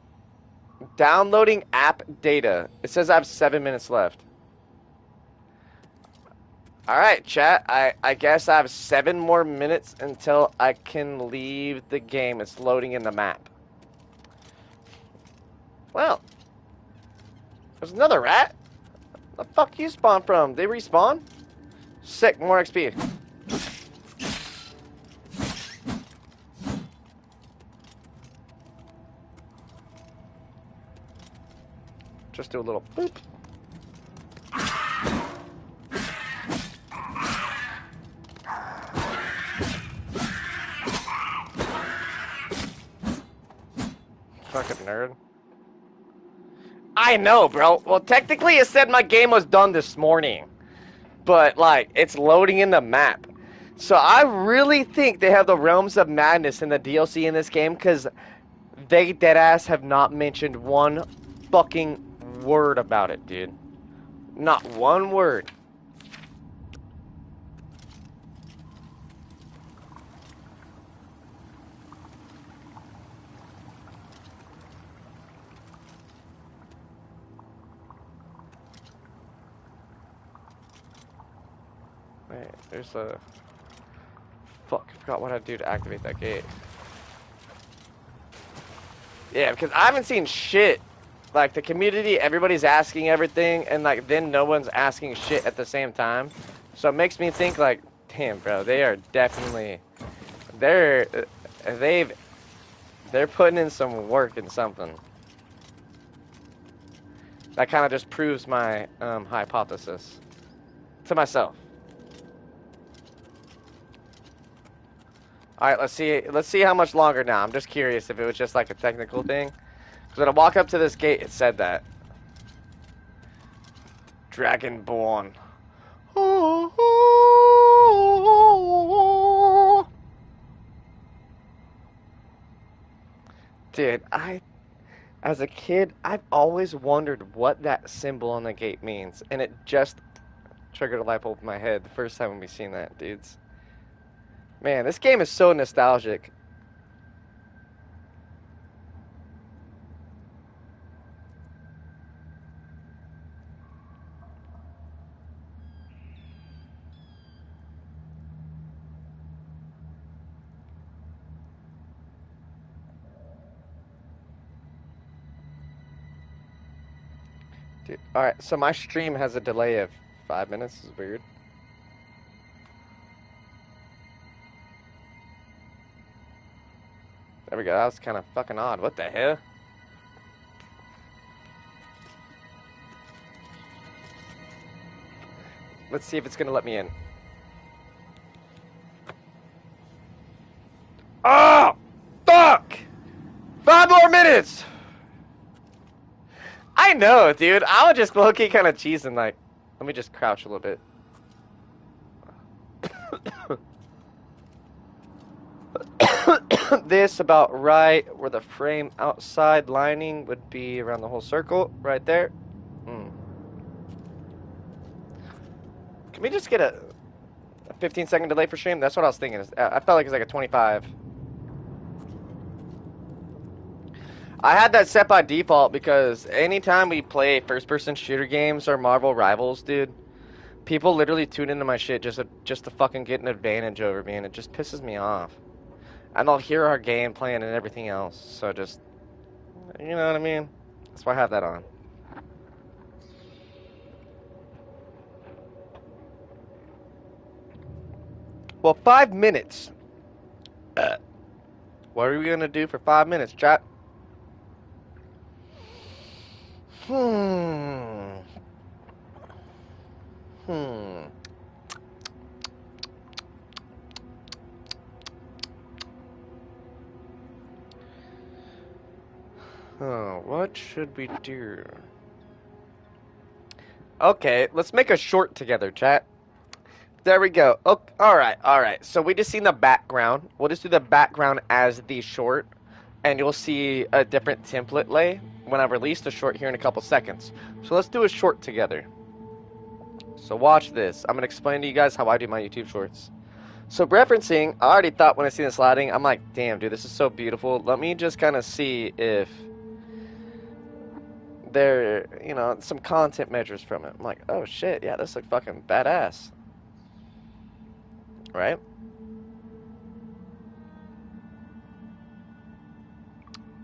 [SPEAKER 1] Downloading app data. It says I have 7 minutes left. Alright, chat. I guess I have 7 more minutes until I can leave the game. It's loading in the map. Well, there's another rat. The fuck you spawn from? They respawn? Sick, more XP. Just do a little boop. Fucking nerd. I know, bro. Well, technically it said my game was done this morning. But, like, it's loading in the map. So I really think they have the Realms of Madness in the DLC in this game, because they deadass have not mentioned one fucking word about it, dude. Not one word. Wait, there's a... Fuck, I forgot what I do to activate that gate. Yeah, because I haven't seen shit. Like, the community, everybody's asking everything, and, like, then no one's asking shit at the same time. So it makes me think, like, damn, bro, they are definitely... They're putting in some work in something. That kind of just proves my hypothesis to myself. All right, let's see how much longer now. I'm just curious if it was just like a technical thing. Because when I walk up to this gate, it said that. Dragonborn. Dude, as a kid, I've always wondered what that symbol on the gate means. And it just triggered a light bulb in my head the first time we seen that, dudes. Man, this game is so nostalgic. Dude, alright, so my stream has a delay of 5 minutes. This is weird. There we go. That was kind of fucking odd. What the hell? Let's see if it's gonna let me in. Oh! Fuck! 5 more minutes! I know, dude. I was just low-key kind of cheesing, like... Let me just crouch a little bit. This about right where the frame outside lining would be around the whole circle, right there. Can we just get a 15-second delay for stream? That's what I was thinking. I felt like it's like a 25. I had that set by default because anytime we play first-person shooter games or Marvel Rivals, dude, people literally tune into my shit just to fucking get an advantage over me, and it just pisses me off. And they'll hear our game plan and everything else, so just, you know what I mean? That's why I have that on. Well, 5 minutes. What are we gonna do for 5 minutes, chat? Hmm. Oh, what should we do? Okay, let's make a short together, chat. There we go. Oh, all right. So we just seen the background. We'll just do the background as the short, and you'll see a different template lay when I release the short here in a couple seconds. So let's do a short together. So watch this. I'm gonna explain to you guys how I do my YouTube shorts. So referencing, I already thought when I seen this lighting, I'm like, damn, dude, this is so beautiful. Let me just kind of see if there, some content measures from it. I'm like, oh shit, yeah, this looks fucking badass, right?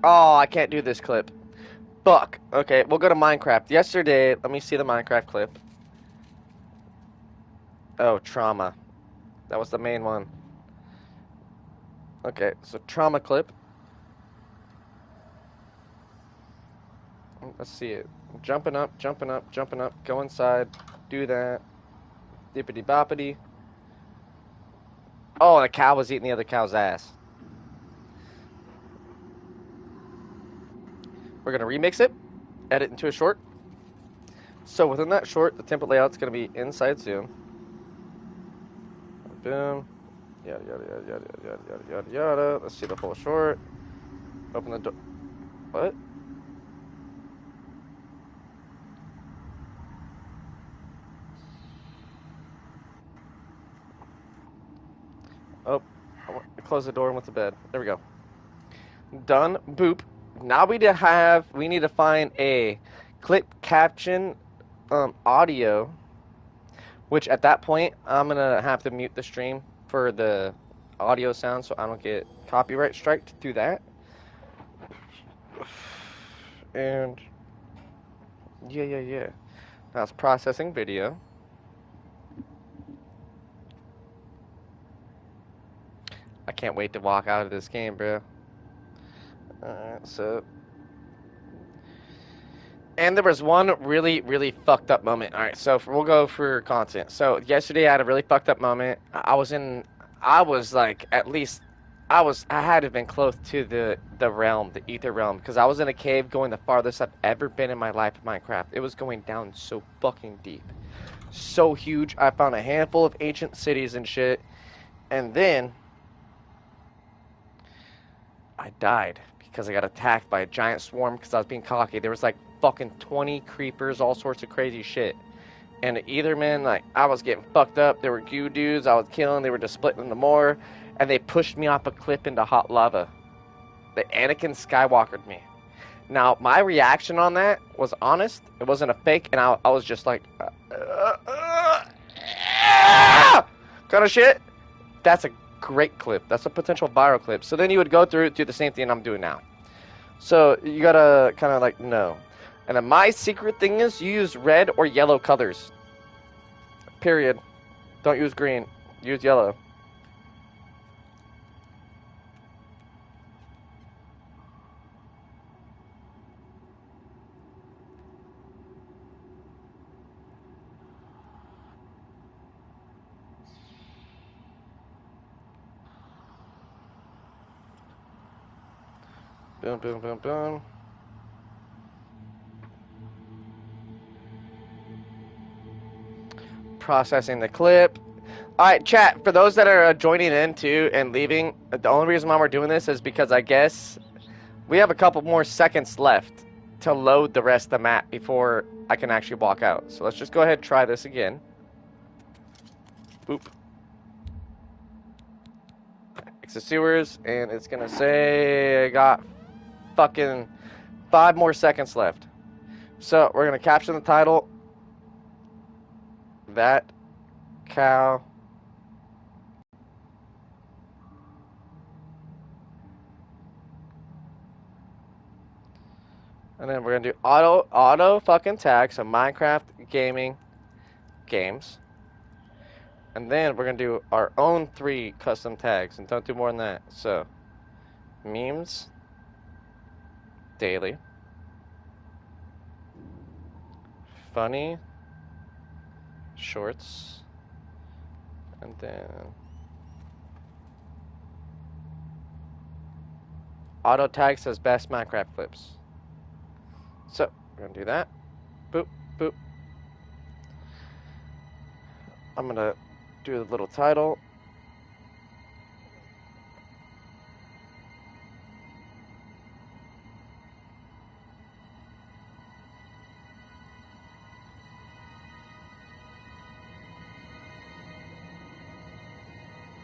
[SPEAKER 1] Oh, I can't do this clip. Fuck. Okay, we'll go to Minecraft. Yesterday, let me see the Minecraft clip. Oh, trauma. That was the main one. Okay, so trauma clip. Let's see it. Jumping up, go inside, do that. Dippity boppity. Oh, the cow was eating the other cow's ass. We're gonna remix it, edit into a short. So within that short, the template layout's gonna be inside zoom. Boom. Yada yada yada yada yada yada yada yada. Let's see the full short. Open the door. What? Oh, I close the door and went to bed. There we go. Done. Boop. Now we need to find a clip caption audio, which at that point I'm gonna have to mute the stream for the audio sound so I don't get copyright striked through that. And yeah. Now it's processing video. I can't wait to walk out of this game, bro. Alright, so. And there was one really, really fucked up moment. Alright, so we'll go for content. So yesterday I had a really fucked up moment. I was like, at least, I had to have been close to the realm, the ether realm, because I was in a cave going the farthest I've ever been in my life in Minecraft. It was going down so fucking deep. So huge. I found a handful of ancient cities and shit. And then I died because I got attacked by a giant swarm because I was being cocky. There was like fucking 20 creepers, all sorts of crazy shit. And the Ethermen, like, I was getting fucked up. There were goo dudes I was killing. They were just splitting into more. And they pushed me off a cliff into hot lava. They Anakin Skywalkered me. Now, my reaction on that was honest. It wasn't a fake. And I was just like, kind of shit. That's a great clip. That's a potential viral clip. So then you would go through it, do the same thing I'm doing now. So you gotta kind of like know. And then my secret thing is you use red or yellow colors. Period. Don't use green. Use yellow. Boom, boom, boom, boom. Processing the clip. Alright, chat, for those that are joining in too and leaving, the only reason why we're doing this is because I guess we have a couple more seconds left to load the rest of the map before I can actually walk out. So let's just go ahead and try this again. Boop. Exit sewers, and it's gonna say I got fucking 5 more seconds left. So we're gonna caption the title. That cow. And then we're gonna do auto fucking tag, so Minecraft gaming games. And then we're gonna do our own 3 custom tags, and don't do more than that. So memes daily, funny shorts, and then auto tag says best Minecraft clips. So we're gonna do that. Boop, boop. I'm gonna do the little title.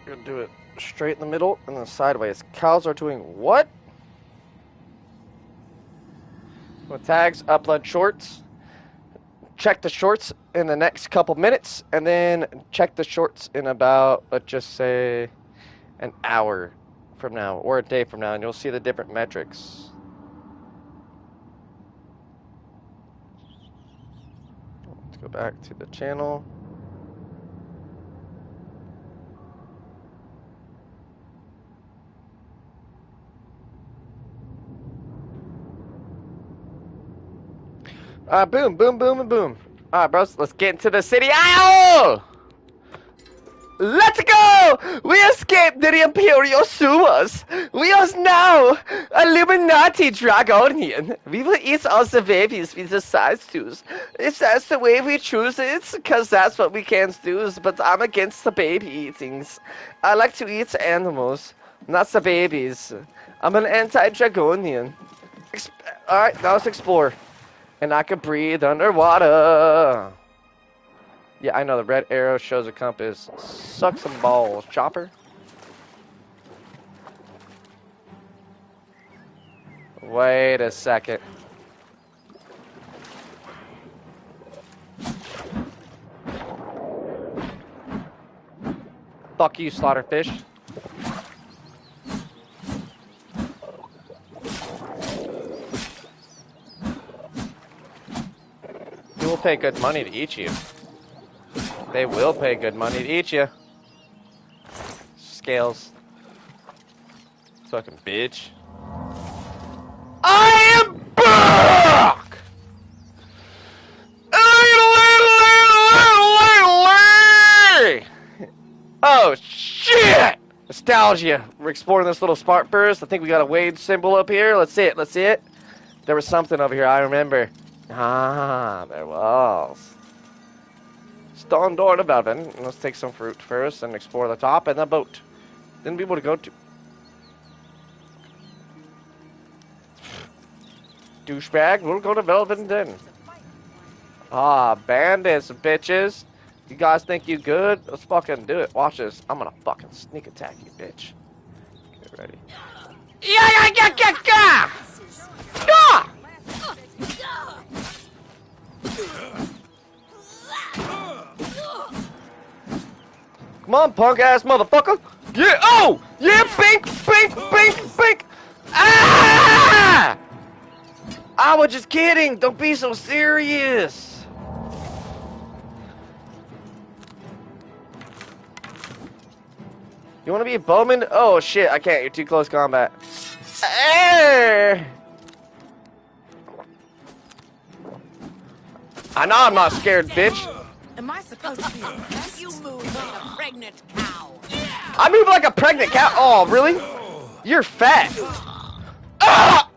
[SPEAKER 1] Gonna do it straight in the middle and then sideways. Cows are doing what? With tags, upload shorts. Check the shorts in the next couple minutes, and then check the shorts in about, let's just say, an hour from now or a day from now, and you'll see the different metrics. Let's go back to the channel. Boom, boom, boom, and boom. Alright, bros, let's get into the city. Ow! Let's go! We escaped the Imperial sewers. We are now Illuminati Dragonian. We will eat all the babies we decide to. If that's the way we choose it, because that's what we can do, but I'm against the baby eatings. I like to eat animals, not the babies. I'm an anti-Dragonian. Alright, now let's explore. And I can breathe underwater. Yeah, I know the red arrow shows a compass. Suck some balls, chopper. Wait a second. Fuck you, slaughterfish. They will pay good money to eat you. They will pay good money to eat you. Scales. Fucking bitch. I am back! Oh shit! Nostalgia. We're exploring this little spark burst. I think we got a wage symbol up here. Let's see it. Let's see it. There was something over here. I remember. Ah, there was. Stone door to Belvin. Let's take some fruit first and explore the top and the boat. Then we will go to. Douchebag, we'll go to Belvin then. Ah, bandits, bitches. You guys think you good? Let's fucking do it. Watch this. I'm gonna fucking sneak attack you, bitch. Get ready. Yeah! Come on, punk ass motherfucker! Yeah! Oh! Yeah! Bink! Bink! Bink! Bink! Ah! I was just kidding! Don't be so serious! You wanna be a bowman? Oh shit, I can't. You're too close combat. I know I'm not scared, bitch.
[SPEAKER 7] Am I supposed to be you move like a pregnant cow?
[SPEAKER 1] I move like a pregnant cow. Oh, really? You're fat. Ah!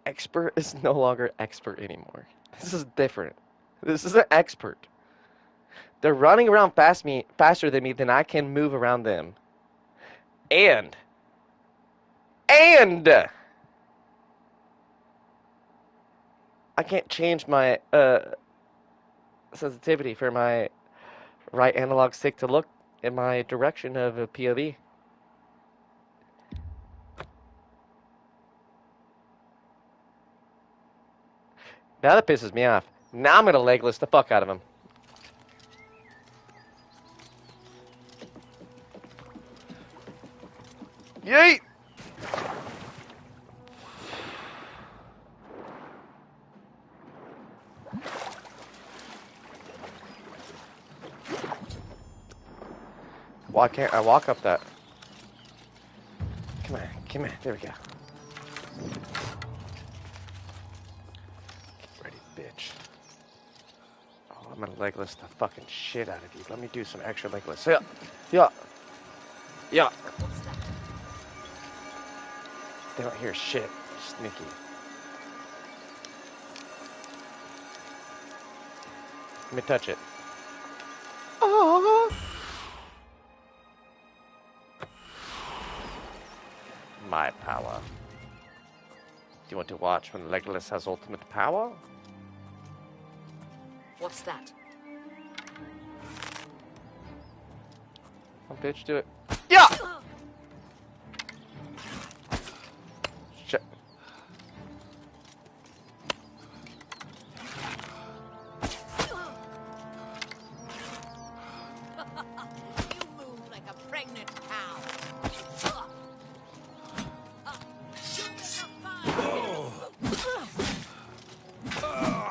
[SPEAKER 1] Expert is no longer expert anymore. This is different. This is an expert. They're running around faster than me, then I can move around them. And I can't change my sensitivity for my right analog stick to look in my direction of a POV. Now that pisses me off. Now I'm gonna legless the fuck out of him. Yeet! Why can't I walk up that? Come here. There we go. Get ready, bitch. Oh, I'm gonna legless the fucking shit out of you. Let me do some extra legless. Yeah. Yeah. Yeah. They don't hear shit. Sneaky. Let me touch it. Oh. My power. Do you want to watch when Legolas has ultimate power?
[SPEAKER 4] What's that?
[SPEAKER 1] Oh, bitch, do it. Yeah! Shit.
[SPEAKER 7] You move like a pregnant cow.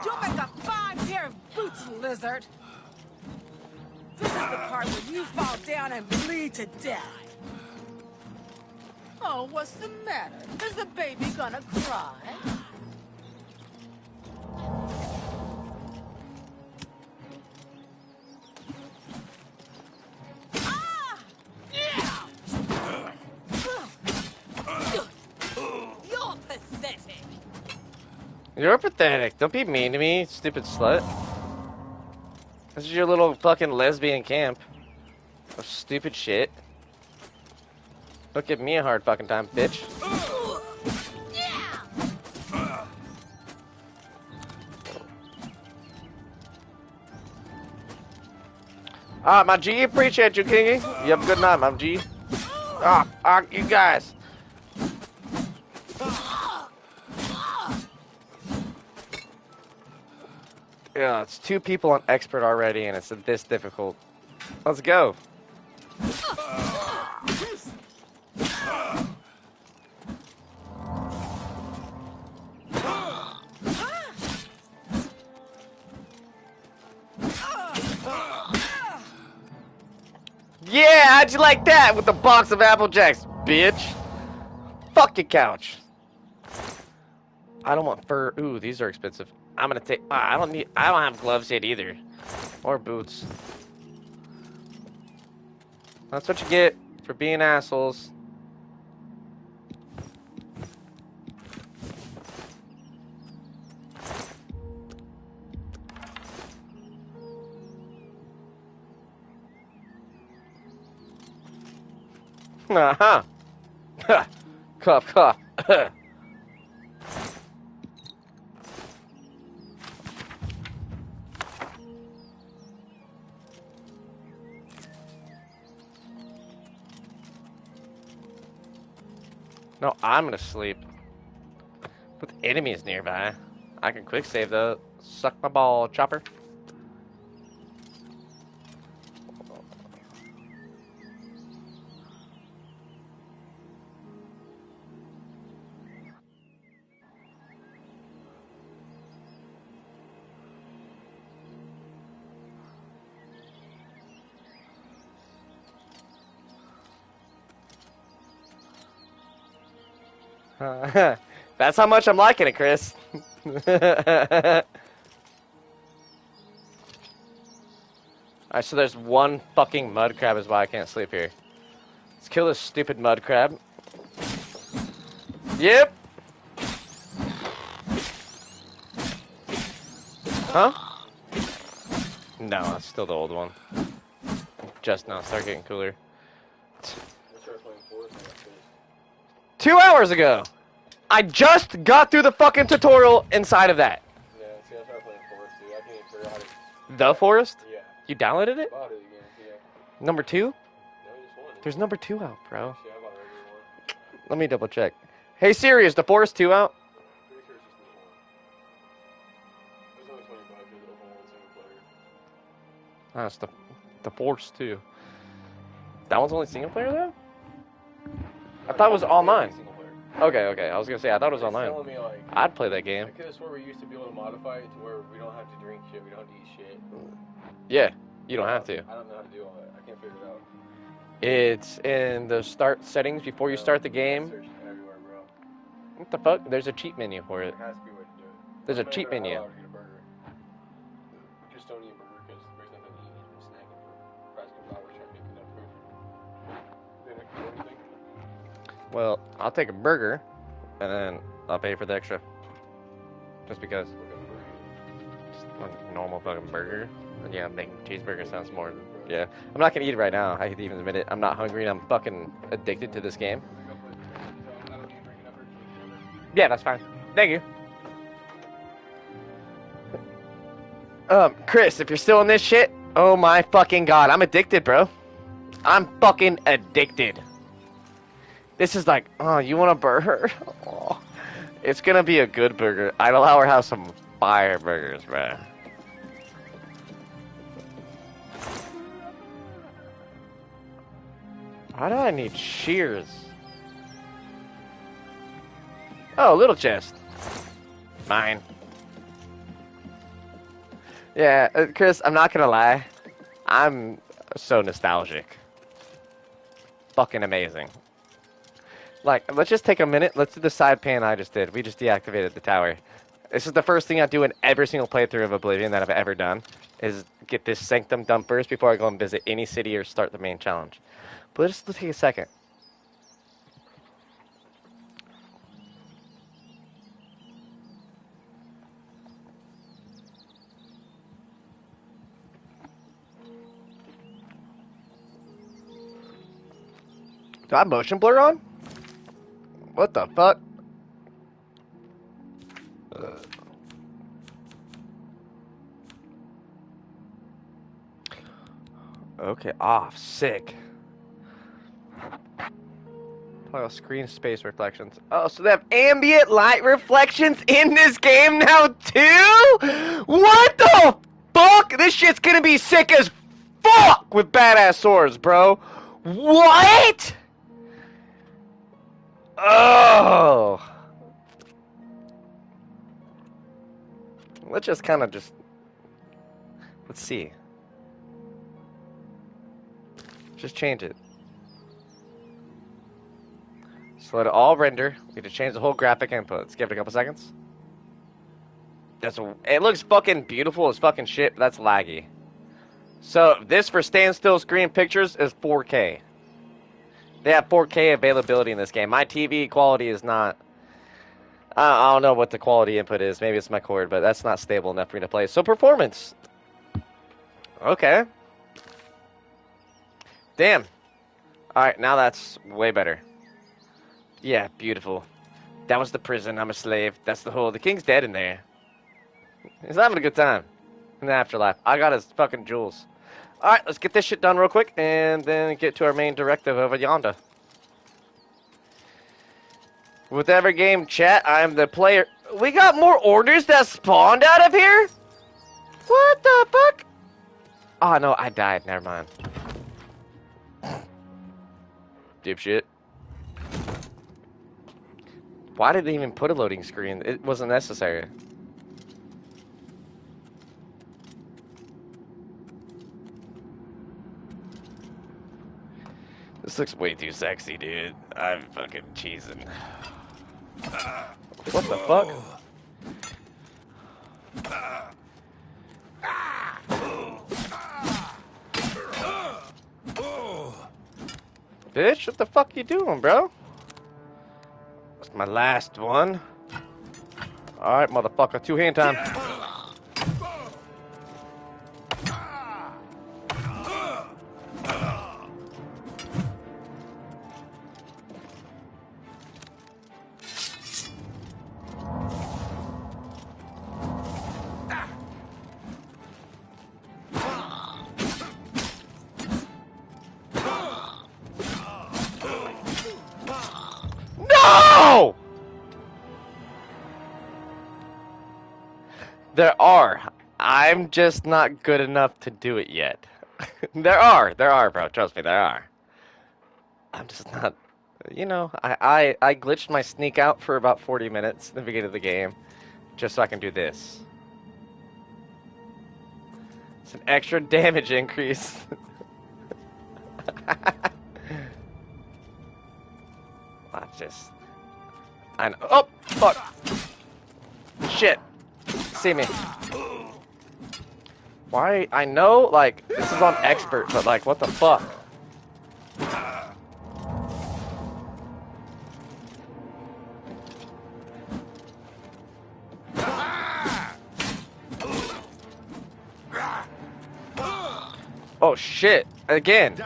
[SPEAKER 7] You make a fine pair of boots, lizard. This is the part where you fall down and bleed to death. Oh, what's the matter? Is the baby gonna cry? Ah! Yeah! You're pathetic.
[SPEAKER 1] You're pathetic. Don't be mean to me, stupid slut. This is your little fucking lesbian camp of stupid shit. Don't give me a hard fucking time, bitch. Ah, my G, appreciate you, Kingy. You have a good night, my G. You guys. Yeah, it's 2 people on expert already, and it's this difficult. Let's go. Yeah, how'd you like that with the box of Apple Jacks, bitch? Fuck your couch. I don't want fur. Ooh, these are expensive. I'm gonna take. I don't have gloves yet either, or boots. That's what you get for being assholes. Uh-huh. Cough, cough. No, I'm gonna sleep. With enemies nearby. I can quick save though. Suck my ball, chopper. That's how much I'm liking it, Chris. Alright, so there's one fucking mud crab is why I can't sleep here. Let's kill this stupid mud crab. Yep. Huh? No, it's still the old one. Just now start getting cooler. 2 hours ago! I just got through the fucking tutorial inside of that.
[SPEAKER 8] Yeah, see, I started playing Forest, dude. I can't even figure out how to...
[SPEAKER 1] The Forest?
[SPEAKER 8] Yeah.
[SPEAKER 1] You downloaded it?
[SPEAKER 8] Bought it again, yeah.
[SPEAKER 1] Number 2?
[SPEAKER 8] No, just one.
[SPEAKER 1] There's number 2 out, bro.
[SPEAKER 8] Actually, I bought a regular one.
[SPEAKER 1] Let me double check. Hey Siri, is the Forest 2 out?
[SPEAKER 8] Pretty sure it's just this one. It was only $20. It was open world single player.
[SPEAKER 1] That's the Forest 2. That one's only single player though? I thought it was online.
[SPEAKER 8] Single player.
[SPEAKER 1] Okay. I was gonna say I thought it was
[SPEAKER 8] It's
[SPEAKER 1] online.
[SPEAKER 8] telling me, like,
[SPEAKER 1] I'd play that game.
[SPEAKER 8] I could have swore we used to be able to modify it to where we don't have to drink shit, we don't have to eat shit.
[SPEAKER 1] Yeah, you don't have to.
[SPEAKER 8] I don't know how to do all that. I can't figure it out.
[SPEAKER 1] It's in the start settings before you start the game.
[SPEAKER 8] I
[SPEAKER 1] What the fuck? There's a cheat menu for it.
[SPEAKER 8] There has to be a way to do it.
[SPEAKER 1] There's a
[SPEAKER 8] I'm
[SPEAKER 1] cheat
[SPEAKER 8] not
[SPEAKER 1] menu.
[SPEAKER 8] allowed to get a burger. We just don't eat a burger because there's nothing to eat. We've been snacking for past couple hours trying to make enough food. Then I can do anything.
[SPEAKER 1] Well, I'll take a burger, and then I'll pay for the extra. Just because.
[SPEAKER 8] What kind of burger you eat?
[SPEAKER 1] Just a normal fucking burger. Yeah, I think cheeseburger sounds more. Yeah. I'm not gonna eat it right now. I could even admit it. I'm not hungry and I'm fucking addicted to this game. Yeah, that's fine. Thank you. Chris, if you're still in this shit, oh my fucking god, I'm addicted, bro. I'm fucking addicted. This is like, oh, you want a burger? Oh, it's gonna be a good burger. I'd allow her to have some fire burgers, bro. Why do I need shears? Oh, little chest. Mine. Yeah, Chris, I'm not gonna lie. I'm so nostalgic. Fucking amazing. Like, let's just take a minute. Let's do the side pan I just did. We just deactivated the tower. This is the first thing I do in every single playthrough of Oblivion that I've ever done, is get this sanctum done first before I go and visit any city or start the main challenge. But let's take a second. Do I have motion blur on? What the fuck? Okay, off. Sick. Toggle screen space reflections. Oh, so they have ambient light reflections in this game now too? What the fuck? This shit's gonna be sick as fuck with badass swords, bro. What? Oh. Let's just kind of just... Let's see. Just change it. So let it all render. We need to change the whole graphic input. Let's give it a couple seconds. It looks fucking beautiful as fucking shit, but that's laggy. So this for standstill screen pictures is 4K. They have 4K availability in this game. My TV quality is not... I don't know what the quality input is. Maybe it's my cord, but that's not stable enough for me to play. So performance. Okay. Damn. Alright, now that's way better. Yeah, beautiful. That was the prison. I'm a slave. That's the hole. The king's dead in there. He's having a good time in the afterlife. I got his fucking jewels. Alright, let's get this shit done real quick and then get to our main directive over yonder. With every game chat, I'm the player. We got more orders that spawned out of here? What the fuck? Oh no, I died. Never mind. Dipshit. Why did they even put a loading screen? It wasn't necessary. This looks way too sexy, dude. I'm fucking cheesing. What the fuck? Bitch, what the fuck you doing, bro? That's my last one. Alright, motherfucker. 2-hand time. No! There are. I'm just not good enough to do it yet. There are, bro. Trust me, there are. I'm just not, you know, I glitched my sneak out for about 40 minutes in the beginning of the game, just so I can do this. It's an extra damage increase. Watch this. I know. Oh, fuck. Shit. See me. Why? I know, like, this is on expert, but, like, what the fuck? Oh, shit. Again.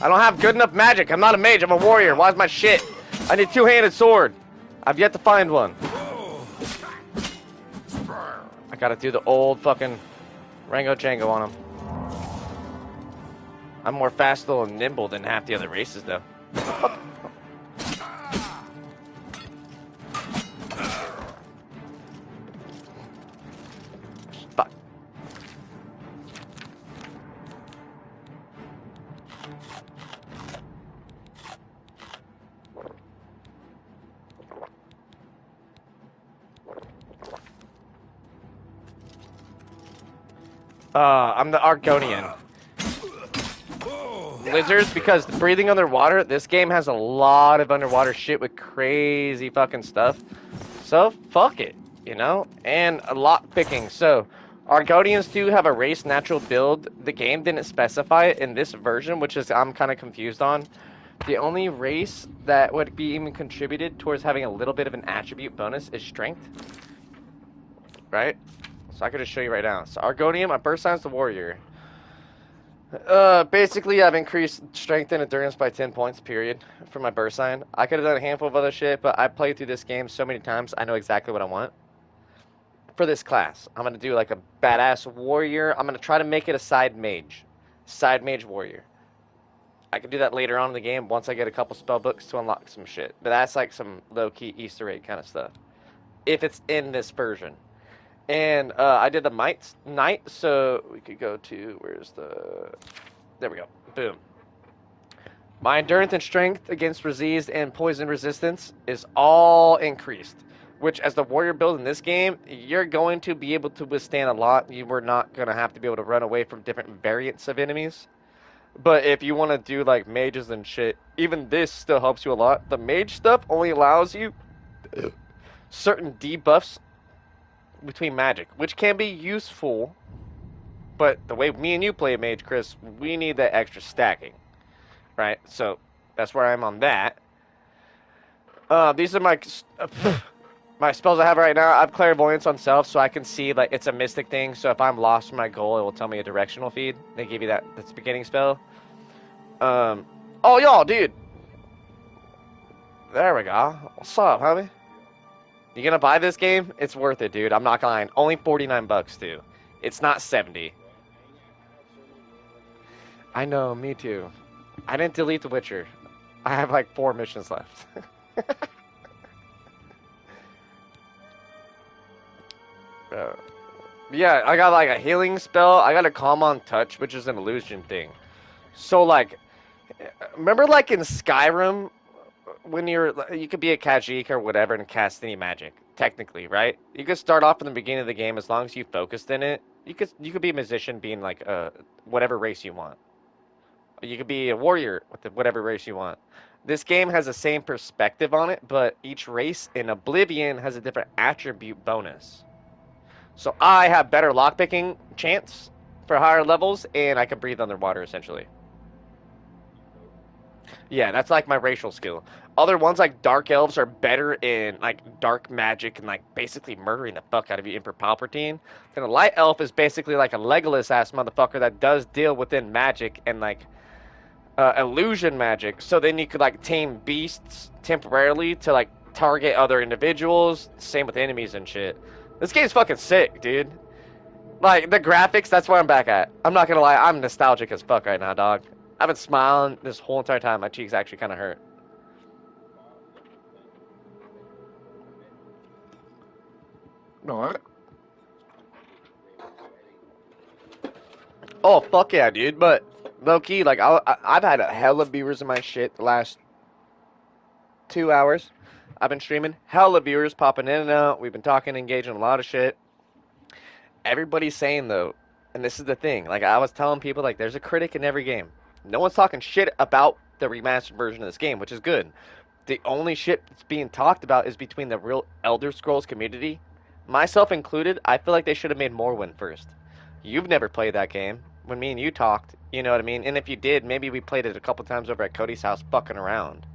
[SPEAKER 1] I don't have good enough magic. I'm not a mage. I'm a warrior. Why's my shit? I need two-handed sword. I've yet to find one. I gotta do the old fucking Rango Django on him. I'm more fast, and nimble than half the other races, though. Fuck. I'm the Argonian. Lizards, because breathing underwater, this game has a lot of underwater shit with crazy fucking stuff. So, fuck it, you know? And a lot picking. So, Argonians do have a race natural build. The game didn't specify it in this version, which is I'm kind of confused on. The only race that would be even contributed towards having a little bit of an attribute bonus is strength. Right? So I could just show you right now. So Argonian, my birth sign's the warrior. Basically I've increased strength and endurance by 10 points, period, for my birth sign. I could have done a handful of other shit, but I played through this game so many times, I know exactly what I want. For this class, I'm going to do like a badass warrior. I'm going to try to make it a side mage. Side mage warrior. I can do that later on in the game once I get a couple spell books to unlock some shit. But that's like some low-key Easter egg kind of stuff. If it's in this version. And I did the Knight, so we could go to, where's the, there we go, boom. My endurance and strength against disease and poison resistance is all increased, which as the warrior build in this game, you're going to be able to withstand a lot. You were not going to have to be able to run away from different variants of enemies. But if you want to do like mages and shit, even this still helps you a lot. The mage stuff only allows you certain debuffs between magic, which can be useful, but the way me and you play mage, Chris, we need that extra stacking, right? So that's where I'm on that. These are my my spells I have right now. I have clairvoyance on self, so I can see like it's a mystic thing. So if I'm lost from my goal, it will tell me a directional feed. They give you that's the beginning spell. Oh y'all, dude. There we go. What's up, homie? You gonna buy this game? It's worth it, dude. I'm not gonna lie. Only $49, too. It's not 70. I know, me too. I didn't delete The Witcher. I have like 4 missions left. Yeah, I got like a healing spell. I got a Calm on Touch, which is an illusion thing. So like, remember like in Skyrim, when you could be a Khajiit or whatever and cast any magic, technically, right? You could start off in the beginning of the game as long as you focused in it. You could be a musician being like whatever race you want. You could be a warrior with whatever race you want. This game has the same perspective on it, but each race in Oblivion has a different attribute bonus. So I have better lockpicking chance for higher levels, and I can breathe underwater essentially. Yeah, that's like my racial skill. Other ones like dark elves are better in like dark magic and like basically murdering the fuck out of you, Emperor Palpatine. And a light elf is basically like a Legolas ass motherfucker that does deal within magic and like illusion magic. So then you could like tame beasts temporarily to like target other individuals. Same with enemies and shit. This game's fucking sick, dude. Like the graphics, that's where I'm back at. I'm not gonna lie, I'm nostalgic as fuck right now, dog. I've been smiling this whole entire time. My cheeks actually kind of hurt. No, what? Oh, fuck yeah, dude. But, low-key, like, I've had a hell of viewers in my shit the last 2 hours. I've been streaming. Hella viewers popping in and out. We've been talking, engaging a lot of shit. Everybody's saying, though, And this is the thing. Like I was telling people, like there's a critic in every game. No one's talking shit about the remastered version of this game, which is good. The only shit that's being talked about is between the real Elder Scrolls community, myself included. I feel like they should have made Morrowind first. You've never played that game. When me and you talked, you know what I mean? And if you did, maybe we played it a couple times over at Cody's house fucking around.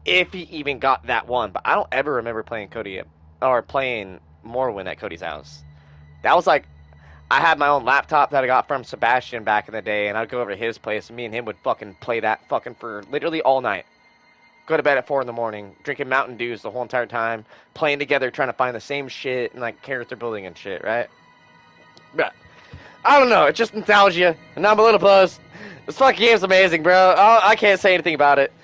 [SPEAKER 1] If he even got that one. But I don't ever remember playing Cody or playing Morrowind at Cody's house. That was like I had my own laptop that I got from Sebastian back in the day, and I'd go over to his place, and me and him would fucking play that fucking for literally all night. Go to bed at 4 in the morning, drinking Mountain Dews the whole entire time, playing together, trying to find the same shit, and like character building and shit, right? But I don't know, it's just nostalgia, and I'm a little buzzed. This fucking game's amazing, bro. I can't say anything about it,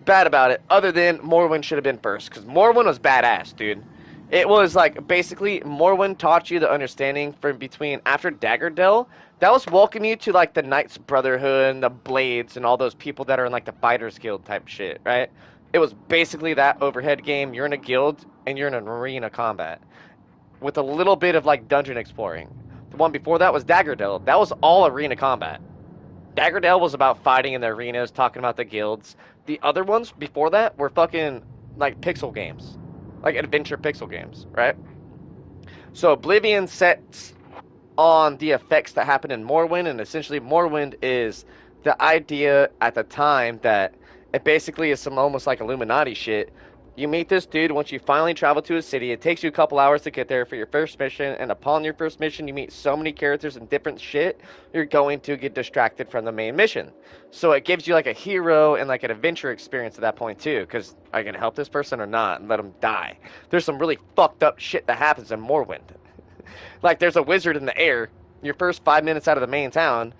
[SPEAKER 1] bad about it, other than Morrowind should have been first, because Morrowind was badass, dude. It was like basically Morrowind taught you the understanding from between after Daggerdell. That was welcome you to like the Knights Brotherhood and the Blades and all those people that are in like the Fighters Guild type shit, right? It was basically that overhead game. You're in a guild and you're in an arena combat with a little bit of like dungeon exploring. The one before that was Daggerdell. That was all arena combat. Daggerdell was about fighting in the arenas, talking about the guilds. The other ones before that were fucking like pixel games, like adventure pixel games, right? So Oblivion sets on the effects that happen in Morrowind, and essentially Morrowind is the idea at the time that it basically is some almost like Illuminati shit. You meet this dude once you finally travel to a city. It takes you a couple hours to get there for your first mission, and upon your first mission, you meet so many characters and different shit, you're going to get distracted from the main mission. So it gives you like a hero and like an adventure experience at that point too, because are you gonna help this person or not and let them die? There's some really fucked up shit that happens in Morrowind. Like there's a wizard in the air. Your first 5 minutes out of the main town,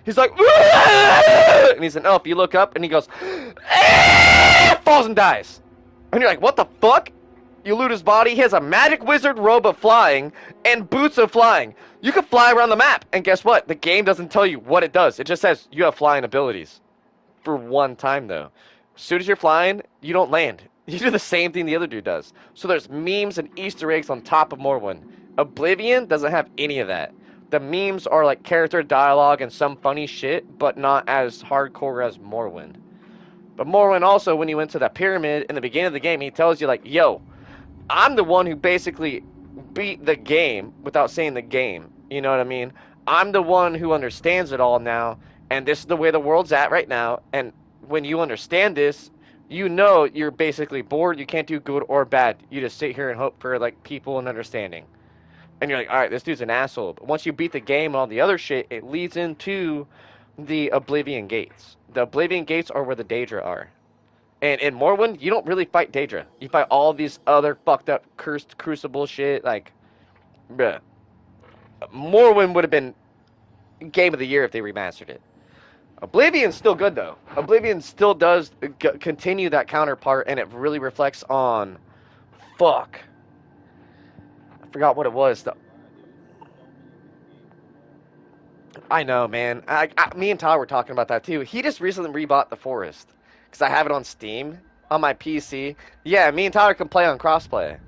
[SPEAKER 1] he's like, "Aah!" And he's an elf. You look up and he goes, "Aah!" Falls and dies. And you're like, what the fuck? You loot his body. He has a magic wizard robe of flying and boots of flying. You can fly around the map. And guess what? The game doesn't tell you what it does. It just says you have flying abilities. For one time, though. As soon as you're flying, you don't land. You do the same thing the other dude does. So there's memes and Easter eggs on top of Morrowind. Oblivion doesn't have any of that. The memes are like character dialogue and some funny shit, but not as hardcore as Morrowind. But Morrowind also, when you went to the pyramid in the beginning of the game, he tells you like, yo, I'm the one who basically beat the game without saying the game. You know what I mean? I'm the one who understands it all now, and this is the way the world's at right now. And when you understand this, you know you're basically bored. You can't do good or bad. You just sit here and hope for like people and understanding. And you're like, all right, this dude's an asshole. But once you beat the game and all the other shit, it leads into the Oblivion Gates. The Oblivion Gates are where the Daedra are. And in Morrowind, you don't really fight Daedra. You fight all these other fucked up, cursed crucible shit. Like, bruh. Morrowind would have been Game of the Year if they remastered it. Oblivion's still good, though. Oblivion still does continue that counterpart, and it really reflects on... Fuck. I forgot what it was. I know, man. Me and Todd were talking about that, too. He just recently rebought The Forest. Because I have it on Steam, on my PC. Yeah, me and Tyler can play on crossplay.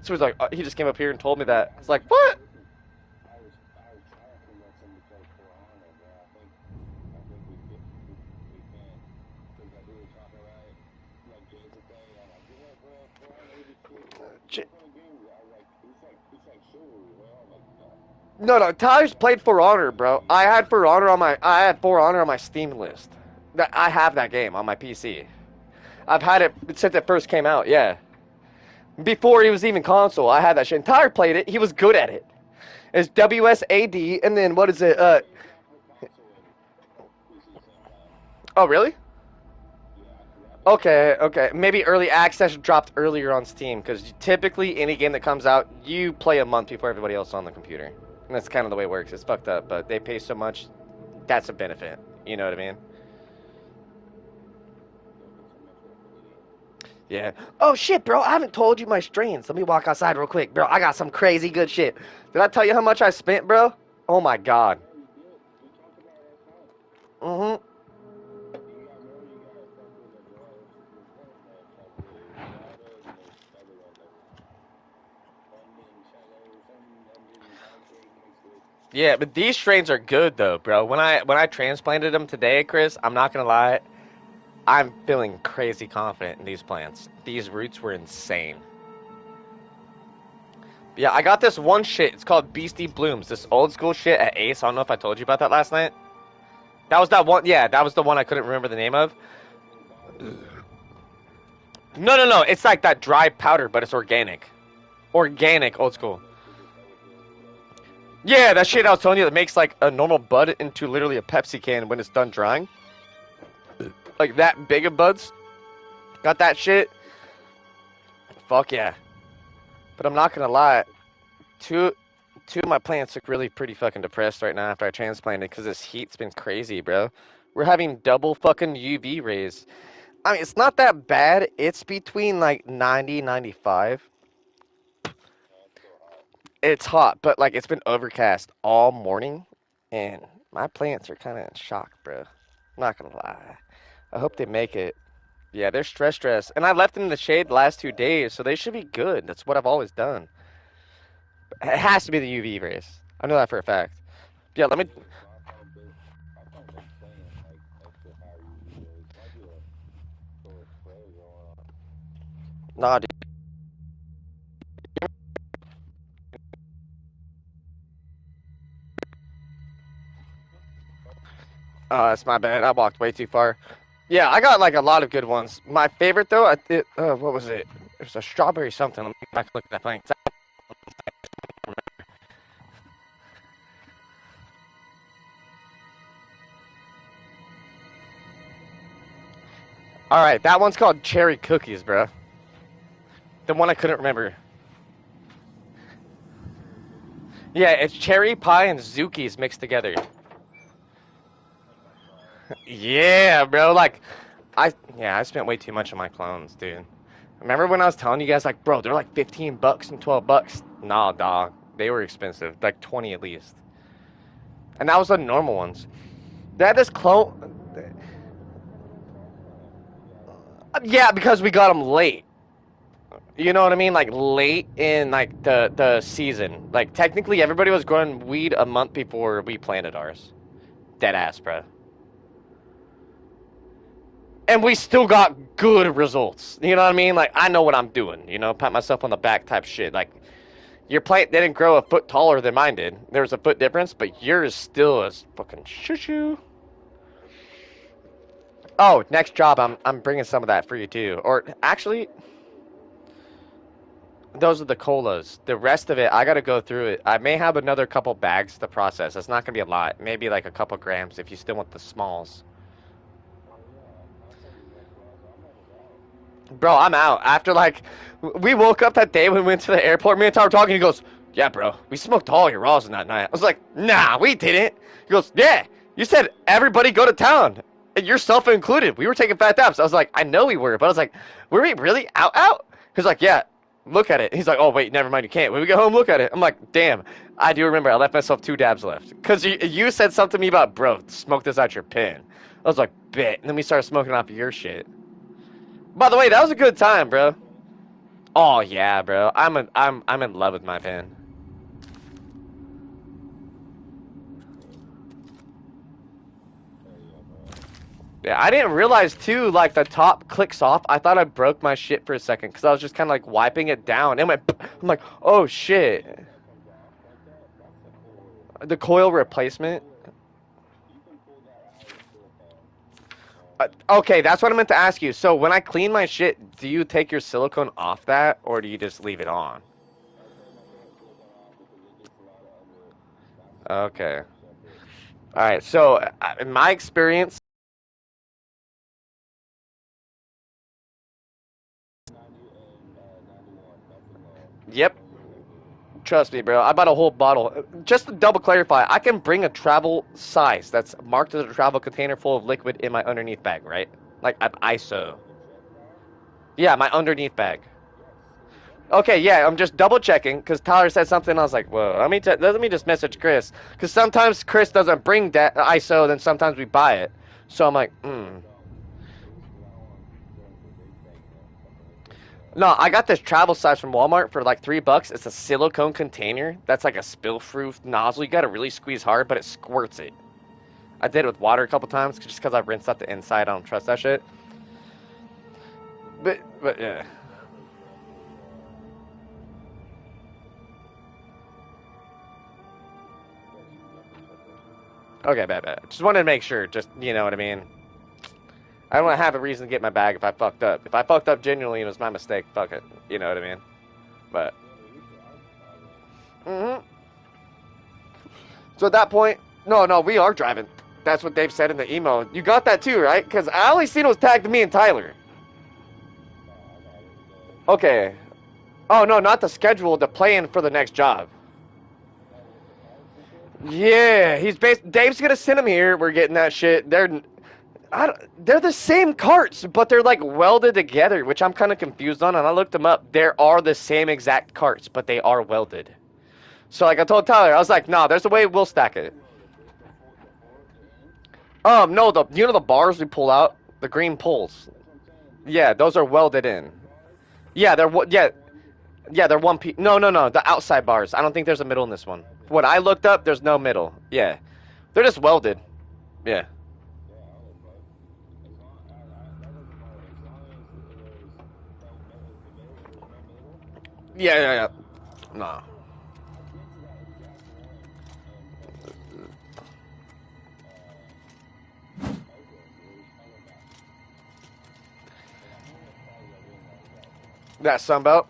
[SPEAKER 1] So he's like, he just came up here and told me that. I was like, what? No, Tyler's played For Honor, bro. I had For Honor on my Steam list. I have that game on my PC. I've had it since it first came out, yeah. Before he was even console, I had that shit. And Tyler played it. He was good at it. It's WSAD, and then what is it? Oh, really? Okay. Maybe early access dropped earlier on Steam, because typically any game that comes out, you play a month before everybody else on the computer. And that's kind of the way it works. It's fucked up, but they pay so much, that's a benefit. You know what I mean? Yeah. Oh, shit, bro. I haven't told you my strains. Let me walk outside real quick, bro. I got some crazy good shit. Did I tell you how much I spent, bro? Oh, my God. Mm-hmm. Yeah, but these strains are good though, bro. When I transplanted them today, Chris, I'm not gonna lie, I'm feeling crazy confident in these plants. These roots were insane. Yeah, I got this one shit. It's called Beastie Blooms. This old school shit at Ace. I don't know if I told you about that last night. That was that one. Yeah, that was the one I couldn't remember the name of. No. It's like that dry powder, but it's organic. Organic, old school. Yeah, that shit I was telling you that makes like a normal bud into literally a Pepsi can when it's done drying. Like that big of buds. Got that shit. Fuck yeah. But I'm not gonna lie. Two of my plants look really pretty fucking depressed right now after I transplanted because this heat's been crazy, bro. We're having double fucking UV rays. I mean, it's not that bad. It's between like 90, 95. It's hot, but like it's been overcast all morning, and my plants are kind of in shock, bro. Not gonna lie. I hope they make it. Yeah, they're stressed, and I left them in the shade the last 2 days, so they should be good. That's what I've always done. It has to be the UV rays. I know that for a fact. Yeah, let me. Nah, dude. Oh, that's my bad. I walked way too far. Yeah, I got like a lot of good ones. My favorite though, what was it? It was a strawberry something. Let me go back and look at that plant. All right, that one's called cherry cookies, bro. The one I couldn't remember. Yeah, it's cherry pie and Zookies mixed together. Yeah, bro. Like, I spent way too much on my clones, dude. Remember when I was telling you guys, like, bro, they're like 15 bucks and 12 bucks? Nah, dog. They were expensive. Like 20 at least. And that was the normal ones. They had this clone. Yeah, because we got them late. You know what I mean? Like late in like the season. Like technically everybody was growing weed a month before we planted ours. Dead ass, bro. And we still got good results. You know what I mean? Like I know what I'm doing. You know, pat myself on the back type shit. Like your plant didn't grow a foot taller than mine did. There was a foot difference, but yours still is fucking shoo-shoo. Oh, next job, I'm bringing some of that for you too. Or actually, those are the colas. The rest of it, I gotta go through it. I may have another couple bags to process. It's not gonna be a lot. Maybe like a couple grams if you still want the smalls. Bro, I'm out. After like, we woke up that day when we went to the airport. Me and Tyler were talking. He goes, "Yeah, bro, we smoked all your raws that night." I was like, "Nah, we didn't." He goes, "Yeah, you said everybody go to town, and yourself included. We were taking fat dabs." I was like, "I know we were," but I was like, "Were we really out?" He's like, "Yeah, look at it." He's like, "Oh wait, never mind, you can't. When we get home, look at it." I'm like, "Damn, I do remember. I left myself 2 dabs left because you said something to me about, bro, smoke this out your pen." I was like, "Bet." And then we started smoking off your shit. By the way, that was a good time, bro. Oh yeah, bro. I'm in love with my pen. Yeah, I didn't realize too. Like the top clicks off. I thought I broke my shit for a second because I was just kind of like wiping it down. And went. I'm like, oh shit. The coil replacement. Okay, that's what I meant to ask you. So when I clean my shit, do you take your silicone off that, or do you just leave it on? Okay. All right. So in my experience. Yep. Trust me, bro. I bought a whole bottle. Just to double clarify, I can bring a travel size that's marked as a travel container full of liquid in my underneath bag, right? Like I'm ISO. Yeah, my underneath bag. Okay, yeah, I'm just double checking because Tyler said something. I was like, whoa. Let me just message Chris because sometimes Chris doesn't bring that ISO, then sometimes we buy it. So I'm like, No, I got this travel size from Walmart for like $3. It's a silicone container that's like a spill-proof nozzle. You gotta really squeeze hard, but it squirts it. I did it with water a couple times just because I rinsed out the inside. I don't trust that shit. But yeah. Okay, bad. Just wanted to make sure. Just, you know what I mean? I don't want to have a reason to get my bag if I fucked up. If I fucked up genuinely and it was my mistake, fuck it. You know what I mean? But. So at that point, no, we are driving. That's what Dave said in the email. You got that too, right? Because I only seen it was tagged to me and Tyler. Okay. Oh, no, not the schedule, the plan for the next job. Yeah, Dave's gonna send him here. We're getting that shit. They're the same carts, but they're like welded together, which I'm kind of confused on. And I looked them up. There are the same exact carts, but they are welded. So like I told Tyler, I was like, nah, there's a way we'll stack it. No, you know the bars we pull out, the green poles. Yeah, those are welded in. Yeah, they're one piece. No, the outside bars. I don't think there's a middle in this one. When I looked up, there's no middle. Yeah, they're just welded. Yeah. Yeah. Nah. That Sunbelt.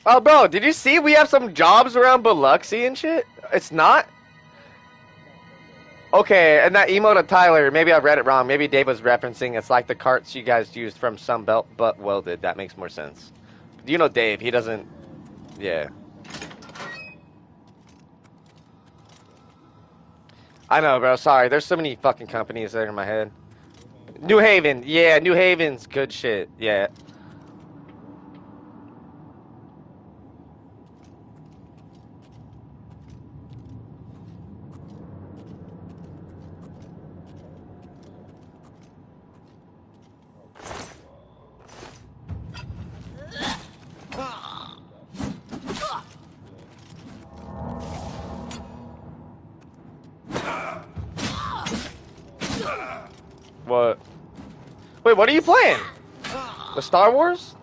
[SPEAKER 1] Oh, bro, did you see we have some jobs around Biloxi and shit? It's not? Okay, and that email to Tyler, maybe I read it wrong. Maybe Dave was referencing it's like the carts you guys used from Sunbelt, but welded. That makes more sense. You know Dave, he doesn't... Yeah. I know, bro, sorry. There's so many fucking companies there in my head. New Haven. Yeah, New Haven's good shit. Yeah. What? Wait, what are you playing? The Star Wars?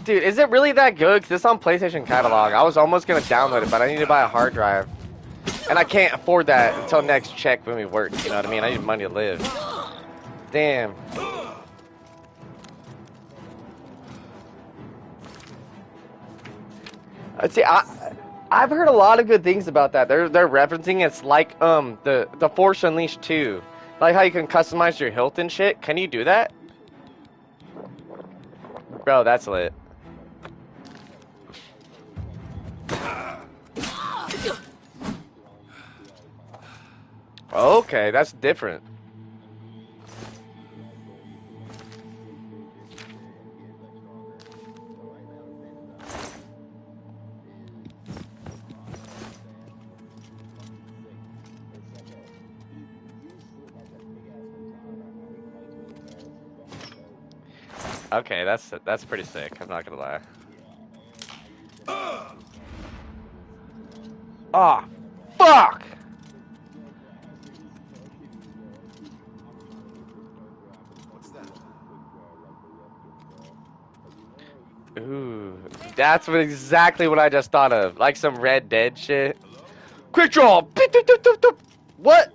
[SPEAKER 1] Dude, is it really that good? 'Cause it's on PlayStation Catalog. I was almost gonna download it, but I need to buy a hard drive. And I can't afford that until next check when we work, you know what I mean? I need money to live. Damn. See, I've heard a lot of good things about that. They're referencing it's like the Force Unleashed 2. Like how you can customize your hilt and shit. Can you do that? Bro, that's lit. Okay, that's different. Okay, that's pretty sick. I'm not gonna lie. Ah, fuck! Ooh, that's exactly what I just thought of. Like some Red Dead shit. Quick draw! What?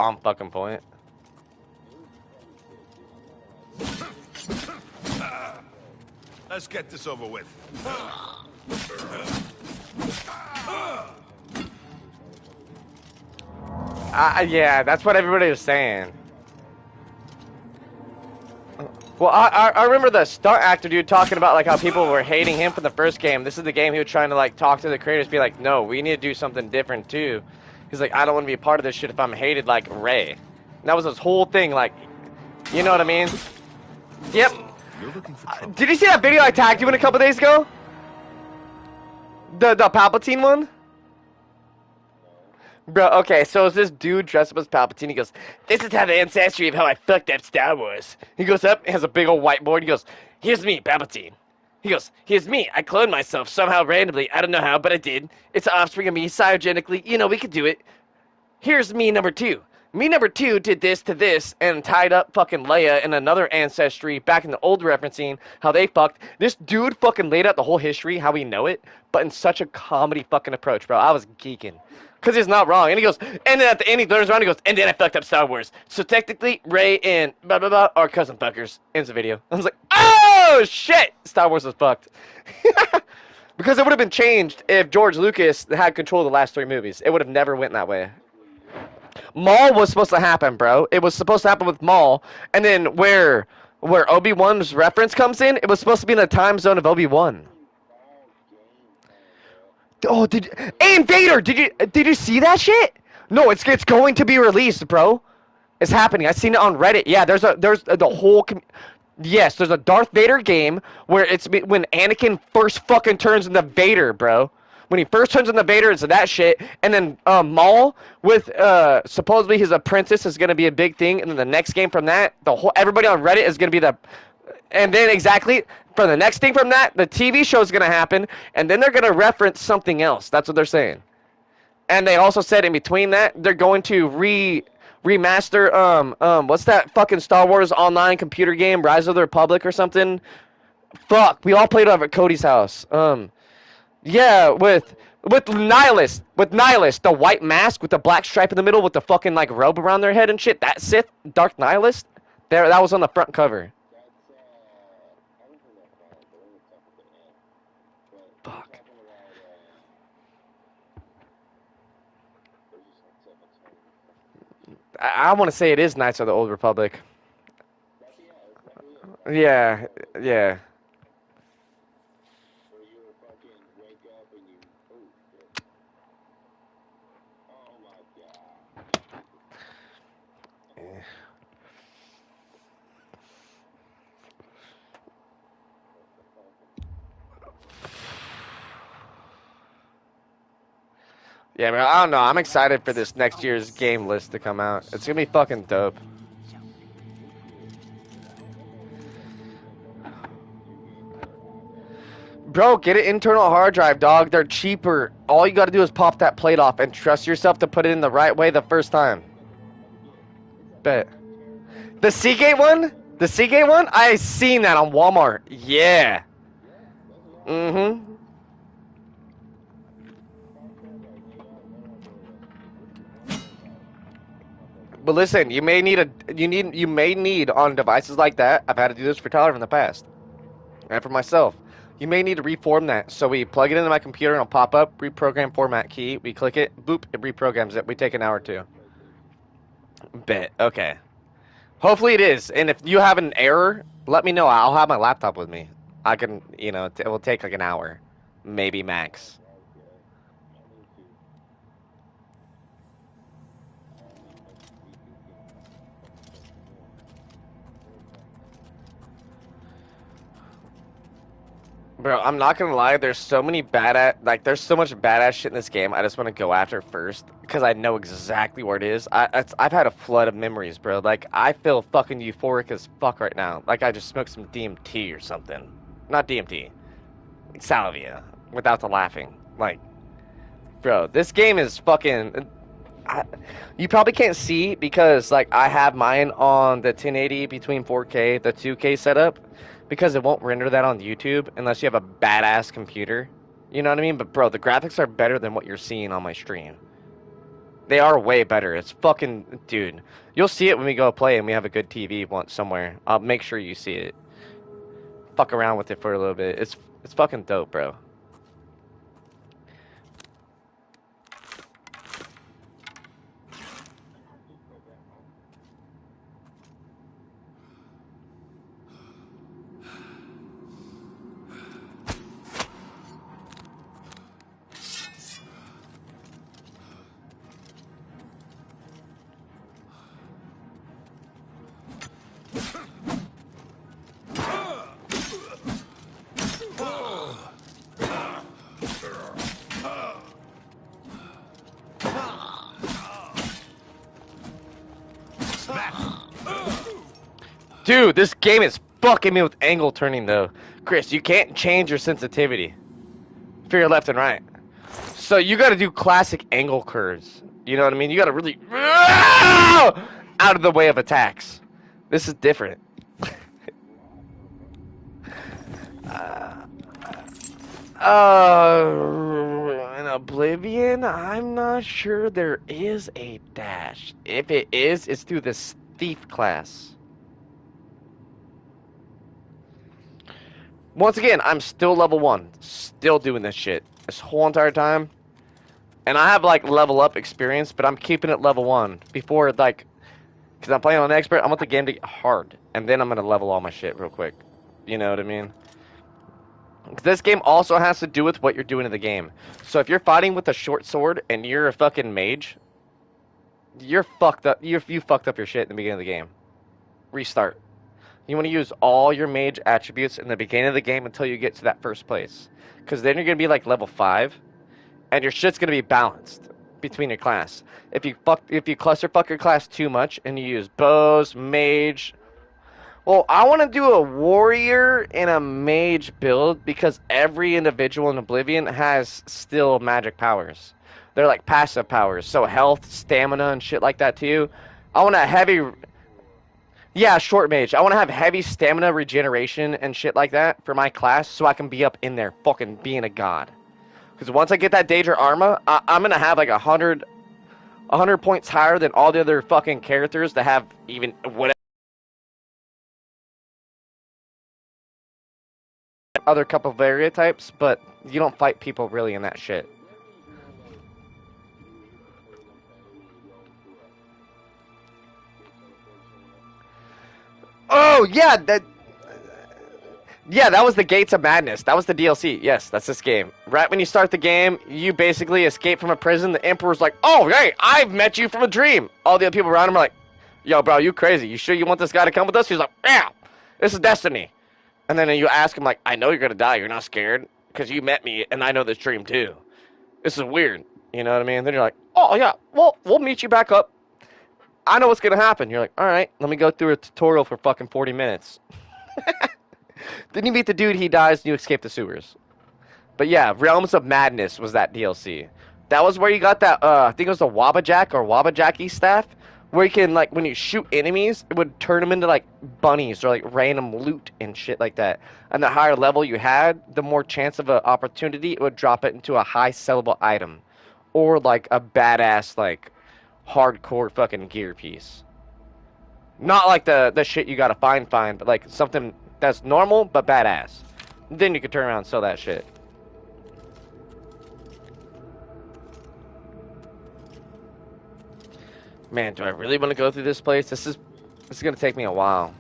[SPEAKER 1] On fucking point.
[SPEAKER 6] Let's get this over with.
[SPEAKER 1] Yeah, that's what everybody was saying. Well, I remember the stunt actor dude talking about like how people were hating him for the first game. This is the game he was trying to like talk to the creators, be like, no, we need to do something different too. He's like, I don't want to be a part of this shit if I'm hated like Ray. And that was his whole thing, like, you know what I mean? Yep. Did you see that video I tagged you in a couple days ago? The Palpatine one? Bro, okay, so is this dude dressed up as Palpatine? He goes, "This is how the ancestry of how I fucked up Star Wars." He goes up, has a big old whiteboard. He goes, "Here's me, Palpatine." He goes, "Here's me. I cloned myself somehow randomly. I don't know how, but I did. It's an offspring of me cryogenically. You know, we could do it. Here's me number 2. Me number 2 did this to this and tied up fucking Leia in another ancestry back in the old referencing how they fucked. This dude fucking laid out the whole history, how we know it, but in such a comedy fucking approach, bro. I was geeking. Because he's not wrong. And he goes, and then at the end he turns around and he goes, and then I fucked up Star Wars. So technically, Rey and blah, blah, blah are cousin fuckers. Ends the video. I was like, oh, shit! Star Wars was fucked. Because it would have been changed if George Lucas had control of the last 3 movies. It would have never went that way. Maul was supposed to happen, bro. It was supposed to happen with Maul. And then where Obi-Wan's reference comes in, it was supposed to be in the time zone of Obi-Wan. Oh, and Vader, did you see that shit? No, it's going to be released, bro. It's happening. I seen it on Reddit. Yeah, there's the whole yes, there's a Darth Vader game where it's when Anakin first fucking turns into Vader, bro. When he first turns into Vader, it's that shit. And then Maul with supposedly his apprentice is gonna be a big thing. And then the next game from that, everybody on Reddit is gonna be the. And then exactly for the next thing from that, the TV show is gonna happen, and then they're gonna reference something else. That's what they're saying. And they also said in between that they're going to remaster what's that fucking Star Wars online computer game, Rise of the Republic or something? Fuck, we all played it over at Cody's house. Yeah, with Nihilist, the white mask with the black stripe in the middle with the fucking like robe around their head and shit. That Sith, Dark Nihilist, that was on the front cover. Fuck. I want to say it is Knights of the Old Republic. Yeah, yeah. Yeah, man, I don't know. I'm excited for this next year's game list to come out. It's gonna be fucking dope. Bro, get an internal hard drive, dog. They're cheaper. All you gotta do is pop that plate off and trust yourself to put it in the right way the first time. Bet. The Seagate one? The Seagate one? I seen that on Walmart. Yeah. Mm-hmm. But listen, you may need on devices like that. I've had to do this for Tyler in the past, and for myself. You may need to reform that. So we plug it into my computer and it'll pop up, reprogram format key. We click it, boop, it reprograms it. We take an hour or 2. Bet. Okay. Hopefully it is. And if you have an error, let me know. I'll have my laptop with me. I can, it will take like an hour, maybe max. Bro, I'm not gonna lie, there's so much badass shit in this game I just want to go after first, because I know exactly where it is. I've had a flood of memories, bro. Like, I feel fucking euphoric as fuck right now. Like I just smoked some DMT or something. Not DMT. Salvia. Without the laughing. Like, bro, this game is fucking... you probably can't see, because, like, I have mine on the 1080 between 4K, the 2K setup. Because it won't render that on YouTube unless you have a badass computer. You know what I mean? But, bro, the graphics are better than what you're seeing on my stream. They are way better. It's fucking... Dude, you'll see it when we go play and we have a good TV once somewhere. I'll make sure you see it. Fuck around with it for a little bit. It's fucking dope, bro. Dude, this game is fucking me with angle turning though. Chris, you can't change your sensitivity for your left and right. So you gotta do classic angle curves. You know what I mean? You gotta really out of the way of attacks. This is different. In Oblivion, I'm not sure there is a dash. If it is, it's through this thief class. Once again, I'm still level 1. Still doing this shit. This whole entire time. And I have, like, level up experience, but I'm keeping it level 1. Before, like, because I'm playing on expert, I want the game to get hard. And then I'm going to level all my shit real quick. You know what I mean? This game also has to do with what you're doing in the game. So if you're fighting with a short sword and you're a fucking mage, you're fucked up. You fucked up your shit in the beginning of the game. Restart. You want to use all your mage attributes in the beginning of the game until you get to that first place. Because then you're going to be like level 5, and your shit's going to be balanced between your class. If you clusterfuck your class too much and you use bows, mage... Well, I want to do a warrior and a mage build because every individual in Oblivion has still magic powers. They're like passive powers, so health, stamina, and shit like that too. I want a heavy... Yeah, short mage. I want to have heavy stamina regeneration and shit like that for my class so I can be up in there fucking being a god. Because once I get that Daedra Armor, I'm going to have like 100 points higher than all the other fucking characters that have even whatever other couple of area types, but you don't fight people really in that shit. Oh, yeah, that was the Gates of Madness. That was the DLC. Yes, that's this game. Right when you start the game, you basically escape from a prison. The Emperor's like, oh, hey, I've met you from a dream. All the other people around him are like, yo, bro, you crazy. You sure you want this guy to come with us? He's like, yeah, this is destiny. And then you ask him, like, I know you're going to die. You're not scared because you met me, and I know this dream, too. This is weird. You know what I mean? Then you're like, oh, yeah, well, we'll meet you back up. I know what's going to happen. You're like, all right, let me go through a tutorial for fucking 40 minutes. Then you meet the dude, he dies, and you escape the sewers. But yeah, Realms of Madness was that DLC. That was where you got that, I think it was the Wabajack or Wabajacky staff, where you can, like, when you shoot enemies, it would turn them into, like, bunnies or, like, random loot and shit like that. And the higher level you had, the more chance of an opportunity, it would drop it into a high sellable item. Or, like, a badass, like, hardcore fucking gear piece. Not like the shit you gotta find, but, like, something that's normal, but badass. Then you could turn around and sell that shit. Man, do I really want to go through this place? This is gonna take me a while.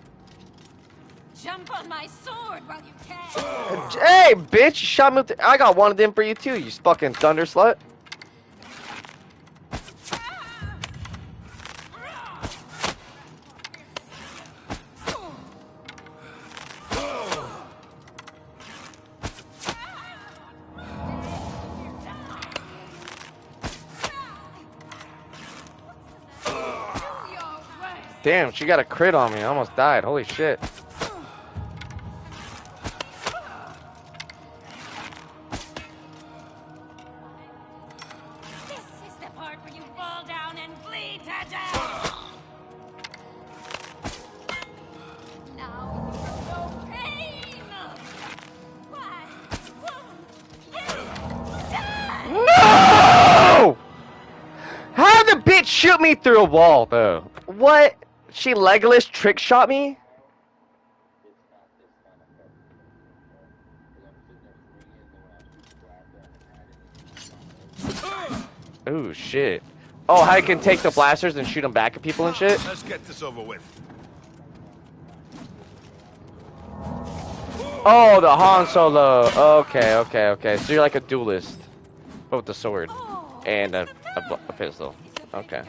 [SPEAKER 4] Jump on my sword while you can.
[SPEAKER 1] Hey, bitch! You shot me with I got one of them for you too, you fucking thunder slut. Damn, she got a crit on me. I almost died. Holy shit.
[SPEAKER 4] This is the part where you fall down and bleed to death. Now you have no pain. Why won't you die?
[SPEAKER 1] No! How did the bitch shoot me through a wall, though? What? She Legolas trick shot me? Ooh, shit. Oh, how you can take the blasters and shoot them back at people and shit?
[SPEAKER 6] Let's get this over with.
[SPEAKER 1] Oh, the Han Solo. Okay. So you're like a duelist. But with the sword. And a pistol. Okay.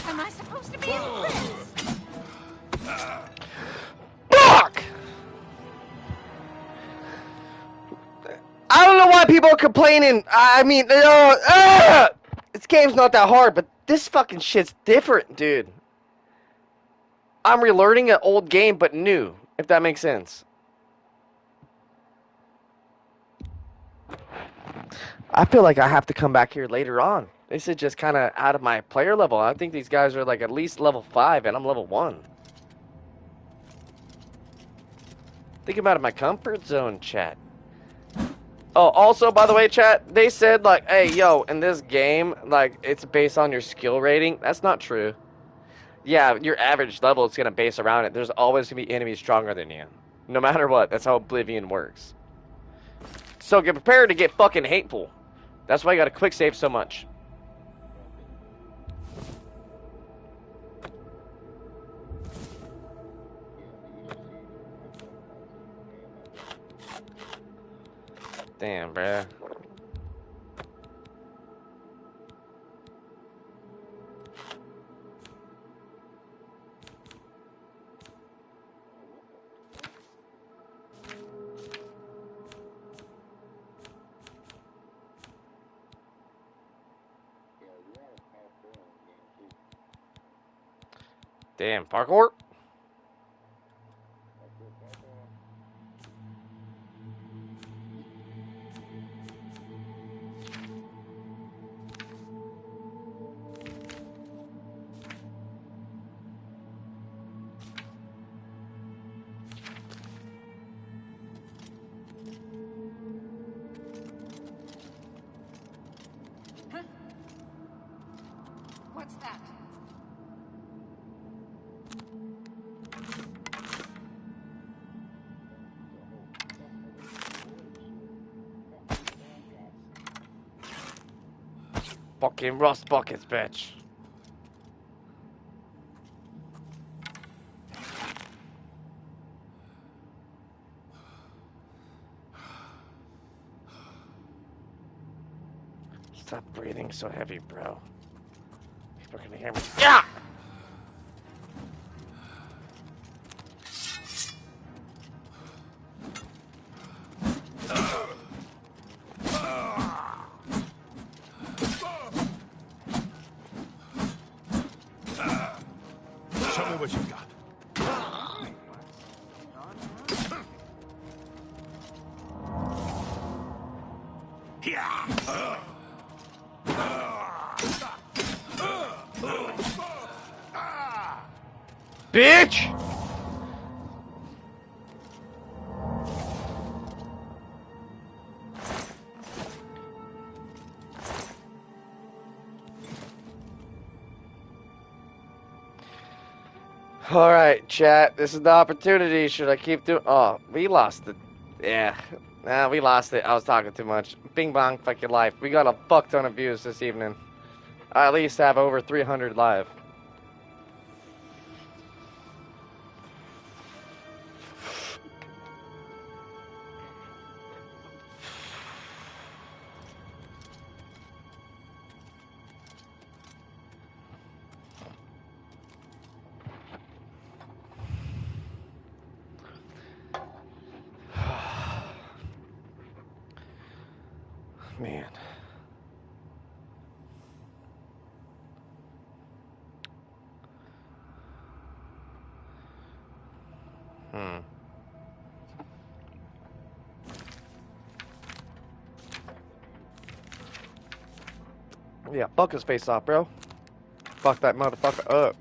[SPEAKER 4] Am I supposed to be in this?
[SPEAKER 1] people are complaining. I mean, this game's not that hard, but this fucking shit's different, dude. I'm relearning an old game, but new, if that makes sense. I feel like I have to come back here later on. This is just kind of out of my player level. I think these guys are like at least level 5, and I'm level 1. Think about it, my comfort zone, chat. Oh, also, by the way, chat, they said, like, hey, yo, in this game, like, it's based on your skill rating. That's not true. Yeah, your average level is going to base around it. There's always going to be enemies stronger than you. No matter what. That's how Oblivion works. So get prepared to get fucking hateful. That's why you got to quick save so much. Damn, bruh. Damn, parkour?
[SPEAKER 4] What's that?
[SPEAKER 1] Fucking rust buckets, bitch. Stop breathing so heavy, bro. People are gonna hear me. Yeah!
[SPEAKER 6] Show me what you've got.
[SPEAKER 1] Bitch! Alright, chat. This is the opportunity. Should I keep doing... Oh, we lost it. Yeah. Nah, we lost it. I was talking too much. Bing bong, fuck your life. We got a fuck ton of views this evening. I at least have over 300 live. Man. Yeah, fuck his face off, bro. Fuck that motherfucker up.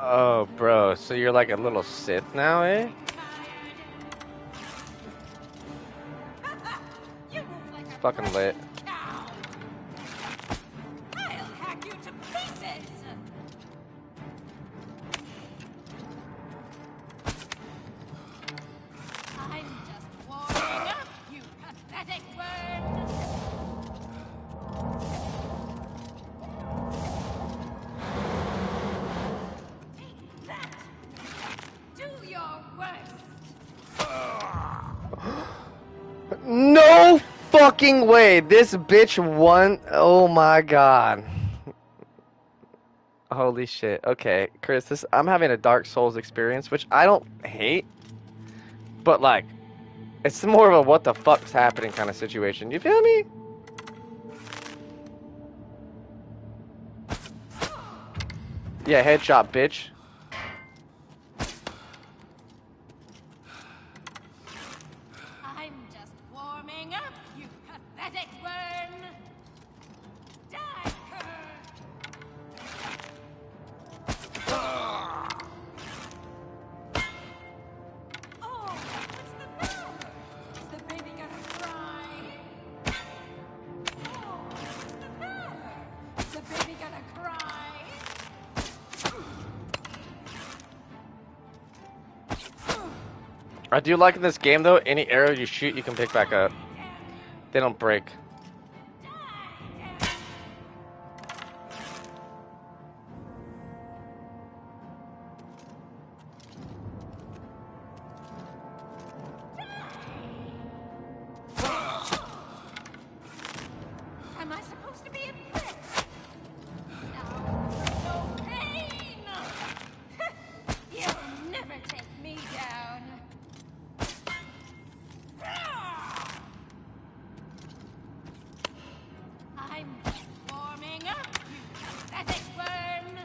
[SPEAKER 1] Oh, bro, so you're like a little Sith now, eh? fucking lit.
[SPEAKER 7] I'll hack you to pieces! I'm just warming up, you pathetic worm! Take that! Do your worst!
[SPEAKER 1] No fucking way! This bitch won. Oh my god. Holy shit. Okay, Chris, I'm having a Dark Souls experience, which I don't hate, but like, it's more of a what the fuck's happening kind of situation. You feel me? Yeah, headshot, bitch.
[SPEAKER 7] I'm just warming up, you pathetic worm! Die, cur! Oh, what's the matter? Is the baby gonna cry? Oh, what's the matter? Is the baby gonna cry?
[SPEAKER 1] I do like in this game though, any arrow you shoot, you can pick back up. They don't break.
[SPEAKER 7] Am I supposed to be impressed? No pain! You'll never take me down. I'm just warming up, you pathetic worm.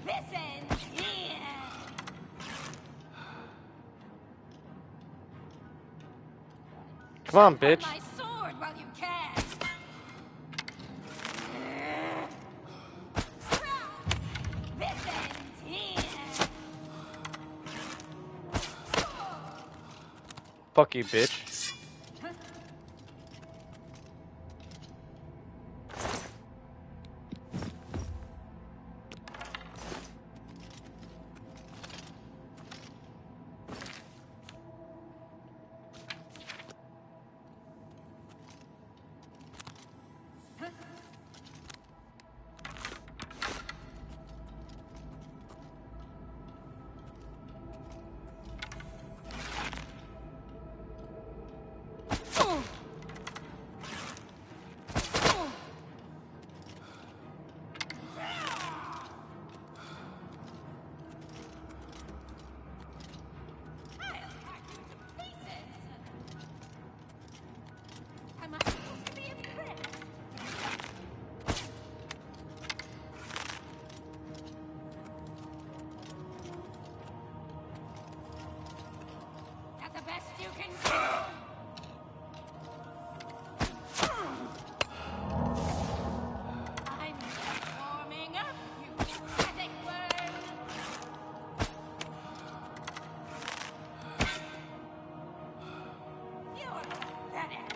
[SPEAKER 7] This ends here.
[SPEAKER 1] Come on,
[SPEAKER 7] Jump on
[SPEAKER 1] bitch.
[SPEAKER 7] my sword while you can. This ends here.
[SPEAKER 1] Fuck you, bitch.
[SPEAKER 7] Am I supposed to be impressed? That the best you can do? I'm just warming up, you pathetic worm. You're pathetic.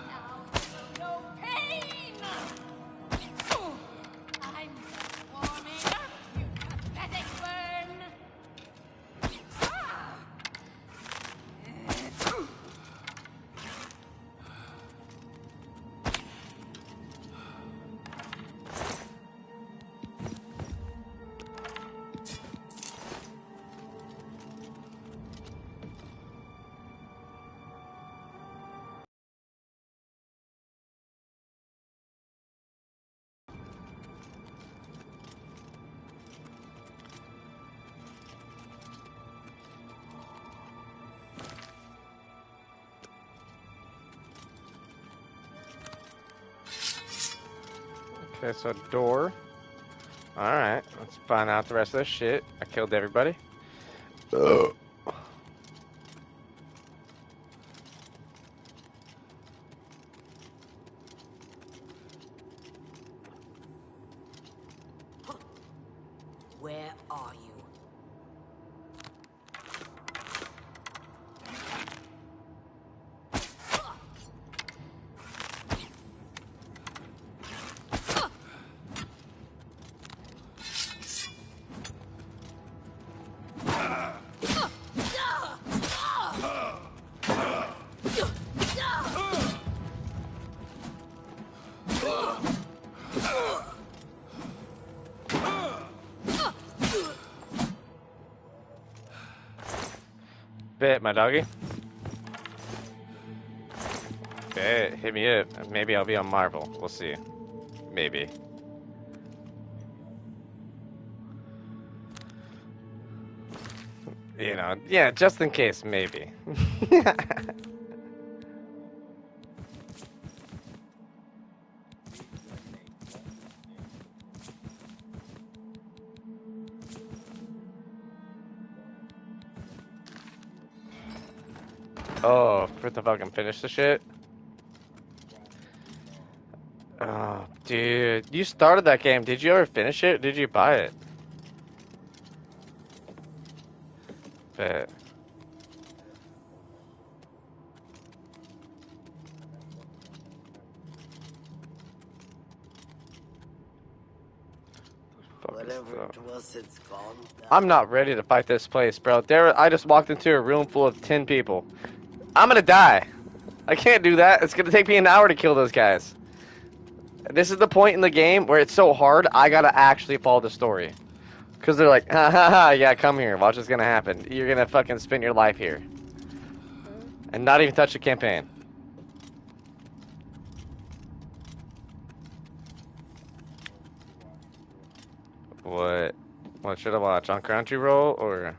[SPEAKER 7] Now you know pain. I'm just warming up, you pathetic worm.
[SPEAKER 1] Okay, so door. Alright, let's find out the rest of this shit. I killed everybody. Ugh.
[SPEAKER 9] Where are you?
[SPEAKER 1] Bet, my doggy. Bet, hit me up. Maybe I'll be on Marvel. We'll see. Maybe. You know, yeah, just in case, maybe. Oh, for the fucking finish the shit? Oh, dude. You started that game. Did you ever finish it? Did you buy it? Bet.
[SPEAKER 9] Whatever it was, it's gone.
[SPEAKER 1] I'm not ready to fight this place, bro. I just walked into a room full of 10 people. I'm gonna die. I can't do that. It's gonna take me an hour to kill those guys. This is the point in the game where it's so hard, I gotta actually follow the story. Because they're like, ha ha ha, yeah, come here. Watch what's gonna happen. You're gonna fucking spend your life here. And not even touch the campaign. What? What should I watch? On Crunchyroll or?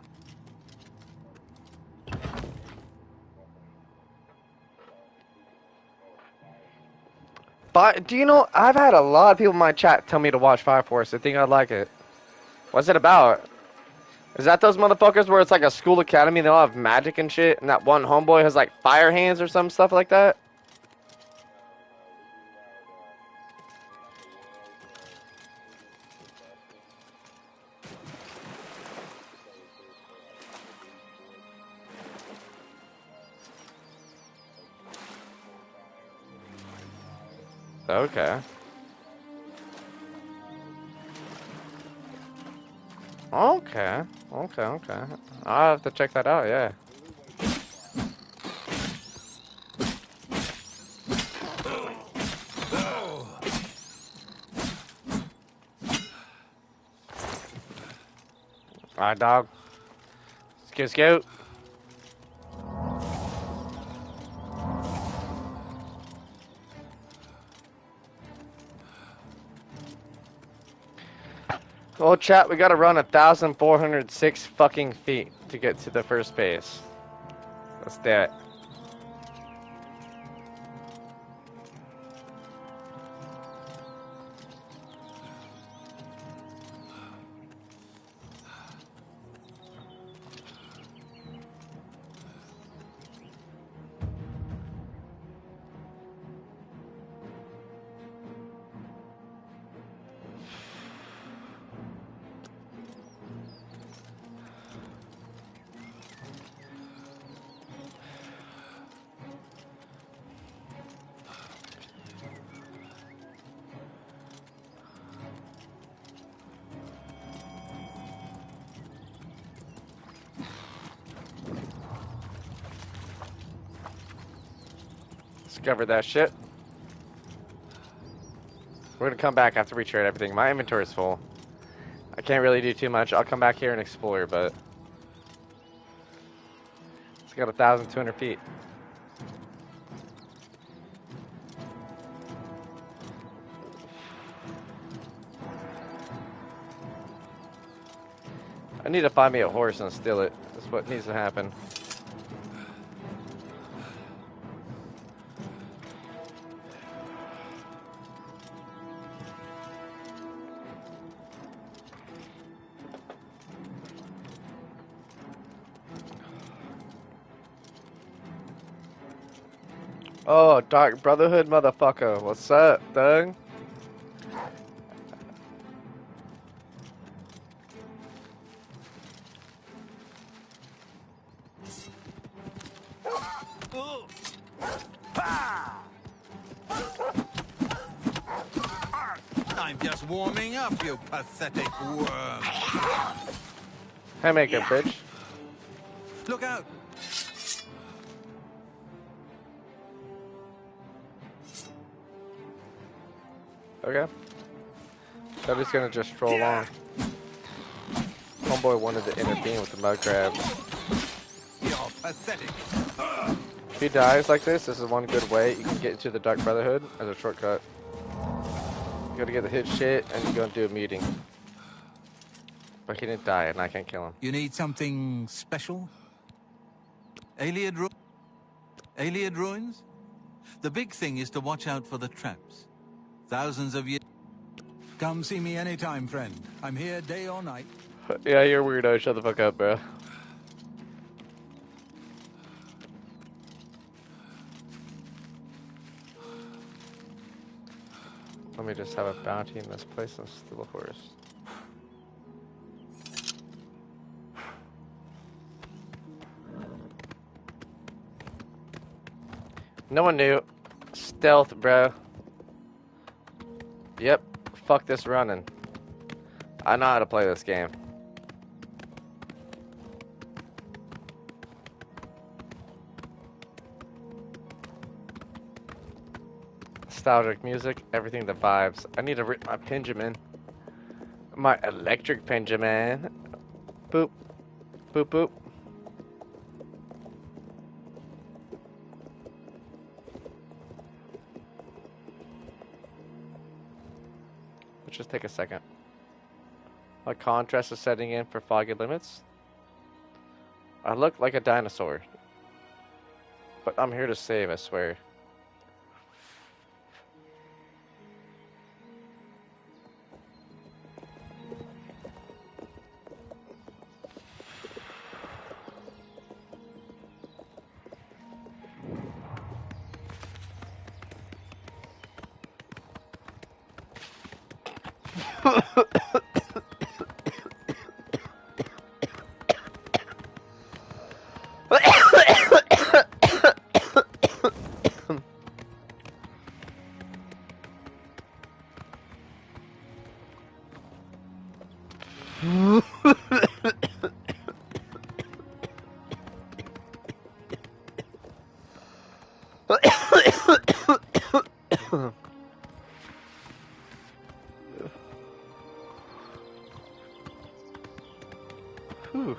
[SPEAKER 1] But do you know? I've had a lot of people in my chat tell me to watch Fire Force. They think I'd like it. What's it about? Is that those motherfuckers where it's like a school academy? They all have magic and shit, and that one homeboy has like fire hands or some stuff like that. Okay. Okay. I'll have to check that out, yeah. Alright, dog. Let's go. Well, chat, we gotta run 1,406 fucking feet to get to the first base. Let's do it. Discovered that shit. We're gonna come back after we trade everything. My inventory is full. I can't really do too much. I'll come back here and explore, but it's got 1,200 feet. I need to find me a horse and steal it. That's what needs to happen. Oh, Dark Brotherhood motherfucker. What's up, Doug?
[SPEAKER 5] I'm just warming up, you pathetic worm.
[SPEAKER 1] Haymaker, bitch.
[SPEAKER 5] Look out!
[SPEAKER 1] Okay. So I'm just gonna just stroll along. Homeboy wanted to intervene with the mud crab.
[SPEAKER 5] You're Pathetic.
[SPEAKER 1] If he dies like this is one good way you can get into the Dark Brotherhood as a shortcut. You gotta get the hit shit and you're gonna do a meeting. But he didn't die and I can't kill him.
[SPEAKER 5] You need something special? Alien ruins? The big thing is to watch out for the traps. Thousands of years. Come see me anytime, friend. I'm here day or night.
[SPEAKER 1] Yeah, you're weirdo. Shut the fuck up, bro. Let me just have a bounty in this place and steal a horse. No one knew. Stealth, bro. Yep. Fuck this running. I know how to play this game. Nostalgic music, everything the vibes. I need to rip my Benjamin. My electric Benjamin. Boop. Boop boop. Let's just take a second. My contrast is setting in for foggy limits. I look like a dinosaur. But I'm here to save, I swear. Whew.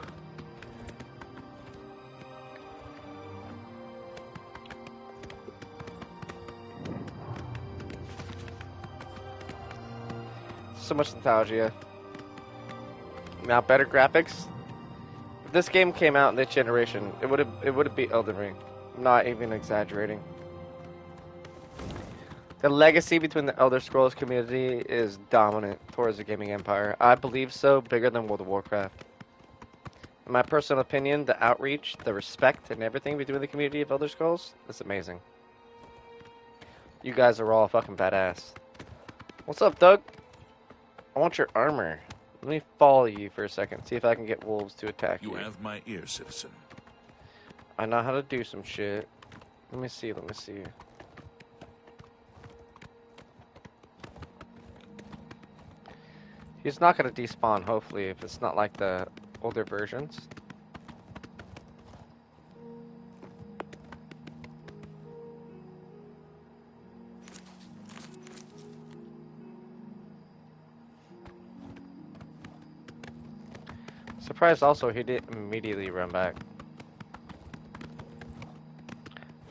[SPEAKER 1] So much nostalgia. Now better graphics. If this game came out in this generation, it would have beat Elden Ring. I'm not even exaggerating. The legacy between the Elder Scrolls community is dominant towards the gaming empire. I believe so, bigger than World of Warcraft. In my personal opinion, the outreach, the respect, and everything between the community of Elder Scrolls is amazing. You guys are all fucking badass. What's up, Doug? I want your armor. Let me follow you for a second, see if I can get wolves to attack you.
[SPEAKER 5] You have my ear, citizen.
[SPEAKER 1] I know how to do some shit. Let me see. He's not gonna despawn, hopefully, if it's not like the older versions. Surprised also he didn't immediately run back.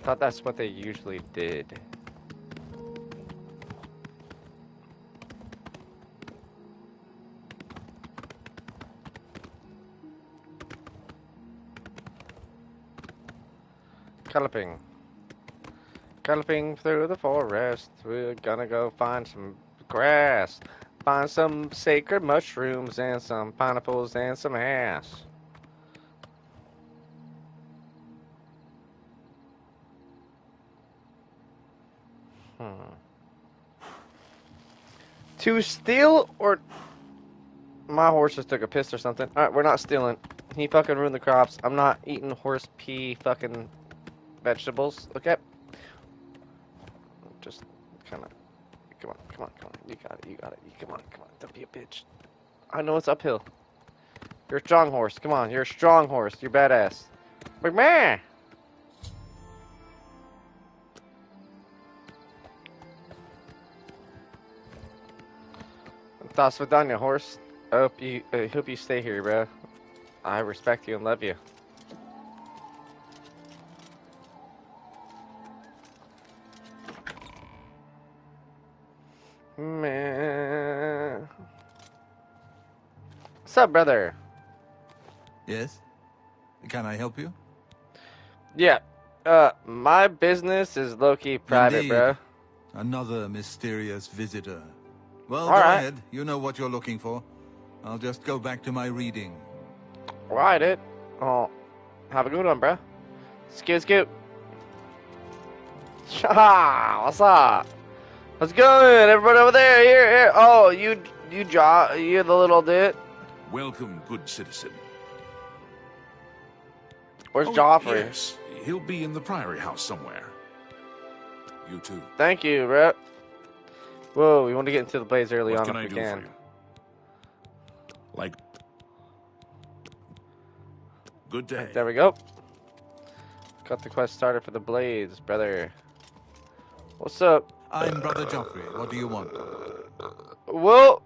[SPEAKER 1] Thought that's what they usually did. Galloping through the forest, we're gonna go find some grass, find some sacred mushrooms and some pineapples and some ass. To steal or... My horse just took a piss or something. Alright, we're not stealing. He fucking ruined the crops. I'm not eating horse pee fucking vegetables. Okay? Just kind of... Come on. You got it. Come on. Don't be a bitch. I know it's uphill. You're a strong horse. Come on, you're a strong horse. You're badass. Big man! Das Vidania, horse. I hope you stay here, bro. I respect you and love you. Man. What's up, brother?
[SPEAKER 5] Yes? Can I help you?
[SPEAKER 1] Yeah. My business is low-key private,
[SPEAKER 5] Indeed.
[SPEAKER 1] bro.
[SPEAKER 5] Another mysterious visitor. Well,
[SPEAKER 1] All
[SPEAKER 5] go
[SPEAKER 1] right.
[SPEAKER 5] ahead. You know what you're looking for. I'll just go back to my reading.
[SPEAKER 1] Right, it. Oh, have a good one, bro. Scoot. What's up? What's going? Everybody over there, here. Oh, you're the little dude.
[SPEAKER 2] Welcome, good citizen.
[SPEAKER 1] Where's Joffrey?
[SPEAKER 2] Yes, he'll be in the Priory House somewhere. You too.
[SPEAKER 1] Thank you, bro. Whoa, we want to get into the blaze early
[SPEAKER 2] What
[SPEAKER 1] on
[SPEAKER 2] can
[SPEAKER 1] if
[SPEAKER 2] I
[SPEAKER 1] we
[SPEAKER 2] do
[SPEAKER 1] can.
[SPEAKER 2] for you? Like, good day.
[SPEAKER 1] There we go. Got the quest started for the blades, brother. What's up?
[SPEAKER 5] I'm Brother Joffrey. What do you want?
[SPEAKER 1] Whoa!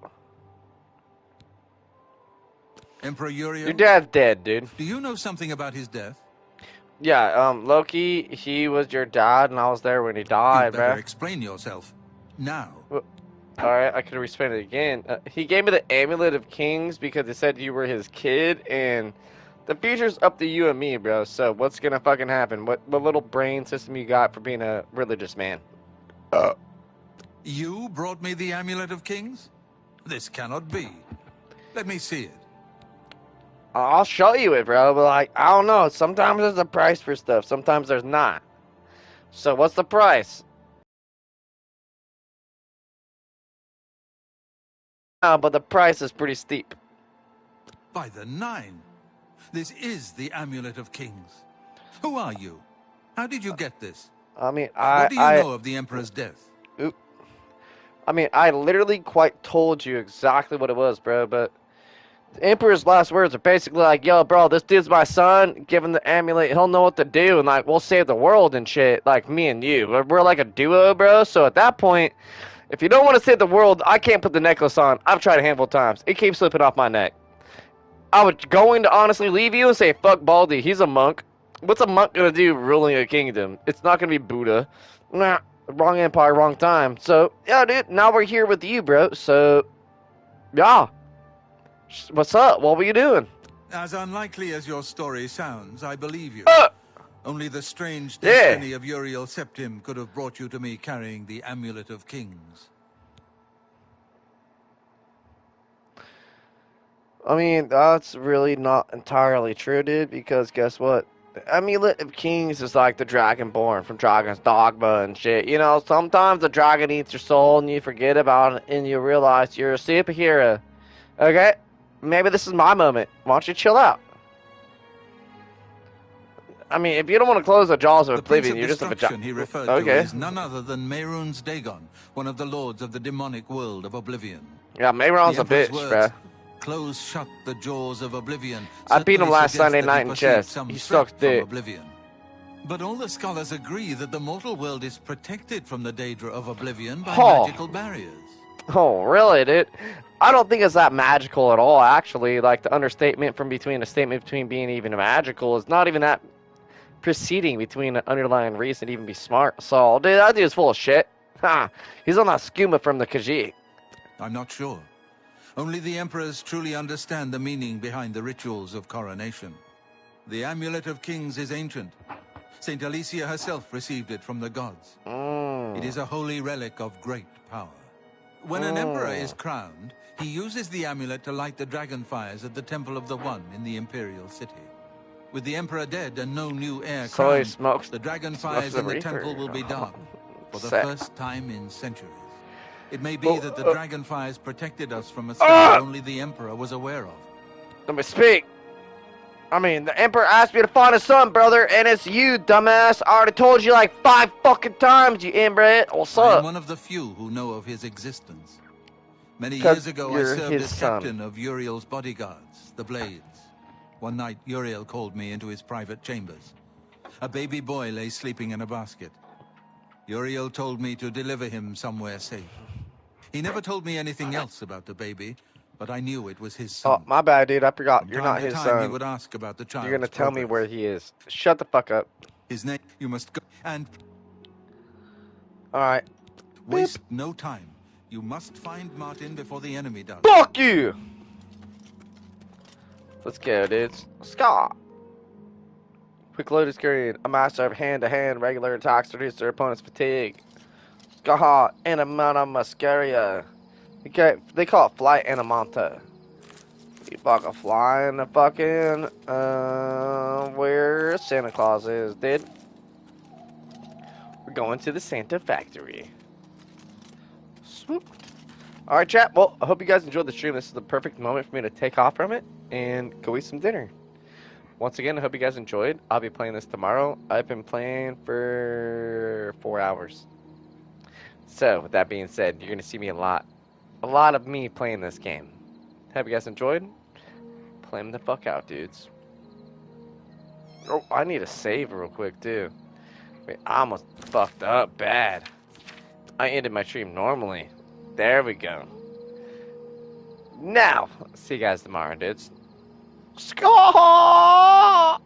[SPEAKER 5] Emperor Uriel?
[SPEAKER 1] Your dad's dead, dude.
[SPEAKER 5] Do you know something about his death?
[SPEAKER 1] Yeah, Loki, he was your dad, and I was there when he died,
[SPEAKER 5] You better
[SPEAKER 1] bruh.
[SPEAKER 5] explain yourself. Now.
[SPEAKER 1] Alright, I could explain it again. He gave me the Amulet of Kings because he said you were his kid, and the future's up to you and me, bro. So what's gonna fucking happen? What little brain system you got for being a religious man?
[SPEAKER 5] You brought me the Amulet of Kings? This cannot be. Let me see it.
[SPEAKER 1] I'll show you it, bro, but like, I don't know. Sometimes there's a price for stuff, sometimes there's not. So what's the price? But the price is pretty steep.
[SPEAKER 5] By the Nine. This is the Amulet of Kings. Who are you? How did you get this?
[SPEAKER 1] I mean,
[SPEAKER 5] what do you know of the Emperor's death?
[SPEAKER 1] I mean, I literally quite told you exactly what it was, bro, but the Emperor's last words are basically like, yo, bro, this dude's my son, give him the amulet, he'll know what to do, and like, we'll save the world and shit, like me and you. We're like a duo, bro, so at that point, if you don't want to save the world, I can't put the necklace on. I've tried a handful of times. It keeps slipping off my neck. I was going to honestly leave you and say, fuck Baldy, he's a monk. What's a monk gonna do ruling a kingdom? It's not gonna be Buddha. Nah. Wrong empire, wrong time. So, yeah, dude, now we're here with you, bro. So, yeah. What's up? What were you doing?
[SPEAKER 5] As unlikely as your story sounds, I believe you. Only the strange
[SPEAKER 1] Yeah.
[SPEAKER 5] destiny of Uriel Septim could have brought you to me carrying the Amulet of Kings.
[SPEAKER 1] I mean, that's really not entirely true, dude, because guess what? The Amulet of Kings is like the Dragonborn from Dragon's Dogma and shit. You know, sometimes the dragon eats your soul and you forget about it and you realize you're a superhero. Okay? Maybe this is my moment. Why don't you chill out? I mean, if you don't want to close the jaws of Oblivion, you're just a
[SPEAKER 5] destruction he referred to
[SPEAKER 1] Okay.
[SPEAKER 5] is none other than Mehrunes Dagon, one of the lords of the demonic world of Oblivion.
[SPEAKER 1] Yeah, Mehrunes
[SPEAKER 5] The
[SPEAKER 1] a bitch,
[SPEAKER 5] Emperor's
[SPEAKER 1] bruh.
[SPEAKER 5] words, close shut the jaws of Oblivion.
[SPEAKER 1] I beat him
[SPEAKER 5] certainly
[SPEAKER 1] last
[SPEAKER 5] suggest
[SPEAKER 1] Sunday
[SPEAKER 5] that
[SPEAKER 1] night
[SPEAKER 5] he
[SPEAKER 1] in
[SPEAKER 5] perceived
[SPEAKER 1] chess.
[SPEAKER 5] some
[SPEAKER 1] He
[SPEAKER 5] threat
[SPEAKER 1] sucks
[SPEAKER 5] from
[SPEAKER 1] dick.
[SPEAKER 5] Oblivion. But all the scholars agree that the mortal world is protected from the Daedra of Oblivion by magical barriers.
[SPEAKER 1] Oh, really, dude? I don't think it's that magical at all, actually. Like, the understatement from between a statement between being even magical is not even that proceeding between an underlying reason to even be smart. So, dude, that dude's full of shit. Ha! He's on that skooma from the Khajiit.
[SPEAKER 5] I'm not sure. Only the emperors truly understand the meaning behind the rituals of coronation. The Amulet of Kings is ancient. Saint Alicia herself received it from the gods. It is a holy relic of great power. When an emperor is crowned, he uses the amulet to light the dragon fires at the Temple of the One in the Imperial City. With the emperor dead and no new heir
[SPEAKER 1] So he
[SPEAKER 5] crowned,
[SPEAKER 1] smokes-
[SPEAKER 5] the dragon
[SPEAKER 1] smokes
[SPEAKER 5] fires
[SPEAKER 1] the
[SPEAKER 5] in the
[SPEAKER 1] reefer.
[SPEAKER 5] temple will be dark for the
[SPEAKER 1] Sick.
[SPEAKER 5] first time in centuries. It may be
[SPEAKER 1] Well,
[SPEAKER 5] that the dragon fires protected us from a threat only the emperor was aware of.
[SPEAKER 1] Let me speak. I mean, the Emperor asked me to find his son, brother, and it's you, dumbass. I already told you like 5 fucking times, you inbred. What's
[SPEAKER 5] I am
[SPEAKER 1] up?
[SPEAKER 5] one of the few who know of his existence. Many
[SPEAKER 1] 'Cause
[SPEAKER 5] years ago, I
[SPEAKER 1] you're
[SPEAKER 5] served
[SPEAKER 1] his
[SPEAKER 5] as
[SPEAKER 1] son.
[SPEAKER 5] captain of Uriel's bodyguards, the Blades. One night, Uriel called me into his private chambers. A baby boy lay sleeping in a basket. Uriel told me to deliver him somewhere safe. He never told me anything else about the baby, but I knew it was his son.
[SPEAKER 1] Oh, my bad, dude. I forgot.
[SPEAKER 5] From
[SPEAKER 1] You're
[SPEAKER 5] time
[SPEAKER 1] not
[SPEAKER 5] to
[SPEAKER 1] his
[SPEAKER 5] time, he
[SPEAKER 1] son.
[SPEAKER 5] would ask about the child's
[SPEAKER 1] You're gonna tell me
[SPEAKER 5] progress.
[SPEAKER 1] where he is. Shut the fuck up.
[SPEAKER 5] His name, you must go and
[SPEAKER 1] All right.
[SPEAKER 5] waste no time. You must find Martin before the enemy does.
[SPEAKER 1] Fuck you! Let's go, dudes. Scott! Quick loading screen. A master of hand-to-hand regular attacks to reduce their opponent's fatigue. Skaha, Animata Muscaria. They call it Flight Animanta. You fucking fly in the fucking, where Santa Claus is, dude. We're going to the Santa factory. Swoop. Alright, chat. Well, I hope you guys enjoyed the stream. This is the perfect moment for me to take off from it and go eat some dinner. Once again, I hope you guys enjoyed. I'll be playing this tomorrow. I've been playing for 4 hours. So, with that being said, you're going to see me a lot of me playing this game. Have you guys enjoyed? Play them the fuck out, dudes. Oh, I need a save real quick, too. Wait, I almost fucked up bad. I ended my stream normally. There we go. Now, see you guys tomorrow, dudes. Score!